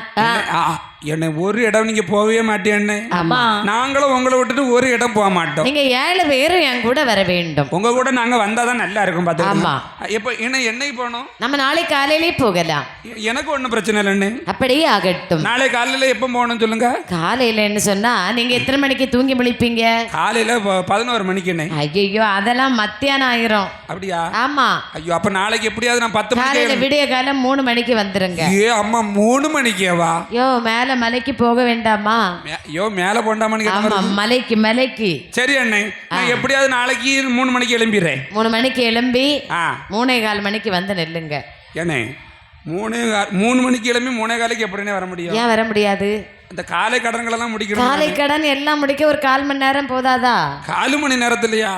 Speaker 2: என்ன ஒரு இடம் நீங்க போகவே மாட்டேன்னு.
Speaker 1: ஆமா.
Speaker 2: நாங்களும் உங்களை விட்டுட்டு ஒரு இடம் போக மாட்டோம்.
Speaker 1: நீங்க 7 பேரும் என் கூட வர வேண்டும்.
Speaker 2: உங்க கூட நாங்க வந்தாதான் நல்லா இருக்கும் பாத்து.
Speaker 1: ஆமா.
Speaker 2: எப்ப என்னைக்கு போனோம்?
Speaker 1: நம்ம நாளை காலையிலே போகலாம்.
Speaker 2: எனக்கு ஒண்ணும் பிரச்சனை இல்லைன்னு.
Speaker 1: அப்படியே ஆகட்டும்.
Speaker 2: நாளை காலையில எப்ப போகணும் சொல்லுங்க.
Speaker 1: காலையிலன்னு சொன்னா நீங்க எத்தனை மணிக்கு தூங்கி முழிப்பீங்க?
Speaker 2: காலையில 11 மணிக்கு.
Speaker 1: ஐயோ அதெல்லாம் மத்தியானம் ஆயிரும்.
Speaker 2: அப்படியா?
Speaker 1: ஆமா.
Speaker 2: ஐயோ அப்ப நாளைக்கு எப்படியாவது நான் 10 மணிக்கு
Speaker 1: விடிய காலம் 3 மணிக்கு வந்துருங்க.
Speaker 2: ஏ அம்மா 3 மணிக்கேவா?
Speaker 1: யோ மேல மலைக்கு போக வேண்டாமா?
Speaker 2: யோ மேல போண்டாமான்னு கேட்டா
Speaker 1: மலைக்கு.
Speaker 2: சரி அண்ணே, நான் எப்படியாவது நாளைக்கு 3 மணிக்கு எழும்பிடுறேன்.
Speaker 1: 3 மணிக்கு எழும்பி 3:15 மணிக்கு வந்து நெல்லுங்க.
Speaker 2: ஏண்ணே 3 மணிக்கு எழும்பி 3:15 எப்படின்னே வர முடியும்?
Speaker 1: ஏன் வர முடியாது?
Speaker 2: இந்த காலை கடன்களெல்லாம் முடிக்கணும்.
Speaker 1: காலை கடன் எல்லாம் முடிக்க ஒரு 1/4 மணி நேரம் போதாதா?
Speaker 2: 1/4 மணி நேரத்துலயா?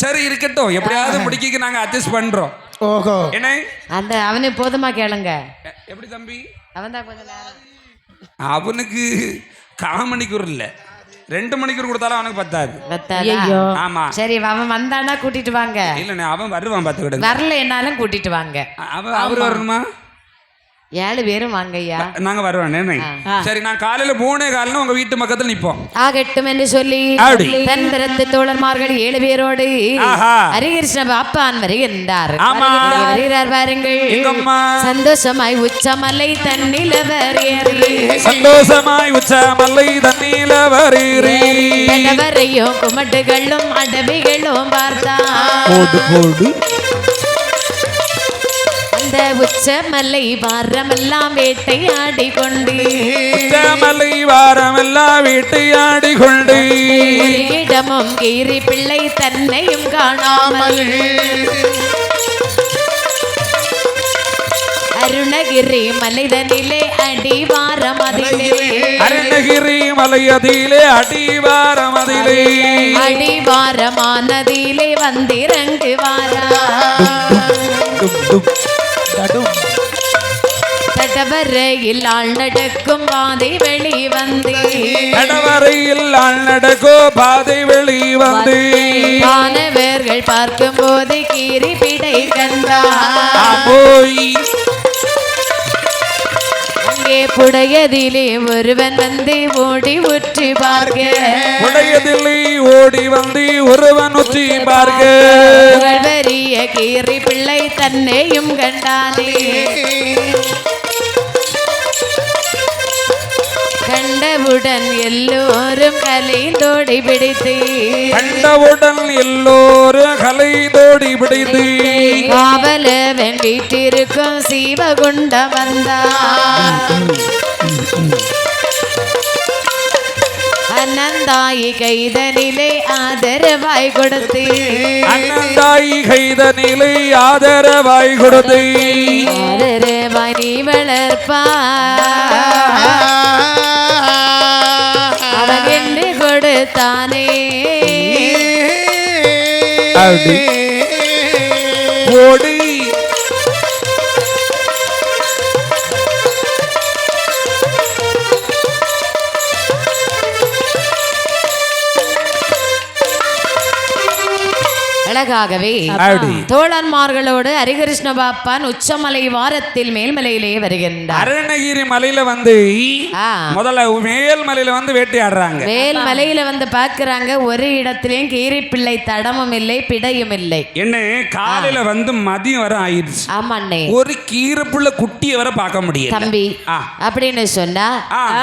Speaker 2: சரி இருக்கட்டும், எப்படியாவது முடிக்க நாங்க அட்ஜஸ்ட் பண்றோம்.
Speaker 3: ஓஹோ.
Speaker 2: என்ன
Speaker 1: அந்த அவனு போதுமா கேளுங்க.
Speaker 2: எப்படி தம்பி?
Speaker 1: அவன் தான் கொஞ்ச நேரம்.
Speaker 2: அவனுக்கு 1/4 மணிக்கூர் இல்ல 2 மணிக்கூர் கொடுத்தாலும் அவனுக்கு பத்தாது. ஆமா.
Speaker 1: சரி அவன் வந்தானா கூட்டிட்டு வாங்க.
Speaker 2: இல்ல அவன் வருவான் பாத்துக்கிட்டு.
Speaker 1: வரல என்னாலும் கூட்டிட்டு வாங்க.
Speaker 2: அவர் வரணுமா?
Speaker 1: 7 பேரும் வாங்க ஐயா.
Speaker 2: நாங்க வருவோம். சரி நான் காலையில 3:15 உங்க வீட்டு பக்கத்துல நிப்போம்.
Speaker 1: ஆகட்டும் என்று சொல்லி தன் பிறந்த தோழர்மார்கள் 7 பேரோடு ஹரிகிருஷ்ண பாப்பான் வருகின்றார். பாருங்கள் சந்தோஷமாய் உச்சமலை தன்னிலவர் ஏறி.
Speaker 2: சந்தோஷமாய் உச்சமலை தன்னிலவர் ஏறி.
Speaker 1: வரையும் குமட்டுகளும் அடவிகளும் பார்த்தா அந்த உச்சமலை வாரமெல்லாம் வேட்டையாடி கொண்டு.
Speaker 2: உச்சமலை வாரமெல்லாம் வேட்டையாடி கொண்டு.
Speaker 1: இடமும் கீரி பிள்ளை தன்னையும் காணாமல் அருணகிரி மலைதனிலே அடிவாரமதிலே.
Speaker 2: அருணகிரி மலையதிலே அடிவாரமதிலே.
Speaker 1: அடிவாரமானதிலே வந்திறங்குவாரா. தடவரையில் ஆள் நடக்கும் பாதை வெளி வந்து.
Speaker 2: தடவரையில் ஆள் நடக்கும் பாதை வெளி வந்து.
Speaker 1: மாணவர்கள் பார்க்கும் போது கீரி பிடை கண்டார். அங்கே புடையதிலே ஒருவன் வந்து ஓடி உற்று பார்க்க
Speaker 2: உடையதில்லை ஓடி வந்து ஒருவன் உச்சி பார்க்க
Speaker 1: புகழ்வரிய கீரி பிள்ளை தன்னையும் கண்டானே கண்டவுடன் எல்லோரும் கலைந்தோடி பிடித்து
Speaker 2: கண்டவுடன் எல்லோரும் கலைந்தோடி பிடித்து
Speaker 1: காவலவன் வீட்டிற்கும் சீவகுண்டம் வந்தான் அனந்தாயி கைதனிலே ஆதரவாய் கொடுத்து
Speaker 2: அண்ணந்தாயி கைதனிலே ஆதரவாய் கொடுத்து
Speaker 1: ஆதரவாய் நீ வளர்ப்பா அவன் என்று கொடுத்தானே
Speaker 2: ஓடி
Speaker 1: அழகாகவே தோழன்மார்களோடு ஹரிகிருஷ்ண பாப்பான் உச்சமலை வாரத்தில் மேல்மலையிலே வருகின்றார்.
Speaker 2: அருணகிரி மலையில வந்து முதல்ல மேல்மலையில வந்து வேட்டையாடுறாங்க.
Speaker 1: மேல்மலையில வந்து பாக்குறாங்க, ஒரு இடத்திலேயும் கீரிப்பிள்ளை தடமும் இல்லை பிடையும் இல்லை.
Speaker 2: என்ன காலையில வந்து மதியம் வர ஆயிடுச்சு.
Speaker 1: ஆமாண்ணே,
Speaker 2: ஒரு கீரிப்புள்ள குட்டியை வர பார்க்க முடியும்
Speaker 1: தம்பி. அப்படின்னு சொன்னா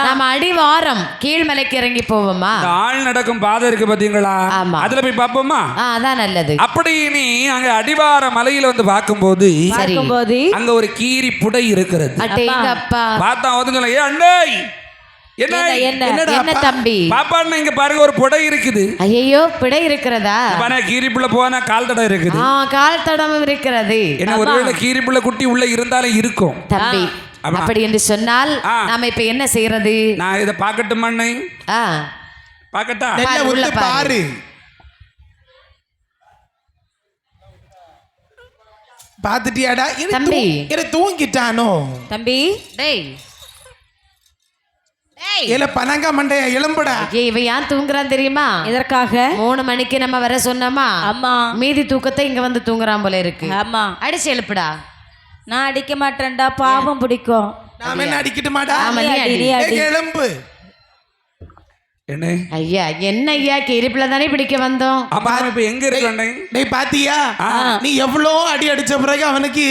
Speaker 1: நம்ம அடிவாரம் கீழ்மலைக்கு இறங்கி போவோமா?
Speaker 2: ஆள் நடக்கும் பாதை இருக்கு பாத்தீங்களா? அதுல போய் பார்ப்போமா?
Speaker 1: அதான் நல்லது.
Speaker 2: அப்படி நீ அங்க அடிவார மலையில வந்து பார்க்கும்போது அங்க ஒரு கீரி புடை இருக்கிறது. பார்த்தா வந்து சொல்ல, ஏ அண்ணே
Speaker 1: என்ன தம்பி
Speaker 2: பாப்பா இங்க பாருங்க ஒரு புடை இருக்குது.
Speaker 1: ஐயோ, புடை இருக்கிறதா?
Speaker 2: கீரிப்புள்ள போனா கால் தடம் இருக்குது.
Speaker 1: கால் தடமும் இருக்கிறது.
Speaker 2: என்ன ஒருவேளை கீரிப்புள்ள குட்டி உள்ள இருந்தாலும் இருக்கும்
Speaker 1: தம்பி. அப்படி என்று சொன்னால் நாம இப்ப என்ன செய்யறது?
Speaker 2: நான் இதை பாக்கட்டுமா? பாக்கட்டா?
Speaker 3: பாரு பாத்துட்டியாடா
Speaker 1: தம்பி?
Speaker 3: தூங்கிட்டானோ
Speaker 1: தம்பி? டேய்
Speaker 3: ஏல பனங்க மண்டைய எலும்புடா.
Speaker 1: இவ ஏன் தூங்குறான் தெரியுமா?
Speaker 4: இதற்காக
Speaker 1: 3 மணிக்கு நம்ம வர சொன்னோமா?
Speaker 4: ஆமா.
Speaker 1: மீதி தூக்கத்தை இங்க வந்து தூங்குறான் போல இருக்கு.
Speaker 4: ஆமா,
Speaker 1: அடிச்சு எழுப்புடா.
Speaker 4: நான் அடிக்க மாட்டேன்டா, பாவம் பிடிக்கும்.
Speaker 3: நாம என்ன அடிக்கட்டுமாடா? எலும்பு
Speaker 2: என்ன
Speaker 1: ஐயா, என்ன ஐயா, கீரிப்புல தானே பிடிக்க வந்தோம்.
Speaker 2: இப்ப எங்க இருக்க
Speaker 3: பாத்தியா? நீ எவ்வளோ அடி அடிச்ச பிறகு அவனுக்கு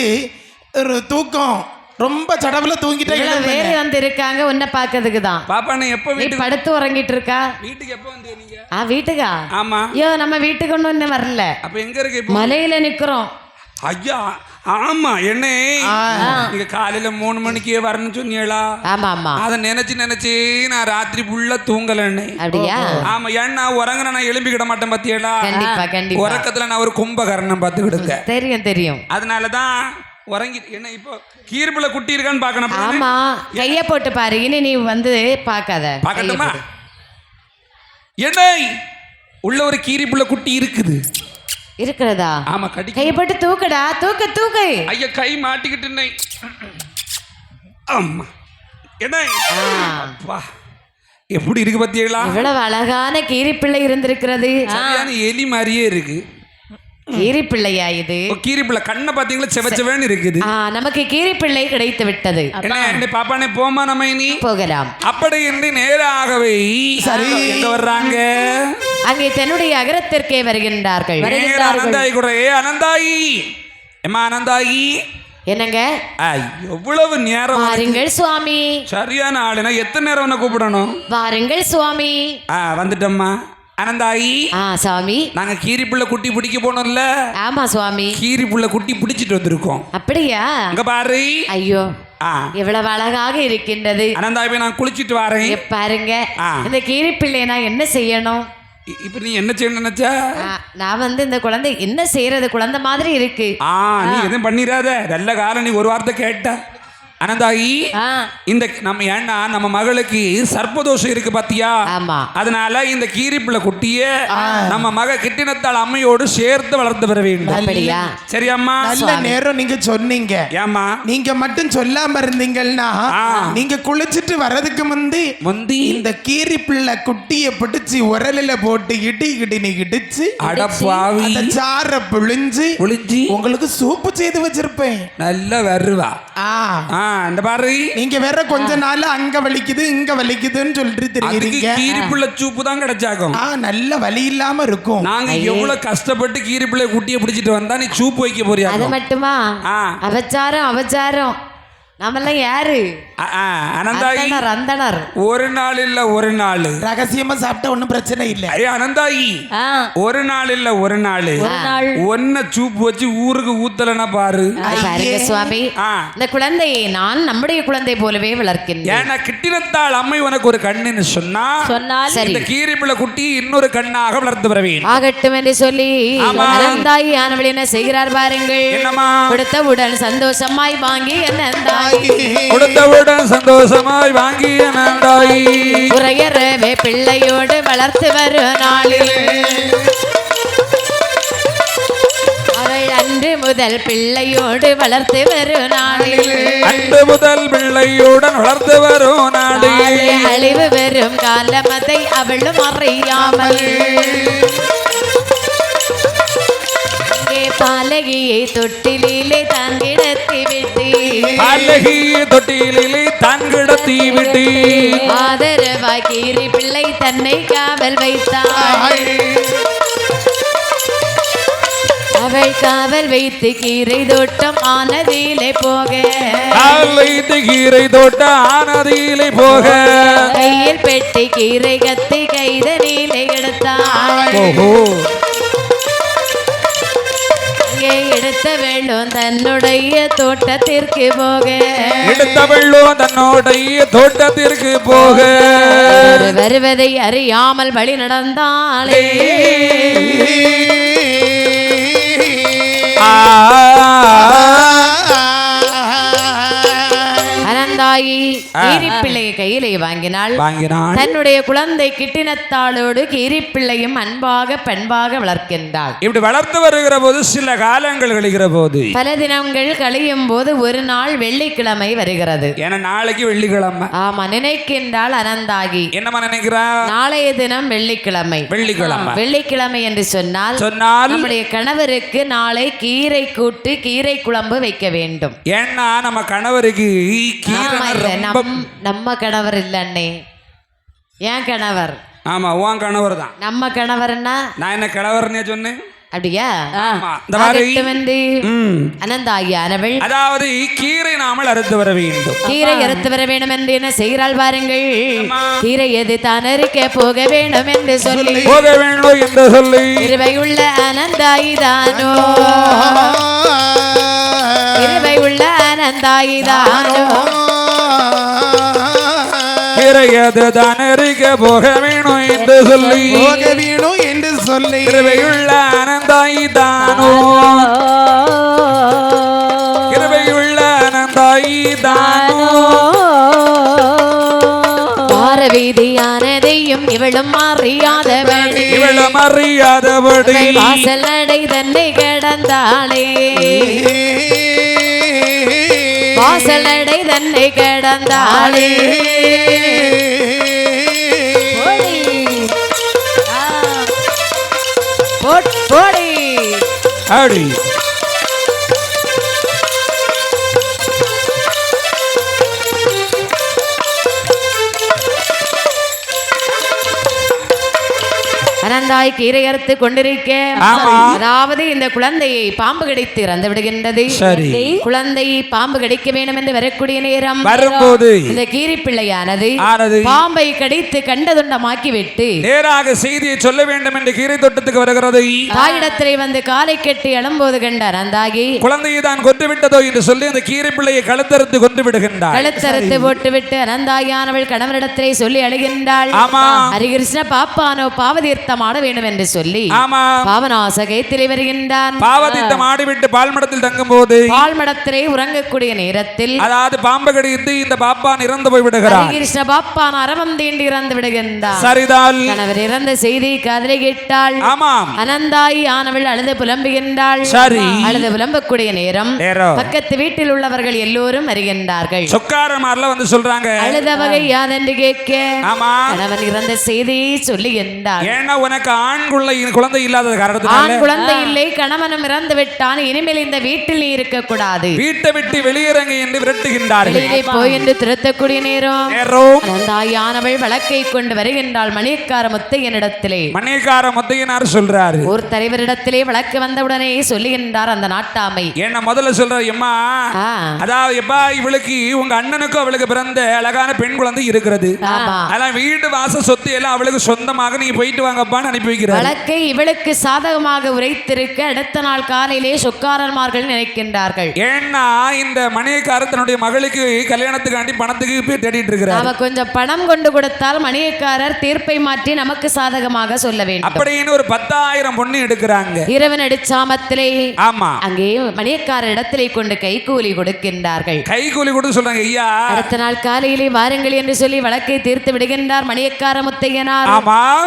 Speaker 3: ஒரு தூக்கம் ரொம்ப சடவுல தூங்கிட்டே
Speaker 1: வேற வந்து இருக்காங்க உன்னை பாக்கிறதுக்கு தான்.
Speaker 2: பாப்பா நீ எப்ப வீட்டுக்கு
Speaker 1: படுத்து உறங்கிட்டு இருக்கா?
Speaker 2: வீட்டுக்கு எப்ப வந்தீங்க நீங்க?
Speaker 1: வீட்டுக்கா?
Speaker 2: ஆமா.
Speaker 1: ஐயோ, நம்ம வீட்டுக்கு ஒண்ணு இன்னும் வரல.
Speaker 2: அப்ப எங்க இருக்கு?
Speaker 1: மலையில நிக்கிறோம்.
Speaker 2: ஐயா ஆமா, என்ன நீங்க காலையில 3 மணிக்கே வரணும்னு சொன்னீங்களா?
Speaker 1: ஆமா ஆமா.
Speaker 2: அத நினைச்சு நான் ராத்திரி ஃபுல்லா தூங்கலன்னு.
Speaker 1: அப்படியா? ஆமா.
Speaker 2: ஏன்னா உறங்குன நான் எழும்பிக்கிட மாட்டேன் பாத்தியலா?
Speaker 1: கண்டிப்பா கண்டிப்பா.
Speaker 2: உறக்கத்துல நான் ஒரு கும்பகரணம் பாத்துக்கிடுங்க.
Speaker 1: தெரியும் தெரியும்.
Speaker 2: அதனாலதான் உறங்கி என்ன இப்போ கீரிப்புள்ள குட்டி இருக்கான்னு பாக்கணும்.
Speaker 1: ஆமா, கைய போட்டு பாரு. இனி நீ வந்து பாக்காத.
Speaker 2: பாக்கட்டுமா? என்ன உள்ள ஒரு கீரிப்புள்ள குட்டி இருக்குது.
Speaker 1: இருக்கிறதா?
Speaker 2: ஆமா, கடி.
Speaker 1: கைய போட்டு தூக்குடா, தூக்கு தூக்கு.
Speaker 2: ஐயா, கை மாட்டிக்கிட்டு. ஆமா. என்ன அப்பா எப்படி இருக்கு பாத்தீங்களா?
Speaker 1: இவ்வளவு அழகான கீரிப்பிள்ளை இருந்திருக்கிறது.
Speaker 2: சரியான எலி மாதிரியே இருக்கு.
Speaker 1: கீரிப்பிள்ளையா இது?
Speaker 2: கீரிப்பிள்ளை கண்ணை பாத்தீங்களா? செவச்செவன்னு இருக்குது.
Speaker 1: நமக்கு கீரிப்பிள்ளை கிடைத்து விட்டது.
Speaker 2: என்ன பாப்பானே, போமா நம்ம இனி
Speaker 1: போகலாம்.
Speaker 2: அப்படி என்று நேராகவே எங்க வர்றாங்க?
Speaker 1: அங்கே தன்னுடைய அகரத்திற்கே வருகின்றார்கள்.
Speaker 2: அனந்தாயி கூட. அனந்தாயி, எம்மா அனந்தாயி.
Speaker 1: என்னங்க
Speaker 2: எவ்வளவு நேரம்?
Speaker 1: வாருங்கள் சுவாமி.
Speaker 2: சரியான ஆளுனா எத்தனை நேரம் உன்னை கூப்பிடணும்?
Speaker 1: வாருங்கள் சுவாமி.
Speaker 2: வந்துட்டம்மா. அனந்தாயி.
Speaker 1: சுவாமி,
Speaker 2: நாங்க கீரிப்புள்ள குட்டி பிடிக்க போனோம்ல?
Speaker 1: ஆமா சுவாமி.
Speaker 2: கீரிப்புள்ள குட்டி பிடிச்சிட்டு வந்திருக்கோம்.
Speaker 1: அப்படியா?
Speaker 2: அங்க பாரு.
Speaker 1: ஐயோ, எவ்வளவு அழகாக இருக்கின்றது.
Speaker 2: அனந்தாயி, நான் குளிச்சிட்டு வரேன்.
Speaker 1: பாருங்க, இந்த கீரிப்பிள்ளை நான் என்ன செய்யணும்?
Speaker 2: இப்ப நீ என்ன செய்யணும் நினைச்சா?
Speaker 1: நான் வந்து இந்த குழந்தை என்ன செய்யறது? குழந்தை மாதிரி இருக்கு.
Speaker 2: நீ எதுவும் பண்ணிராத. நல்ல காலம் நீ ஒரு வார்த்தை கேட்ட. அனந்தாயி, இந்த நம்ம ஏன்னா நம்ம மகளுக்கு சர்ப்பதோஷம் இருக்கு பாத்தியா?
Speaker 1: ஆமா.
Speaker 2: அதனால இந்த கீரிப்புள்ள குட்டிய நம்ம மக கிட்டினத்தாள் அம்மையோடு சேர்த்து வளர்த்து வர வேண்டும்.
Speaker 1: அப்படியா?
Speaker 2: சரி அம்மா.
Speaker 3: நல்ல நேரம் நீங்க சொன்னீங்க.
Speaker 2: ஏமா
Speaker 3: நீங்க மட்டும் சொல்லாம இருந்தீங்கன்னா நீங்க குளிச்சிட்டு வர்றதுக்கு முந்தி இந்த கீரிப்புள்ள குட்டிய பிடிச்சு உரலில போட்டு இடிச்சு
Speaker 2: அடப்பாவி
Speaker 3: சார புழிஞ்சு உங்களுக்கு சூப்பு செய்து வச்சிருப்பேன்.
Speaker 2: நல்ல வருவா. இந்த பாரு
Speaker 3: நீங்க வேற கொஞ்ச நாள் அங்க வலிக்குது இங்க வலிக்குதுன்னு சொல்லிட்டு தெரியுறீங்க.
Speaker 2: கீரிப்புள்ள சூப்பு தான் கிடைச்சாக்கும்.
Speaker 3: நல்ல வலி இல்லாம இருக்கும்.
Speaker 2: நாங்க எவ்வளவு கஷ்டப்பட்டு கீரிப்புள்ள குட்டியை பிடிச்சிட்டு வந்தா நீ சூப்பு வைக்க போறியா?
Speaker 1: அது மட்டுமா? அவச்சாரம் நாமெல்லாம் யாரு?
Speaker 2: அனந்தாயி
Speaker 1: அந்தனர்.
Speaker 2: ஒரு நாள் இல்ல ஒரு நாள்
Speaker 3: ரகசியமா சாப்பிட்டா ஒண்ணும் பிரச்சனை இல்ல.
Speaker 2: அனந்தாயி ஒரு நாள் இல்ல ஒரு நாள் ஒன்ன சூப்பு வச்சு ஊருக்கு ஊத்தலனா பாரு.
Speaker 1: பாருங்க சுவாமி, இந்த குழந்தையை நான் நம்முடைய குழந்தை போலவே வளர்க்கின்றேன்.
Speaker 2: ஏன்னா கிட்டினத்தாள் அம்மை உனக்கு ஒரு கண்ணுன்னு சொன்னால் இந்த கீரிப்புள்ள குட்டி இன்னொரு கண்ணாக வளர்த்து வரவேன்
Speaker 1: ஆகட்டும் என்று சொல்லி அனந்தாயி ஆனவள் என்ன செய்கிறார் பாருங்கள். கொடுத்தவுடன் சந்தோஷமாய் வாங்கி என்ன
Speaker 2: கொடுத்தவுடன் சந்தோஷமாய் வாங்கிய நந்தாயி
Speaker 1: உரையறவே பிள்ளையோடு வளர்த்து வரும் நாளில் அவள் அன்று முதல் பிள்ளையோடு வளர்த்து வரும் நாளில்
Speaker 2: அன்று முதல் பிள்ளையுடன் வளர்த்து வரும் நாளில்
Speaker 1: அழிவு வரும் காலமதை அவளும் அறியாமல் பாலகியை தொட்டிலே தான் கிடத்தி விட்டு
Speaker 2: பாலகியை தொட்டிலே தான் கிடத்தி விட்டு
Speaker 1: ஆதரவாய் கீரி பிள்ளை தன்னை காவல் வைத்தாள். அவள் காவல் வைத்து கீரை தோட்டம் ஆனதிலே போக
Speaker 2: கீரை தோட்டம் ஆனதிலே போக
Speaker 1: கையில் பெட்டி கீரை கத்தி கைதனிலே எடுத்தாள். எடுத்த வெள்ளம் தன்னுடைய தோட்டத்திற்கு போக
Speaker 2: எடுத்த வெள்ளம் தன்னுடைய தோட்டத்திற்கு போக
Speaker 1: வருவதை அறியாமல் வழி நடந்தாளே. அனந்தாயி கீரிப்பிள்ளையை கையிலே வாங்கினாள். தன்னுடைய குழந்தை கிட்டினத்தாளோடு கீரிப்பிள்ளையும் அன்பாக பண்பாக வளர்க்கின்றாள்.
Speaker 2: இப்படி வளர்த்து வருகிற போது சில காலங்கள் கழிகிற போது
Speaker 1: பல தினங்கள் கழியும் போது ஒரு நாள் வெள்ளிக்கிழமை வருகிறது.
Speaker 2: ஏன்னா நாளைக்கு வெள்ளிக்கிழமை.
Speaker 1: ஆமா, நினைக்கின்றாள் அனந்தாயி.
Speaker 2: என்னமா நினைக்கிறா?
Speaker 1: நாளைய தினம் வெள்ளிக்கிழமை. வெள்ளிக்கிழமை என்று சொன்னால் நம்முடைய கணவருக்கு நாளை கீரை கூட்டு கீரை குழம்பு வைக்க வேண்டும்.
Speaker 2: ஏன்னா நம்ம கணவருக்கு
Speaker 1: நம்ம கணவர் இல்ல அண்ணே, ஏன் கணவர்?
Speaker 2: ஆமா, உன் கணவர் தான்.
Speaker 1: நம்ம கணவர்னா நான்
Speaker 2: என்ன கணவர்னே சொன்னேன்.
Speaker 1: அப்படியா? அனந்தாயி ஆனவள்
Speaker 2: அதாவது கீரை நாமல் அறுத்து வர வேண்டும்.
Speaker 1: கீரை அறுத்து வர வேண்டும் என்று என்ன செய்கிறாள் பாருங்கள். கீரை எது தான் அறுக்க போக வேண்டும் என்று சொல்லி இருவையுள்ள அனந்தாயி தானோ இருவையுள்ள அனந்தாயி தானோ
Speaker 2: கீரையது தான் அறுக்க போக வேணும் என்று சொல்லி இருவையுள்ள அனந்தாயி தானோ இருவையுள்ள அனந்தாயி தானோ
Speaker 1: பாரவீதியானதையும் இவளும் அறியாதபடி வாசல் நடை தன்னை கடந்தாளே. வாசல் நடை தன்னை கடந்தாளே. போடி
Speaker 2: அடி
Speaker 1: அனந்தாய் கீரை அறுத்து கொண்டிருக்க அதாவது இந்த குழந்தையை பாம்பு கடித்து இறந்து விடுகின்றது. குழந்தையை பாம்பு கடிக்க வேண்டும் என்று வரக்கூடிய நேரம்
Speaker 2: வரும்போது
Speaker 1: இந்த கீரி பிள்ளையானது பாம்பை கடித்து கண்டதுண்டமாக்கி விட்டு
Speaker 2: நேராக செய்தியை சொல்ல வேண்டும் என்று கீரை தோட்டத்துக்கு வருகிறது.
Speaker 1: தாயிடத்திலே வந்து காலை கட்டி எழும்போது கண்ட அனந்தாயி
Speaker 2: குழந்தையை தான் கொண்டு விட்டதோ என்று சொல்லி அந்த கீரை பிள்ளையை கழுத்தறுத்து கொண்டு விடுகின்றார்.
Speaker 1: கழுத்தறுத்து போட்டுவிட்டு அனந்தாயானவள் கணவனிடத்திலே சொல்லி அழுகின்றாள். ஹரிகிருஷ்ண பாப்பானோ பாவதீர்த்தம் ஆட வேண்டும் என்று சொல்லி பாவநாசகத்திலே வருகின்றான்.
Speaker 2: பாவதீர்த்தம் ஆடிவிட்டு பால்மடத்தில் தங்கும் போது
Speaker 1: பால்மடத்திலே உறங்கக்கூடிய நேரத்தில்
Speaker 2: அதாவது பாம்பு கடித்து இந்த பாப்பான் இறந்து போய் விடுகிறார்.
Speaker 1: ஹரிகிருஷ்ண பாப்பான் அரவம் தீண்டி இறந்து விடுகின்றார்.
Speaker 2: சரிதான்.
Speaker 1: கணவர் இறந்த செய்தி காதலை கேட்டாள். அனந்தாயி ஆனவள் அழுது புலம்புகின்றாள். அழுது புலம்பக்கூடிய நேரம் பக்கத்து வீட்டில் உள்ளவர்கள் எல்லோரும் வருகின்றார்கள்.
Speaker 2: சொக்காரமார்ல வந்து சொல்றாங்க
Speaker 1: அழுத வகை யாதென்று கேட்க கணவன் இறந்த செய்தியை சொல்லுகின்றார்.
Speaker 2: ஏன்னா உனக்கு ஆண் குழந்தை இல்லாத காரணத்தினால
Speaker 1: ஆண் குழந்தை இல்லை, கணவனும் இறந்து விட்டான், இனிமேல் இந்த வீட்டில் நீ இருக்க கூடாது,
Speaker 2: வீட்டை விட்டு வெளியிறங்க என்று விரட்டுகின்றார்கள்.
Speaker 1: வெளியிலே போய் என்று திருத்தக்கூடிய நேரம் தாயானவள் வழக்கை கொண்டு வருகின்றாள் மணியக்கார முத்தையனிடத்திலே.
Speaker 2: மணியக்கார முத்தையனார் சொல்றாரு,
Speaker 1: ஒரு தலைவரிடத்திலே வழக்கு வந்தவுடனே சொல்லுகின்றார் அந்த நாட்டாமை.
Speaker 2: என்ன முதல்ல சொல்ற எம்மா, அதாவது எப்பா இவளுக்கு உங்க அண்ணனுக்கும் அவளுக்கு பிறந்த அழகான பெண் குழந்தை இருக்கிறது, அதெல்லாம் வீடு வாச சொத்து எல்லாம் அவளுக்கு சொந்தமாக நீங்க போயிட்டு வாங்கப்பான்னு அனுப்பி வைக்கிறார்.
Speaker 1: வழக்கை இவளுக்கு சாதகமாக உரைத்திருக்க அடுத்த நாள் காலையிலே சொக்காரன்மார்கள் நினைக்கின்றார்கள்.
Speaker 2: ஏன்னா இந்த மணியக்காரர் தன்னுடைய மகளுக்கு கல்யாணத்துக்காண்டி பணத்துக்கு போய் தேடிட்டு இருக்கிறார்.
Speaker 1: அவ கொஞ்சம் பணம் கொண்டு கொடுத்தால் மணியக்காரர் தீர்ப்பை மாற்றி நமக்கு சாதகமாக சொல்ல வேண்டும்
Speaker 2: அப்படின்னு ஒரு 10,000 பொண்ணு எடுக்கிறாங்க.
Speaker 1: இரவு நடுச்சாமத்திலே
Speaker 2: ஆமா
Speaker 1: அங்கே மணியக்காரர் இடத்திலே கொண்டு கைகூலி கொடுக்கின்றார்கள்.
Speaker 2: கைகூலி கொடுத்து சொல்றாங்க, ஐயா
Speaker 1: அடுத்த நாள் காலையிலே வாருங்கள் என்று சொல்லி வழக்கை தீர்த்து விடுகின்றார் மணியக்கார முத்தையனார்.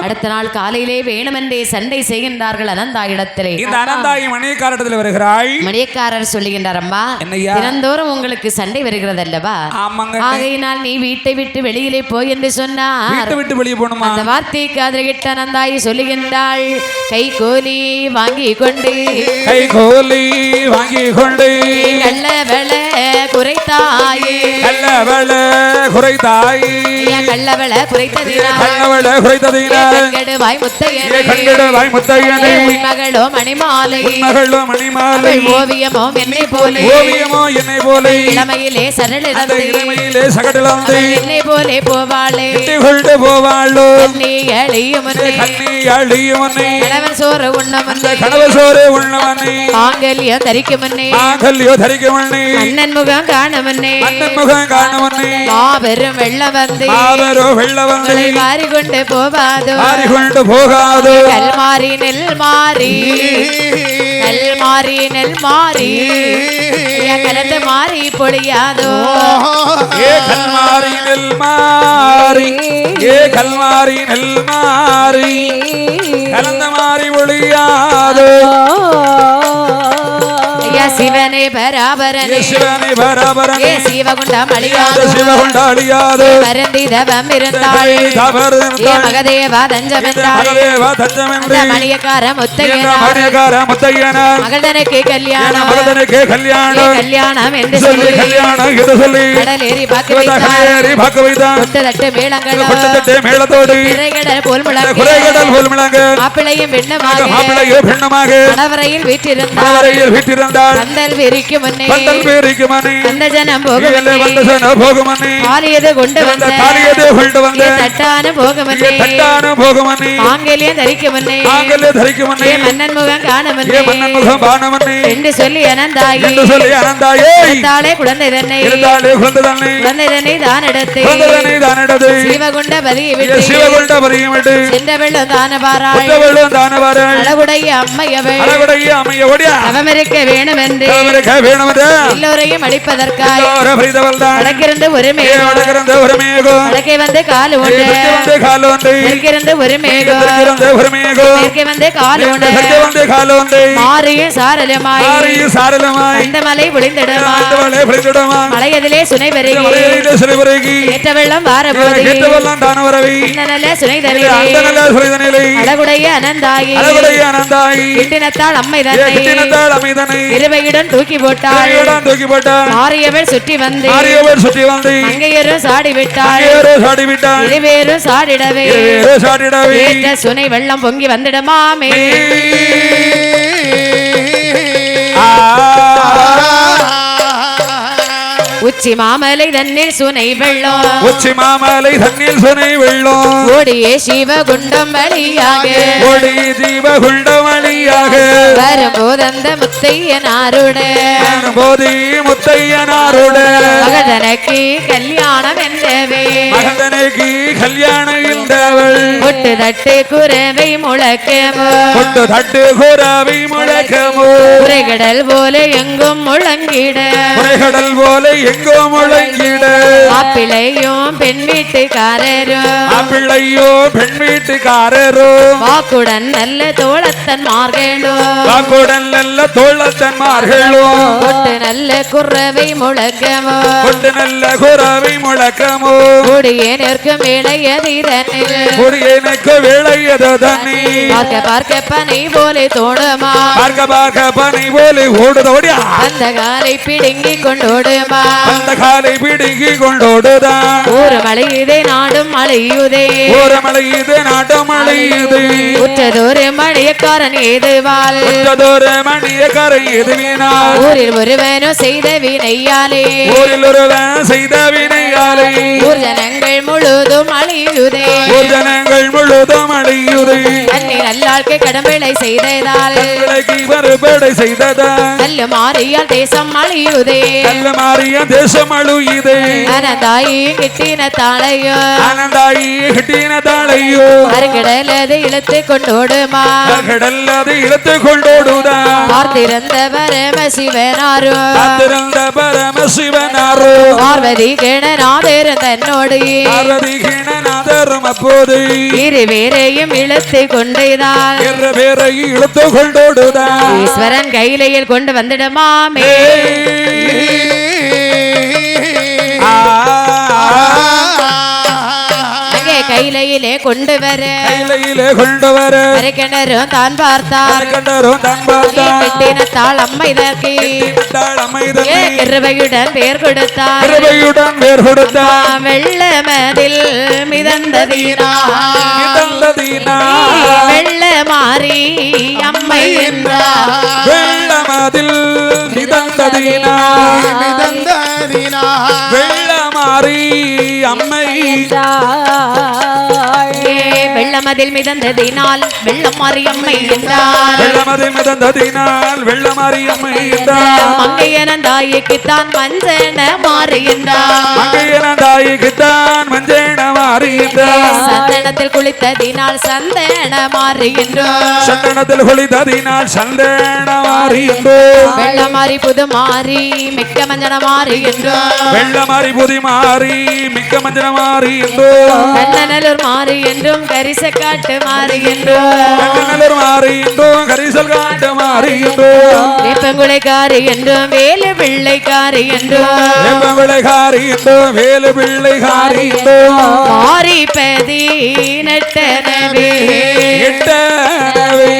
Speaker 1: அடுத்த நாள் காலையிலே வேணுமென்றே சண்டை செய்கின்றார்கள் அனந்தாயிடத்திலே.
Speaker 2: இந்த அனந்தாயி மணியக்காரத்தில் வருகிறாள்.
Speaker 1: மணியக்காரர் சொல்லுகின்றார், அம்மா தினந்தோறும் உங்களுக்கு சண்டை வருகிறது அல்லவா, ஆகையினால் நீ வீட்டை விட்டு வெளியிலே போய் என்று சொன்னார்.
Speaker 2: விட்டு வெளியே போகணுமா?
Speaker 1: அந்த வார்த்தையை காதில் கேட்ட அனந்தாயி சொல்லுகின்றாள், கைகூலி வாங்கி கொண்டு நல்ல வேலை குறைத்தாயே,
Speaker 2: நல்ல வேலை குறைத்தாயே,
Speaker 1: நல்ல வேலை குறைத்ததினால் மகளோ மணிமாலை ஓவியமோ என்னை போலே இளமையிலே சரளிடந்து என்னை போலே போவாளோ நீ அழியும் கணவன் சோறு உண்ணவனே மாங்கல்யம் தரிக்கும் அண்ணன் முகம் காணவனே மாபெரும் வெள்ளம் வந்து மாறிக்கொண்டு போகாதோ கல்மாரி நெல் மாறி கலந்து மாறி பொழியாதோ
Speaker 2: கல்மாரி நெல் மாறி கலந்த மாறி பொழியாதோ
Speaker 1: சிவனே பராபரனே சிவகுண்டம் அழியாது மருந்திதவம் இருந்தாள் மகதேவா தஞ்சமென்றாள் மணியக்கார முத்தையனார் மகளனுக்கு கல்யாணம் என்று சொல்லி கடலேறி பார்க்க வைத்தார். கொட்டு மேளங்களோடு திரைகடல் போல் முழங்க மாப்பிள்ளையும் பெண்ணுமாக கணவரையில் வீற்றிருந்தார். பந்தல் விரிக்கும் முன்னே அந்த ஜனம் போகுமன்னே காலியது கொண்டு வந்த தட்டான போகுமன்னே மாங்கல்யம் தரிக்கும் முன்னே மன்னன் முகம் காணமன்னே என்று சொல்லி அனந்தாயே தாளே குழந்தை தன்னை தான் எடுத்து சிவகுண்ட பதியை விட்டு சென்ற வெள்ளம் தான பாராள் அழகுடைய அம்மையவள் அவமிருக்க வேணும் என்று எல்லோரையும் அடிப்பதற்காக வடக்கிருந்து ஒரு மேகம் வடக்கே வந்து காலு உண்டு தெற்கிருந்து ஒரு மேகம் தெற்கே வந்து காலு உண்டு மாறியும் சாரலமாய் அந்த மலை பொழிந்திடுமா மலையதிலே சுனை வருகி ஏற்ற வெள்ளம் வாரபோது நல்ல சுனை தருகிறே அழகுடைய அனந்தாயி கிட்டினத்தால் அம்மை தன்னை இருவையுடன் தூக்கி போட்டாள். மாரியவள் சுற்றி வந்து மங்கையரும் சாடி விட்டாள். இருவேரும் சாடிடவே ஏற்ற சுனை வெள்ளம் பொங்கி வந்துடுமாமே. உச்சி மாமலை தன்னில் சுனை வெள்ளம் ஓடியே சிவகுண்டம் வழியாக வரும்போது அந்த முத்தையனாரோட மகதனுக்கு கல்யாணம் என்றவே ஒட்டு தட்டு குறவை முழக்கமோ உரைகடல் போல எங்கும் முழங்கிட மாப்பிள்ளையும் பெண் வீட்டுக்காரரும் வாக்குடன் நல்ல தோழத்தன்மார்களும் கொட்டு நல்ல குறவை முழக்கமோ கொடியே நிற்கும் வேளைய
Speaker 2: ஏதோ தண்ணி
Speaker 1: பார்க்க பார்க்க பனை போலே தோணுமா
Speaker 2: பார்க்க பார்க்க பனை போலே ஓடுதோடியா
Speaker 1: அந்த காலை பிடுங்கி கொண்டோடுமா
Speaker 2: அந்த காலை பிடுங்கி கொண்டோடுதான்
Speaker 1: ஊர் மலையுதே நாடும் மலையுதே
Speaker 2: ஒரு மலையுது நாட்டு மலையுது
Speaker 1: உற்றதொரு மணியக்காரன் ஏதுவாள்
Speaker 2: உற்றதொரு மணியக்காரை எதுவினால்
Speaker 1: ஊரில் ஒருவனும் செய்த வினையாலே
Speaker 2: ஊரில் ஒருவன் செய்த வினையாலே
Speaker 1: ஊர் ஜனங்கள் முழுதும் அழியுதே
Speaker 2: ஊர் ஜனங்கள் முழுதும் அழியுது
Speaker 1: அன்னி நல்லாழ்க்கை கடமைகளை செய்ததால்
Speaker 2: விலைக்கு மறுபடை செய்ததா
Speaker 1: நல்ல மாறியால் தேசம் அழியுதே
Speaker 2: நல்ல மாறிய தேசம் அழுயுதே
Speaker 1: அனந்தாயி கிட்டின தாளையோ
Speaker 2: ஆனந்தாயி கிட்டின தாளையோ
Speaker 1: அருங்கடலது இழுத்து கொண்டோடுமா
Speaker 2: கடல்லது இழுத்து கொண்டோடுதா
Speaker 1: பார்த்திருந்த பரமசிவனாரோ
Speaker 2: காத்திருந்த பரமசிவனாரோ
Speaker 1: பார்வதி கிணநாதர் தன்னோடு
Speaker 2: பார்வதி கிணநாதரும் அப்போது
Speaker 1: இருவேரையும் இழுத்து கொண்டுதான்
Speaker 2: என்ற பேரை இழுத்து கொண்டோடுதா
Speaker 1: ஈஸ்வரன் கையிலையில் கொண்டு வந்துடுமாமே அங்கே கையிலையிலே கொண்டு வர
Speaker 2: கையிலே கொண்டு வர
Speaker 1: கிணறும் தான் பார்த்தார்
Speaker 2: கண்டரும் தான் பார்த்தார்
Speaker 1: கிட்டினத்தாள் அம்மைதற்கு
Speaker 2: அமைதனை
Speaker 1: கிருபையுடன் பேர் கொடுத்தார்
Speaker 2: கிருபையுடன் வேர் கொடுத்தார்
Speaker 1: வெள்ளமதில் மிதந்ததீனா வெள்ள மாறி அம்மை என்றார்
Speaker 2: வெள்ளமதில் மிதந்ததினா வெள்ளமாறி அம்மை
Speaker 1: வெள்ளமதில் மிதந்ததினால் வெள்ளம் மாறி அம்மை என்றார்
Speaker 2: வெள்ளமதில் மிதந்ததினால் வெள்ளமாறி அம்மை என்றார்
Speaker 1: மங்கையனந்தாய்க்குத்தான் மஞ்சன மாறி என்றார்
Speaker 2: மங்கையனந்தாய்க்குத்தான் மஞ்சன மாறி என்றார்
Speaker 1: சந்தனத்தில் குளித்ததினால் சந்தன மாறி என்றார்
Speaker 2: சந்தனத்தில் குளித்ததினால் சந்தன மாறி என்றோ
Speaker 1: வெள்ளமாறி புது மாறி மிக்க மஞ்சன மாறி என்றார்
Speaker 2: வெள்ளமாறி புதி மாறி மிக்க மஞ்சன மாறி என்றோ
Speaker 1: கண்ணநல்லூர் மாறி என்றும் கரிச காட்டு மாறி என்றும்
Speaker 2: கண்ணநல்லூர் மாறி என்றோ கரிசல் காட்டு மாறி என்றோ
Speaker 1: வேப்பங்குளைக்காரி என்றும் வேலு பிள்ளைக்காரி என்றும்
Speaker 2: வேப்பங்குளைக்காரி என்றோ வேலு பிள்ளைக்காரி என்றோ
Speaker 1: மாரிப்பதி நட்டனவே
Speaker 2: எட்டனவே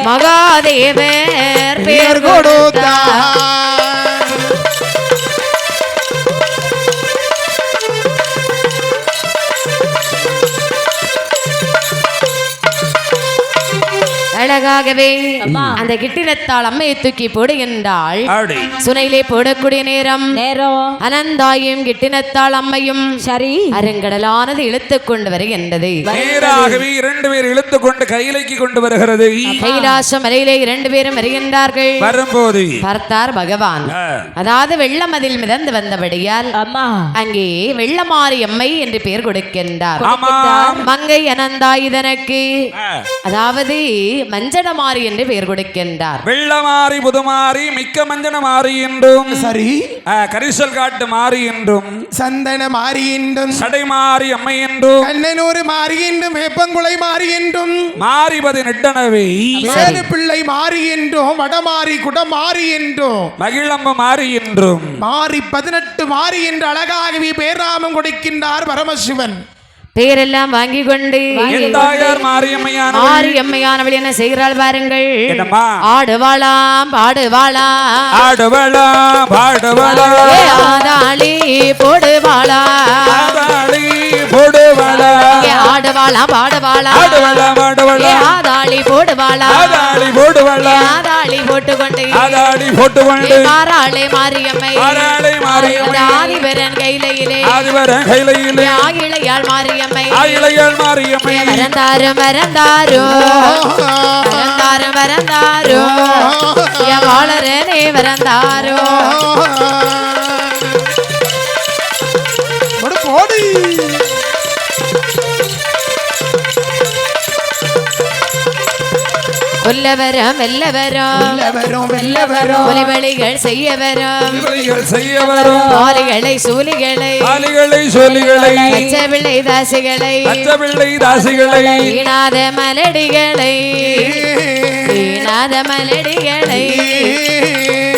Speaker 1: மகாதேவர் பேர் கொடுத்தார் அழகாகவே அந்த கிட்டினத்தாள் அம்மையை தூக்கி போடுகின்றாள் சுனையிலே போடக்கூடிய நேரம் அனந்தாயும் கிட்டினத்தாள் அம்மையும் சரி அருங்கடலானது இழுத்துக் கொண்டு வருகின்றது
Speaker 2: நேராகவே இரண்டு பேர் இழுத்துக் கொண்டு கையிலைக்கு கொண்டு வருகிறது
Speaker 1: கைலாச மலையிலே இரண்டு பேரும் வருகின்றார்கள்
Speaker 2: வரும்போது
Speaker 1: பார்த்தார் பகவான் அதாவது வெள்ளமதில் மிதந்து வந்தபடியால் அங்கே வெள்ளமாரி அம்மை என்று பெயர் கொடுக்கின்றார் மங்கை அனந்தாய் இதனுக்கு அதாவது மஞ்சனமாரி என்று பெயர் கொடுக்கின்றார்
Speaker 2: வெள்ளமாரி புதுமாரி மிக்க மஞ்சனமாரி என்றும்
Speaker 3: சரி
Speaker 2: கரிசல் காட்டு மாறி என்றும்
Speaker 3: சந்தன மாறி என்றும்
Speaker 2: சடைமாரி அம்மை என்றும்
Speaker 3: கண்ணனூர் மாறி என்றும் வேப்பங்குளை மாறி என்றும்
Speaker 2: மாறிபதி நெட்டனவே
Speaker 3: வேலு பிள்ளை மாறி என்றும் வடமாறி குடமாறி என்றும்
Speaker 2: மகிழம்பு மாறி என்றும்
Speaker 3: மாறி 18 மாறி என்று அழகாகவே பேராமம் கொடுக்கின்றார் பரமசிவன்
Speaker 1: பேரெல்லாம் வாங்கி கொண்டு மாரியம்மையானவள் என்ன செய்கிறாள் பாருங்கள் ஆடுவாளாம் பாடுவாளாம்
Speaker 2: ஆடுவாளாம் பாடுவாளாம்
Speaker 1: ஆதாளி போடுவாளா
Speaker 2: போடுவாளா
Speaker 1: ஆடுவாளாம் பாடுவாளா ஆதாளி போடுவாளா ஆதாளி போட்டுக்கொண்டு மாறாளே மாரியம்மை ஆதிபரன் கையிலே ஆகிளையாள் மாரியம்மை மறந்தாரோ வாழரனே மறந்தாரோ கொல்லவரம் வெல்லவரம் கொலைவழிகள் செய்ய வரும் பாலிகளை சூலிகளை பச்சை தாசிகளை ஈனாத மலடிகளை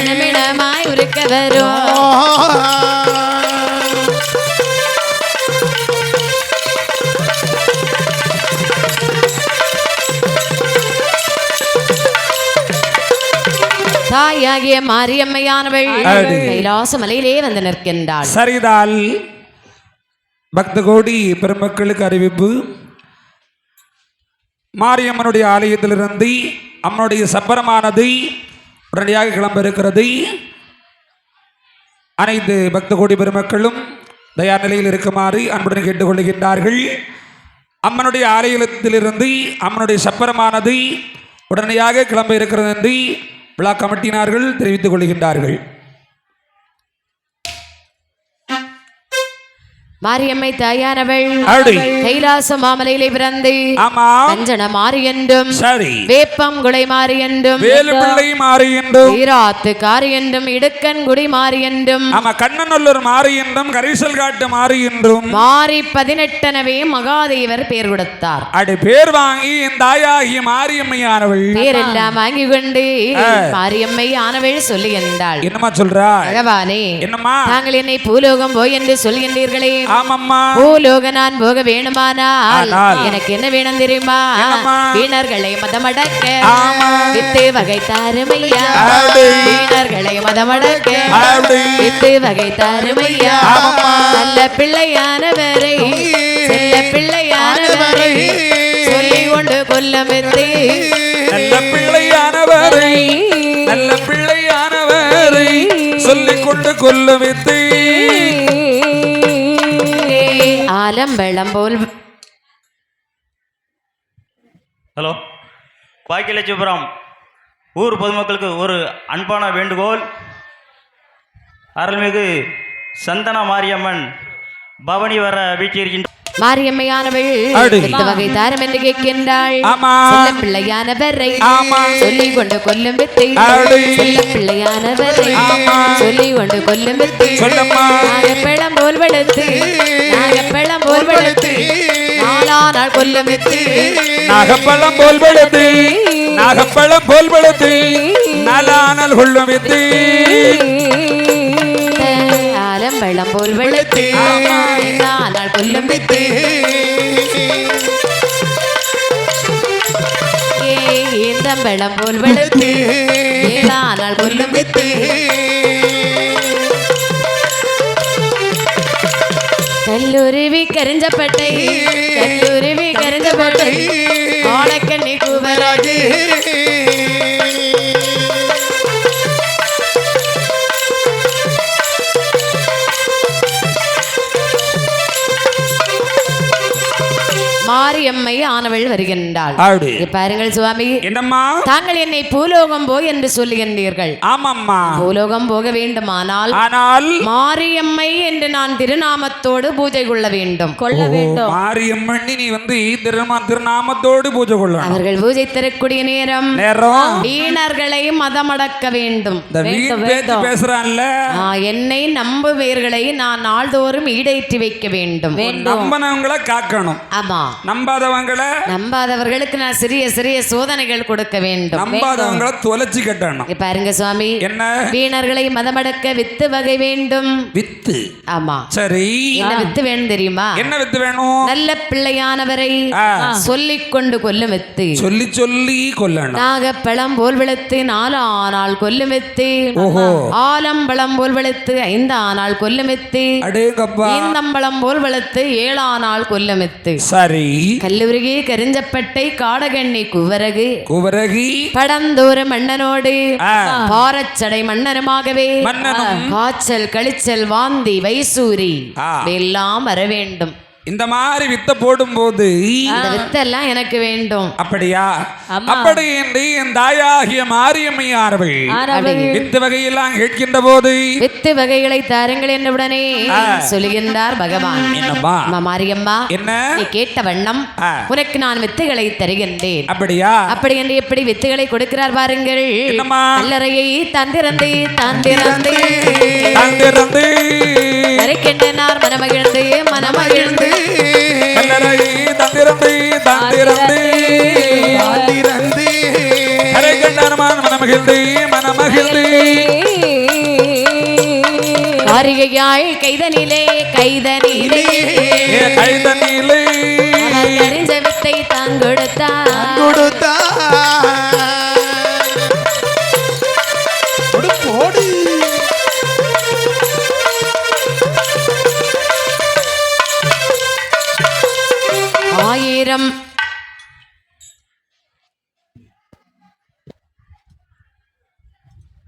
Speaker 1: நமிடமாய் உருக்க வரும் தாயாகிய மாரியம்மையானவள் கைலாச மலையிலே வந்து நிற்கின்றாள்.
Speaker 2: சரிதால் பக்த கோடி பெருமக்களுக்கு அறிவிப்பு. மாரியம்மனுடைய ஆலயத்திலிருந்து அம்மனுடைய சப்பரமானது உடனடியாக கிளம்ப இருக்கிறது. அனைத்து பக்த கோடி பெருமக்களும் தயார் நிலையில் இருக்குமாறு அன்புடன் கேட்டுக்கொள்கின்றார்கள். அம்மனுடைய ஆலயத்திலிருந்து அம்மனுடைய சப்பரமானது உடனடியாக கிளம்ப இருக்கிறது என்று விழா கமிட்டியினர்கள் தெரிவித்துக் கொள்கின்றார்கள்.
Speaker 1: மாரியம்மை தாயானவள் கைலாச மாமலையிலே பிறந்து கஞ்சன மாறி என்றும் வேப்பம் குடை மாறி என்றும்
Speaker 2: வேலுப்பிள்ளை மாறி என்றும்
Speaker 1: ஈராத்து காரி என்றும் இடுக்கன் குடி மாறி என்றும்
Speaker 2: கண்ணநல்லூர் மாறி என்றும் கரிசல் காட்டு மாறி என்றும்
Speaker 1: மாறி 18 மகாதேவர் பேர் கொடுத்தார்.
Speaker 2: அடி பேர் வாங்கி என் தாயாகிய மாரியம்மையானவள்
Speaker 1: பேரெல்லாம் வாங்கி கொண்டு மாரியம்மை ஆனவள் சொல்லுகின்றாள்.
Speaker 2: என்னமா சொல்றா?
Speaker 1: பகவானே,
Speaker 2: என்னம்மா
Speaker 1: தாங்கள் என்னை பூலோகம் போய் என்று சொல்கின்றீர்களே,
Speaker 2: ஆமாம்மா.
Speaker 1: பூலோக நான் போக வேணுமானால் எனக்கு என்ன வேணும் தெரியுமா? வீணர்களை மதமடக்க வித்து வகை தாருமையா, வீணர்களை மதமடக்க வித்து வகை தாருமையா, நல்ல பிள்ளையானவரை செல்ல பிள்ளையானவரை சொல்லி கொண்டு கொல்லம் வித்து,
Speaker 2: நல்ல பிள்ளையானவரை நல்ல பிள்ளையானவரை சொல்லிக் கொண்டு கொல்லம் வித்து
Speaker 1: ஆலம்பழம் போல்.
Speaker 5: ஹலோ, பாக்கியலட்சுமிபுரம் ஊர் பொதுமக்களுக்கு ஒரு அன்பான வேண்டுகோள். அருள்மிகு சந்தன மாரியம்மன் பவனி வர வீட்டிருக்கின்ற
Speaker 1: மாரியம்மையானவள் வித்து வகை தாரம் என்று கேட்கின்றாள். செல்ல பிள்ளையானவரை சொல்லிக் கொண்டு கொல்லும் வித்தை, செல்ல பிள்ளையானவரை சொல்லிக் கொண்டு கொல்லும் வித்தை, நாகப்பழம் போல் வளர்த்து நாகப்பழம் போல் வளர்த்து நாளானால் கொல்லும் வித்து,
Speaker 2: நாகப்பழம் போல் வளர்த்து நாகப்பழம் போல் வளர்த்து நாளானால் கொல்லும் வித்து,
Speaker 1: ஆலம்பழம் போல் வளர்த்து நாளால் கொல்லும் வித்து, ஏந்தம்பழம் போல் வளர்த்து நாளால் கொல்லும் வித்து, கல்லூரிவி கரிஞ்சப்பட்டை கல்லூரிவி கரிஞ்சப்பட்டை ஆனக்கண்ணி கூவராகி மாரியம்மை ஆனவள் வருகின்றாள். பாருங்கள் சுவாமி,
Speaker 2: என்னம்மா
Speaker 1: தாங்கள் என்னை பூலோகம் போய் என்று சொல்லுகின்றீர்கள்.
Speaker 2: ஆமாம்மா,
Speaker 1: பூலோகம் போக வேண்டுமானால்
Speaker 2: ஆனால்
Speaker 1: மாரியம்மை என்று நான் திருநாமத்தோடு பூஜை கொள்ள வேண்டும்.
Speaker 2: மாரியம்மன் நீ வந்து திருநாமத்தோடு பூஜை கொள்ள.
Speaker 1: அவர்கள் பூஜை தரக்கூடிய நேரம் வீணர்களை மதமடக்க வேண்டும்.
Speaker 2: பேசுறான்ல,
Speaker 1: என்னை நம்புவீர்களை நான் நாள்தோறும் ஈடேற்றி வைக்க வேண்டும்.
Speaker 2: நம்பனவங்களை காக்கணும்.
Speaker 1: ஆமா,
Speaker 2: நம்பாதவர்களுக்கு
Speaker 1: நான் சிறிய சிறிய சோதனைகள் கொடுக்க வேண்டும்.
Speaker 2: நம்பாதவங்களை தொலைச்சி கட்டணும்.
Speaker 1: பாருங்க சுவாமி, என்ன வீணர்களை மதமடக்க வித்து வகை வேண்டும்.
Speaker 2: வித்து?
Speaker 1: ஆமா.
Speaker 2: சரி,
Speaker 1: என்ன வித்து வேணும் தெரியுமா?
Speaker 2: என்ன வித்து வேணும்?
Speaker 1: நல்ல பிள்ளையானவரை சொல்லிக் கொண்டு கொல்லும் வித்து.
Speaker 2: சொல்லி சொல்லி கொல்லணும்.
Speaker 1: நாகப்பழம் போல் விழுத்து 4 ஆனால் கொல்லும் வித்து. ஆலம்பழம் போல் விழுத்து 5 ஆனால் கொல்லும் வித்து. ஈந்தம்பழம் போல் விழுத்து 7 ஆனால் கொல்லும் வித்து.
Speaker 2: சரி,
Speaker 1: கல்லூரிகே கரிஞ்சப்பட்டை காடகண்ணி குவரகு
Speaker 2: குவரகி
Speaker 1: படந்தோறு மன்னனோடு பாரச்சடை மன்னருமாகவே காய்ச்சல் கழிச்சல் வாந்தி வைசூரி எல்லாம் வர வேண்டும்.
Speaker 2: இந்த மாதிரி வித்த போடும்போது
Speaker 1: இந்த வித்தெல்லாம் எனக்கு வேண்டும்.
Speaker 2: அப்படியா? அப்படி என்று என் தாயாகிய மாரியம்மையானவள் வித்து வகையெல்லாம் கேட்கின்ற போது
Speaker 1: வித்து வகைகளை தாருங்கள் என்றவுடனே சொல்லுகின்றார் பகவான்.
Speaker 2: என்னம்மா
Speaker 1: மாரியம்மா,
Speaker 2: என்ன
Speaker 1: நீ கேட்ட வண்ணம் உனக்கு நான் வித்துகளை தருகின்றேன்.
Speaker 2: அப்படியா?
Speaker 1: அப்படி என்று எப்படி வித்துகளை கொடுக்கிறார் பாருங்கள். கல்லறையை தந்திரந்து தந்திரந்து
Speaker 2: தந்திரந்து
Speaker 1: மறைக்கின்றனார் மனமகிழ்ந்து மனமகிழ்ந்து
Speaker 2: கல்லறையை தந்திரந்து தந்திரந்து தந்திரந்து கரைக்கின்றனார் மனமகிழ்ந்து மனமகிழ்ந்து காரிகையாய் கைதனிலே கைதனிலே கைதனிலே அறிஞ்ச வித்தை தான் கொடுத்தா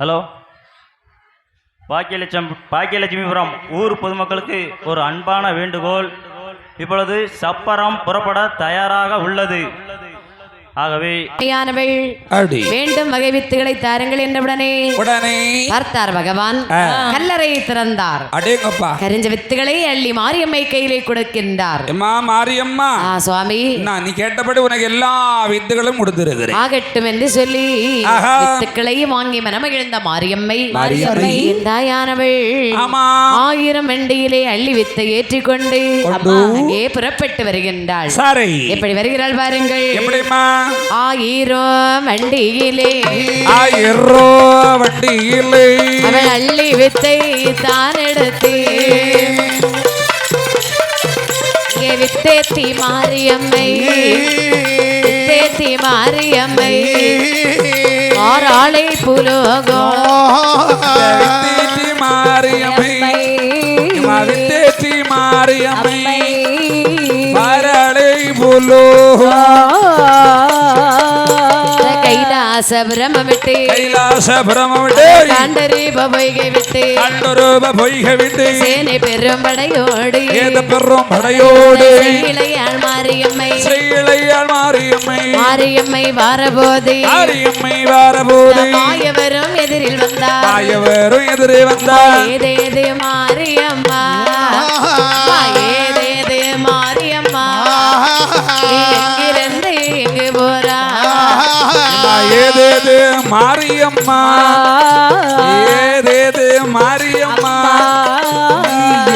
Speaker 5: ஹலோ, பாக்கியலட்சுமிபுரம் ஊர் பொதுமக்களுக்கு ஒரு அன்பான வேண்டுகோள். இப்பொழுது சப்பரம் புறப்பட தயாராக உள்ளது. ஆகவே
Speaker 1: வேண்டும் வகை வித்துகளை தாருங்கள் என்றவுடனே பார்த்தார் பகவான். கல்லறை திறந்தார். கரிஞ்ச வித்துகளை அள்ளி மாரியம்மை கையிலே கொடுக்கின்றார்.
Speaker 2: மாரியம்மா
Speaker 1: சுவாமி,
Speaker 2: நீ கேட்டபடி உனக்கு எல்லா வித்துகளும் கொடுத்திருக்கிறேன்
Speaker 1: ஆகட்டும் என்று சொல்லி வித்துக்களை வாங்கி மனமகிழ்ந்த மாரியம்மை தாயானவள் 1000 வண்டியிலே அள்ளி வித்தை ஏற்றிக்கொண்டு அங்கே புறப்பட்டு வருகின்றாள். எப்படி வருகிறாள் பாருங்கள். 1000 வண்டியிலே அவள் அள்ளி வித்தை தான் எடுத்து வித்தேத்தி மாரியம்மை ஆராளை புலோகோ
Speaker 2: மாரியம்மை ஆராளை புலோகோ
Speaker 1: கைலாச பிரம விட்டு கண்டரூப பொய்கை விட்டு சேனை பெரும் படையோடு மாரியம்மை வாரபோது மாயவரும் எதிரில் வந்தார். ஏதேது மாரியம்மா எங்கிருந்து எங்கு போறா?
Speaker 2: ஏதேது மாரியம்மா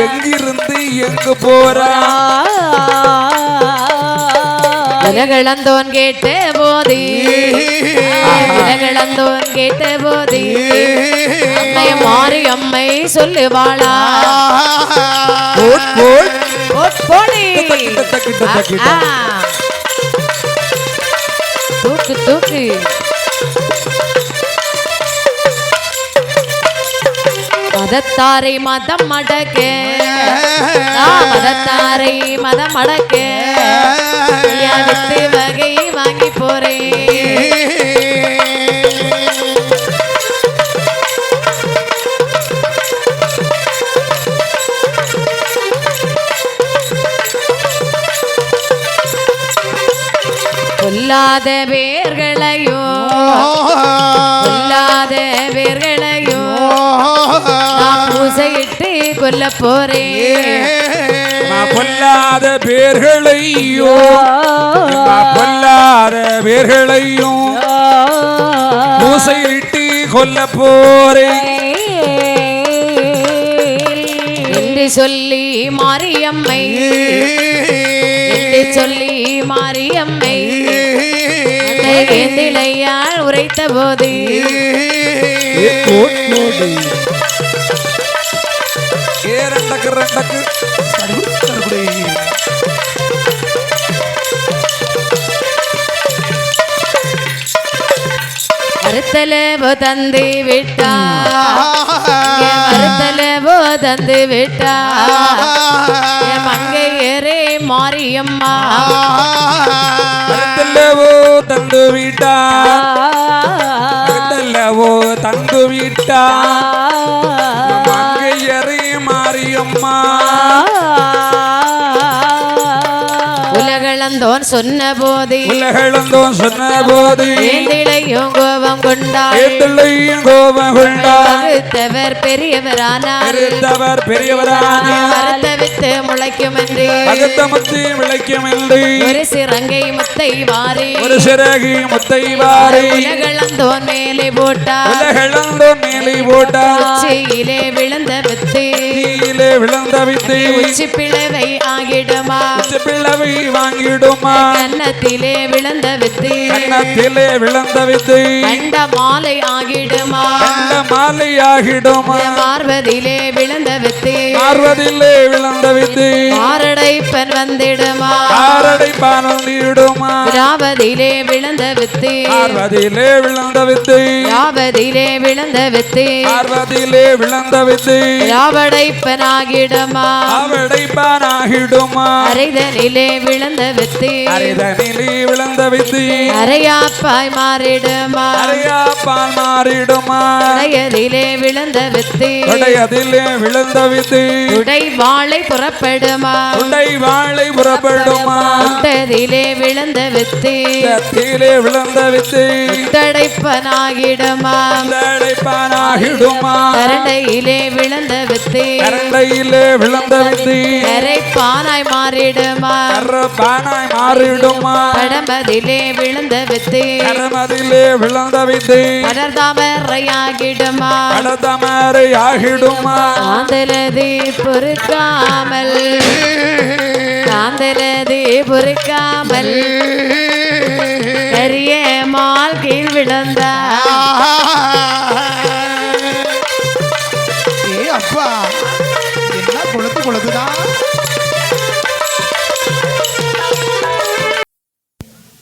Speaker 2: எங்கிருந்து எங்கு போறா?
Speaker 1: உலகளந்தோன் கேட்ட போது மாரியம்மை சொல்லுவாளா? தூக்கு மதத்தாரை மதம் அடக்க வித்து வகை வாங்கி போறேன். பொல்லாத பேர்களையோ பூசையிட்டு கொல்ல போறேன்.
Speaker 2: பொல்லாத பேர்களையும் பூசையிட்டு கொல்ல போறேன்
Speaker 1: என்று சொல்லி மாரியம்மை வேந்திலையால் உரைத்த போது மறுத்தலவோ தந்து விட்டா மங்கையரே மாரியம்மா
Speaker 2: தந்து விட்டா மங்கையரே மாரியம்மா
Speaker 1: உலகளந்தோன் சொன்ன போது ஏந்திழையும் கோபம் கொண்டார். பகுத்தவர் பெரியவரானார். மரத்தவித்து முளைக்கும் என்று ஒரு சிறங்கை முத்தை வாரி உலகளந்தோன் மேலே போட்டார். உச்சியிலே விழுந்த வித்து உச்சி பிளவை ஆகிடுமா? கன்னத்திலே விழுந்த வித்து கண்ட மாலை ஆகிடுமா? மார்வதிலே விழுந்த வித்து மாரடைப்பன் வந்திடுமா? ராவதிலே விழுந்த வித்து ராவடைப்பன் விடைப்பானாகிடுமா
Speaker 2: விடைப்பானாகிடுமா
Speaker 1: அரைதனிலே விழுந்த வித்து
Speaker 2: அரைதனிலே விழுந்த வித்து
Speaker 1: அரையாப்பாய் மாறிடுமா
Speaker 2: அரையாப்பால் மாறிடுமா
Speaker 1: உடையதிலே விழுந்த வித்து
Speaker 2: உடையதிலே விழுந்த வித்து
Speaker 1: உடை வாளை புறப்படுமா
Speaker 2: உடை வாளை புறப்படுமா
Speaker 1: உட்டதிலே விழுந்த வித்து
Speaker 2: கத்திலே விழுந்த வித்து
Speaker 1: தடைப்பனாகிடுமா
Speaker 2: தடைப்பானாகிடுமா
Speaker 1: கரண்டையிலே விழுந்த வித்து
Speaker 2: கரண்டையிலே விழுந்த வித்து
Speaker 1: கரைப்பானாய் மாறிடுமா
Speaker 2: கரப்பானாய் மாறிடுமா
Speaker 1: கடம்பதிலே விழுந்த வித்து
Speaker 2: கடமதிலே விழுந்த வித்து
Speaker 1: கடர்தாமரையாகிடுமா
Speaker 2: கடதமரை ஆகிடுமா
Speaker 1: காந்தலது பொறுக்காமல் காந்தலது பொறுக்காமல் கரிய மால் கீழ் விழுந்தா
Speaker 3: ஏ அப்பா என்ன கொழுத்து கொழுத்துதான்